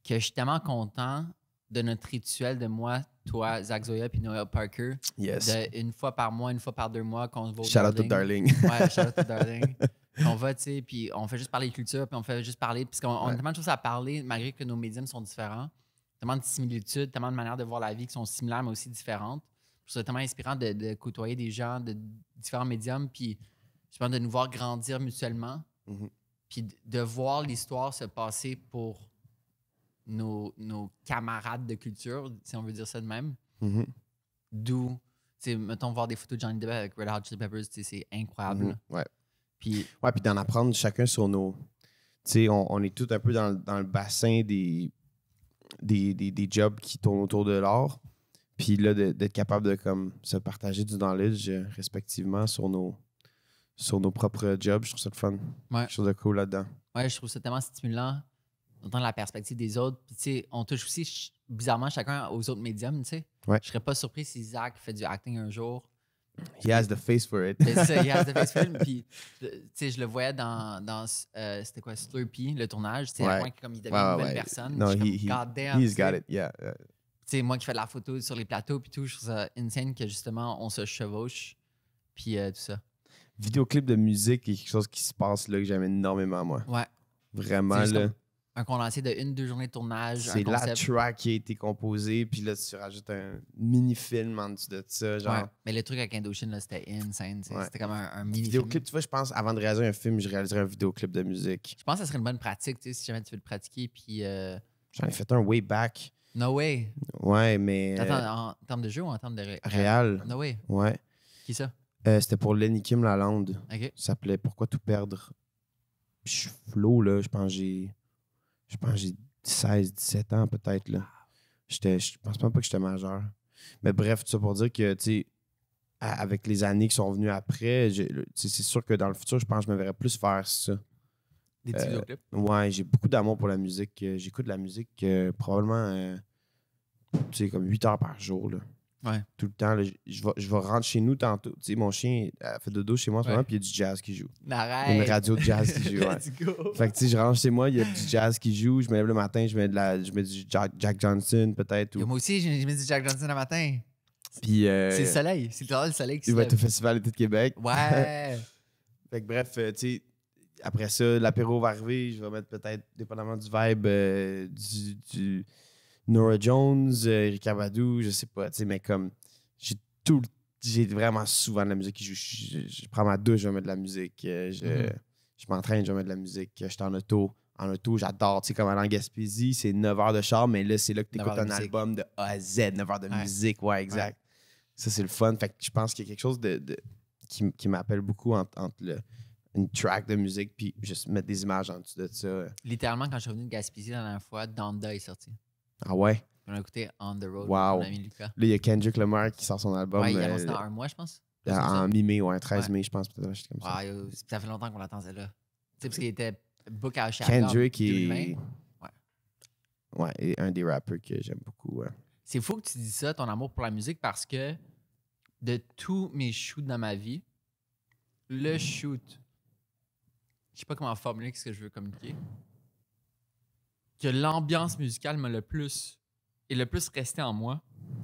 que je suis tellement content de notre rituel de moi, toi, Zach Zoya puis Noel Parker, Yes. de une fois par mois, une fois par 2 mois, qu'on se va au Shout out to Darling. Darling. Ouais, shout out to Darling. On va, tu sais, puis on fait juste parler de culture, puis on fait juste parler, parce qu'on a tellement de choses à parler, malgré que nos médiums sont différents. Tellement de similitudes, tellement de manières de voir la vie qui sont similaires, mais aussi différentes. Je trouve ça tellement inspirant de côtoyer des gens de différents médiums, puis justement de nous voir grandir mutuellement, Mhm. puis de voir l'histoire se passer pour nos camarades de culture, si on veut dire ça de même. Mhm. D'où, mettons, voir des photos de Johnny Depp avec Red Hot Chili Peppers, c'est incroyable. Mhm. Ouais. Puis, Puis d'en apprendre chacun sur nos. Tu sais, on est tous un peu dans le bassin des jobs qui tournent autour de l'art. Puis là, d'être capable de comme, se partager du knowledge respectivement sur nos propres jobs, je trouve ça le fun. Ouais. Quelque chose de cool là-dedans. ouais, je trouve ça tellement stimulant d'entendre la perspective des autres. Puis, tu sais, on touche aussi bizarrement chacun aux autres médiums, tu sais. Ouais. Je serais pas surpris si Zach fait du acting un jour. He has the face for it. C'est ça, il has the face film. Puis, tu sais, je le voyais dans c'était quoi, Slurpee, le tournage. Tu sais, à point que comme il devient une nouvelle personne. No, je suis comme, God damn, he's got it, yeah. Tu sais, moi qui fais de la photo sur les plateaux, puis tout, je trouve ça insane que justement, on se chevauche. Puis tout ça. Vidéoclip de musique est quelque chose qui se passe là que j'aime énormément, moi. Ouais. Vraiment, C'est juste là. comme un condensé de 1-2 journées de tournage. C'est un la concept. track qui a été composée, puis là, tu rajoutes un mini-film en dessous de ça, genre. Ouais. Mais le truc avec Indochine, là, c'était insane. Ouais. C'était comme un mini-film. Vidéoclip, tu vois, je pense, avant de réaliser un film, je réaliserais un vidéoclip de musique. Je pense que ça serait une bonne pratique, tu sais, si jamais tu veux le pratiquer. Puis, J'en ai fait un way back. no way. Ouais, mais. Attends, en termes de jeu ou en termes de réel. No way. Ouais. Qui ça? C'était pour Lenny Kim Lalande. OK. Ça s'appelait Pourquoi tout perdre? Puis je suis flow, là. Je pense que j'ai 16, 17 ans, peut-être, là. Je pense même pas que j'étais majeur. Mais bref, tout ça pour dire que, tu sais, avec les années qui sont venues après, c'est sûr que dans le futur, je pense que je me verrais plus faire ça. Des petits vidéoclips. Ouais, j'ai beaucoup d'amour pour la musique. J'écoute de la musique probablement, tu sais, comme 8 heures par jour, là. Ouais. Tout le temps, là, je vais rentrer chez nous tantôt. Tu sais, mon chien fait dodo chez moi en ce moment, puis il y a du jazz qui joue. Arrête. Il y a une radio de jazz qui joue, ouais. Let's go. Fait que, tu sais, je rentre chez moi, il y a du jazz qui joue. Je me lève le matin, je mets du Jack Johnson, peut-être. Yo, moi aussi, j'ai mis du Jack Johnson le matin. Puis. C'est le soleil. C'est le soleil qui se Il va lève. être au Festival d'été de Québec. Ouais. Fait que, bref, tu sais, après ça, l'apéro va arriver. Je vais mettre peut-être, dépendamment du vibe, du Norah Jones, Erykah Badu, je sais pas, tu sais, mais comme. J'ai vraiment souvent de la musique qui joue. Je prends ma douche, je vais mettre de la musique. Je m'entraîne, je vais mettre de la musique. Je suis en auto. En auto, j'adore. Tu sais, comme en Gaspésie, c'est 9 heures de char, mais là, c'est là que tu écoutes un album de A à Z, 9 heures de musique. Ouais, exact. Ouais. Ça, c'est le fun. Fait que je pense qu'il y a quelque chose qui m'appelle beaucoup entre une track de musique puis juste mettre des images en dessous de ça. Littéralement, quand je suis revenu de Gaspésie la dernière fois, Donda est sorti. Ah ouais? On a écouté On the Road. Wow. Mon ami Lucas. Là, il y a Kendrick Lamar qui sort son album. Ouais, il a annoncé dans un mois, je pense. En mi-mai, ouais, 13 mai, je pense. Peut-être, comme ça. Ouais, ça fait longtemps qu'on l'attendait là. Tu sais, parce qu'il était book à Chicago. Kendrick est. Ouais. Ouais, et un des rappeurs que j'aime beaucoup. Ouais. C'est fou que tu dis ça, ton amour pour la musique, parce que de tous mes shoots dans ma vie, le shoot, je sais pas comment formuler ce que je veux communiquer, que l'ambiance musicale m'a le plus resté en moi,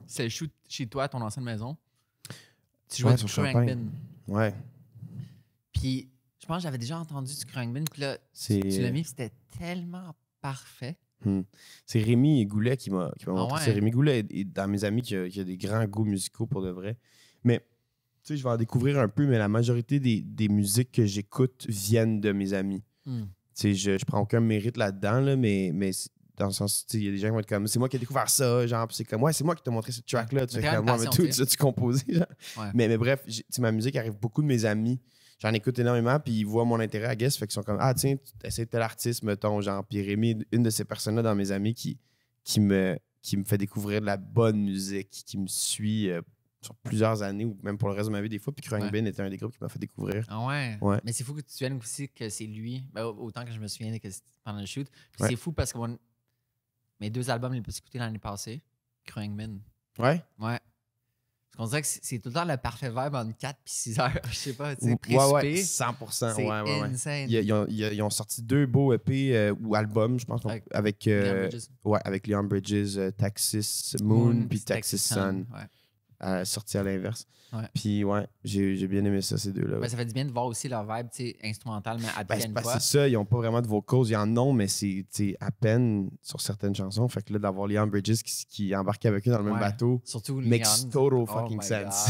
c'est le shoot chez toi, à ton ancienne maison. Tu jouais du Khruangbin. Ouais. Puis, je pense que j'avais déjà entendu du Khruangbin, puis là, tu l'as mis, c'était tellement parfait. C'est Rémi Goulet qui m'a montré. Ouais. C'est Rémi Goulet est dans mes amis qui a des grands goûts musicaux pour de vrai. Mais, tu sais, je vais en découvrir un peu, mais la majorité des musiques que j'écoute viennent de mes amis. Tu sais, je prends aucun mérite là-dedans, là, mais dans le sens, il y a des gens qui vont être comme, c'est moi qui ai découvert ça, genre, c'est comme, ouais, c'est moi qui t'ai montré cette track-là. Tu fais comme, moi, mais tout ça, tu composais, genre. Ouais. Mais bref, ma musique arrive beaucoup de mes amis. J'en écoute énormément, puis ils voient mon intérêt à guess, fait qu'ils sont comme, ah, tiens, tu essaies tel artiste, mettons, genre. Puis Rémi, une de ces personnes-là dans mes amis qui me fait découvrir de la bonne musique, qui me suit sur plusieurs années, ou même pour le reste de ma vie, des fois. Puis Khruangbin était un des groupes qui m'a fait découvrir. Ah ouais? Ouais. Mais c'est fou que tu viennes aussi que c'est lui, ben, autant que je me souviens que c'était pendant le shoot. Puis Ouais. c'est fou parce que mes 2 albums les plus écoutés l'année passée, Khruangbin. Ouais? Ouais. Parce qu'on dirait que c'est tout le temps le parfait vibe entre 4 et 6 heures. Je sais pas, tu sais, Ouais, précipé. 100%. C'est Ouais. insane. Ils ont sorti 2 beaux EP ou albums, je pense, avec Leon Bridges. ouais, avec Leon Bridges, Texas Moon, puis Texas Sun. Ouais. Sorti à l'inverse. Ouais. Puis ouais, j'ai bien aimé ça, ces deux-là. Ben, ça fait du bien de voir aussi leur vibe, tu sais, instrumentale, mais appliquée à une voix. C'est ça, ils n'ont pas vraiment de vocals, ils en ont, mais c'est à peine sur certaines chansons. Fait que là, d'avoir Leon Bridges qui embarquait avec eux dans le même bateau, surtout makes Leon. total fucking sense.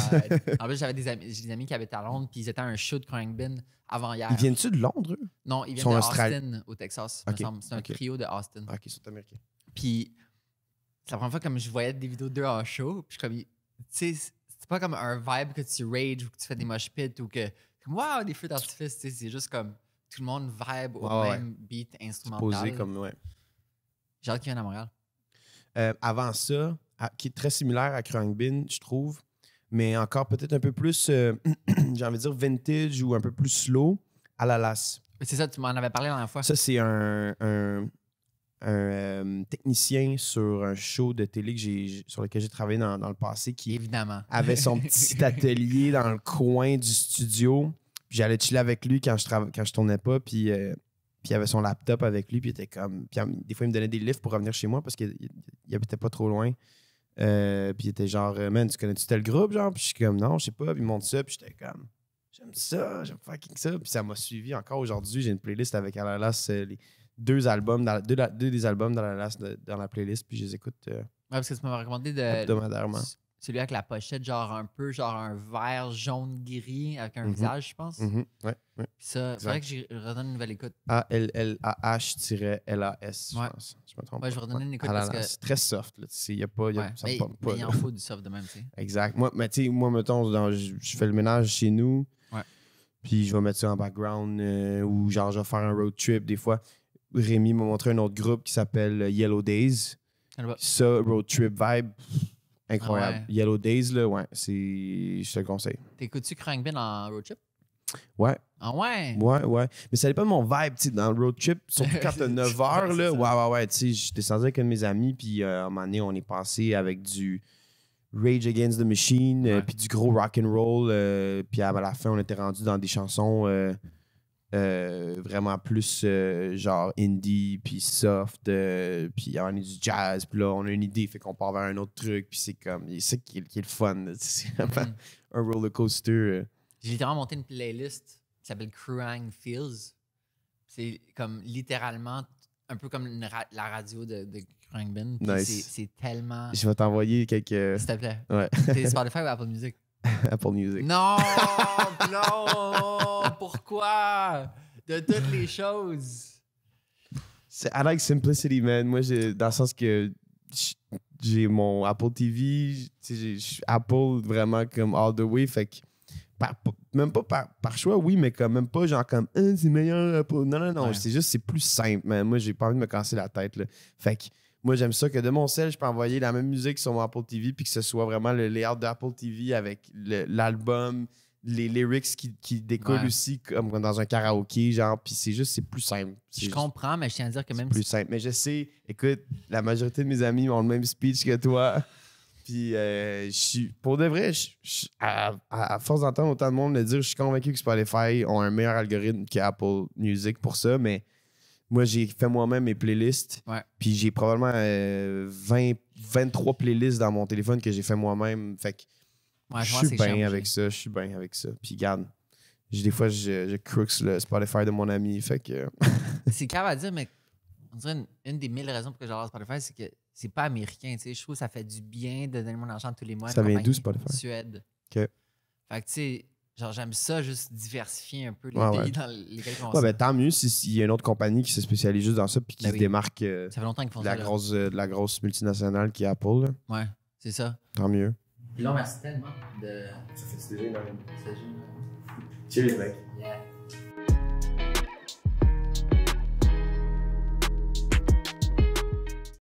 En plus, j'ai des amis qui habitent à Londres, puis ils étaient à un show de Khruangbin avant-hier. Ils viennent-tu de Londres, eux? Non, ils viennent sont de Australiens. Austin, au Texas, me semble. C'est un trio de Austin. Ok, ils sont américains. Puis c'est la première fois comme je voyais des vidéos d'eux en show. Puis je suis comme, tu sais, c'est pas comme un vibe que tu rage ou que tu fais des mosh pits ou que, comme, wow, des feux d'artifice. Tu sais, c'est juste comme tout le monde vibe au même beat instrumental. Posé comme, J'ai hâte qu'il vienne à Montréal. Avant ça, qui est très similaire à Khruangbin, je trouve, mais encore peut-être un peu plus, j'ai envie de dire vintage ou un peu plus slow, Alalas. C'est ça, tu m'en avais parlé la dernière fois. Ça, c'est un technicien sur un show de télé sur lequel j'ai travaillé dans le passé qui Évidemment. avait son petit atelier dans le coin du studio. Puis j'allais chiller avec lui quand je tournais pas, puis il avait son laptop avec lui, puis il était comme... Puis des fois, il me donnait des livres pour revenir chez moi parce qu'il habitait pas trop loin. Puis il était genre, man, tu connais-tu tel groupe, genre? Puis je suis comme, non, je sais pas. Puis il monte ça, puis j'étais comme, j'aime fucking ça. Puis ça m'a suivi encore aujourd'hui. J'ai une playlist avec Alalas, les deux albums, deux des albums d'Alalas dans la playlist, puis je les écoute Ouais, parce que tu m'avais recommandé hebdomadairement. Celui avec la pochette, genre un vert jaune-gris avec un visage, je pense. Ouais. Puis ça, c'est vrai que je redonne une nouvelle écoute. ALLAH-LAS, je pense. Je me trompe pas. Je vais redonner une écoute parce que... C'est très soft. Là. Ça me pomme pas. Mais il en faut du soft de même, tu sais. Exact. Moi, mettons, je fais le ménage chez nous. Ouais. Puis je vais mettre ça en background ou genre, je vais faire un road trip des fois. Rémi m'a montré un autre groupe qui s'appelle Yellow Days. Ça, road trip vibe... Incroyable. Ah ouais. Yellow Days, là, je te le conseille. T'écoutes-tu Khruangbin en road trip? Ouais. Ah ouais? Ouais. Mais ça dépend de mon vibe, tu sais, dans le road trip, surtout quand t'as 9 heures, là. Ouais. Tu sais, j'étais descendu avec un de mes amis, puis à un moment donné, on est passé avec du Rage Against the Machine, puis du gros rock and roll, puis à la fin, on était rendu dans des chansons vraiment plus genre indie puis soft puis on est du jazz puis là on a une idée fait qu'on part vers un autre truc puis c'est comme c'est ça qui est le fun c'est vraiment un roller coaster. J'ai littéralement monté une playlist qui s'appelle Khruang Feels. C'est comme littéralement un peu comme la radio de Khruangbin. Nice. C'est tellement... Je vais t'envoyer quelques... S'il te plaît. Ouais. C'est Spotify ou Apple Music? Apple Music. Non! Non! Pourquoi? De toutes les choses. I like simplicity, man. Moi, dans le sens que j'ai mon Apple TV, j'ai Apple vraiment comme all the way. Fait que, même pas par choix, oui, mais quand même pas genre comme c'est meilleur Apple. Non. Ouais. C'est plus simple, man. Moi, j'ai pas envie de me casser la tête. Là. Fait que, moi, j'aime ça que de mon cell, je peux envoyer la même musique sur mon Apple TV puis que ce soit vraiment le layout d'Apple TV avec l'album, les lyrics qui décollent aussi comme dans un karaoké, genre, puis c'est plus simple. Je comprends, mais je tiens à dire que même... C'est plus simple. Mais je sais, écoute, la majorité de mes amis ont le même speech que toi. Puis, pour de vrai, à force d'entendre autant de monde le dire, je suis convaincu que Spotify ont un meilleur algorithme qu'Apple Music pour ça, mais... Moi, j'ai fait moi-même mes playlists. Ouais. Puis j'ai probablement 23 playlists dans mon téléphone que j'ai fait moi-même. Fait que je suis bien avec ça. Puis regarde, des fois, je crooks le Spotify de mon ami. Fait que... C'est grave à dire, mais on dirait une des 1000 raisons pour que j'adore Spotify, c'est que c'est pas américain. Tu sais, je trouve que ça fait du bien de donner mon argent tous les mois. Ça vient d'où, Spotify? Suède. OK. Fait que tu sais... Genre, j'aime ça, juste diversifier un peu les pays dans lesquels on ben, tant mieux s'il y a une autre compagnie qui se spécialise juste dans ça puis qui se démarque ça fait longtemps qu'ils font de la grosse multinationale qui est Apple. Là. Ouais, c'est ça. Tant mieux. Puis là, merci tellement de... Ça fait du bien, Cheers, mec. Yeah.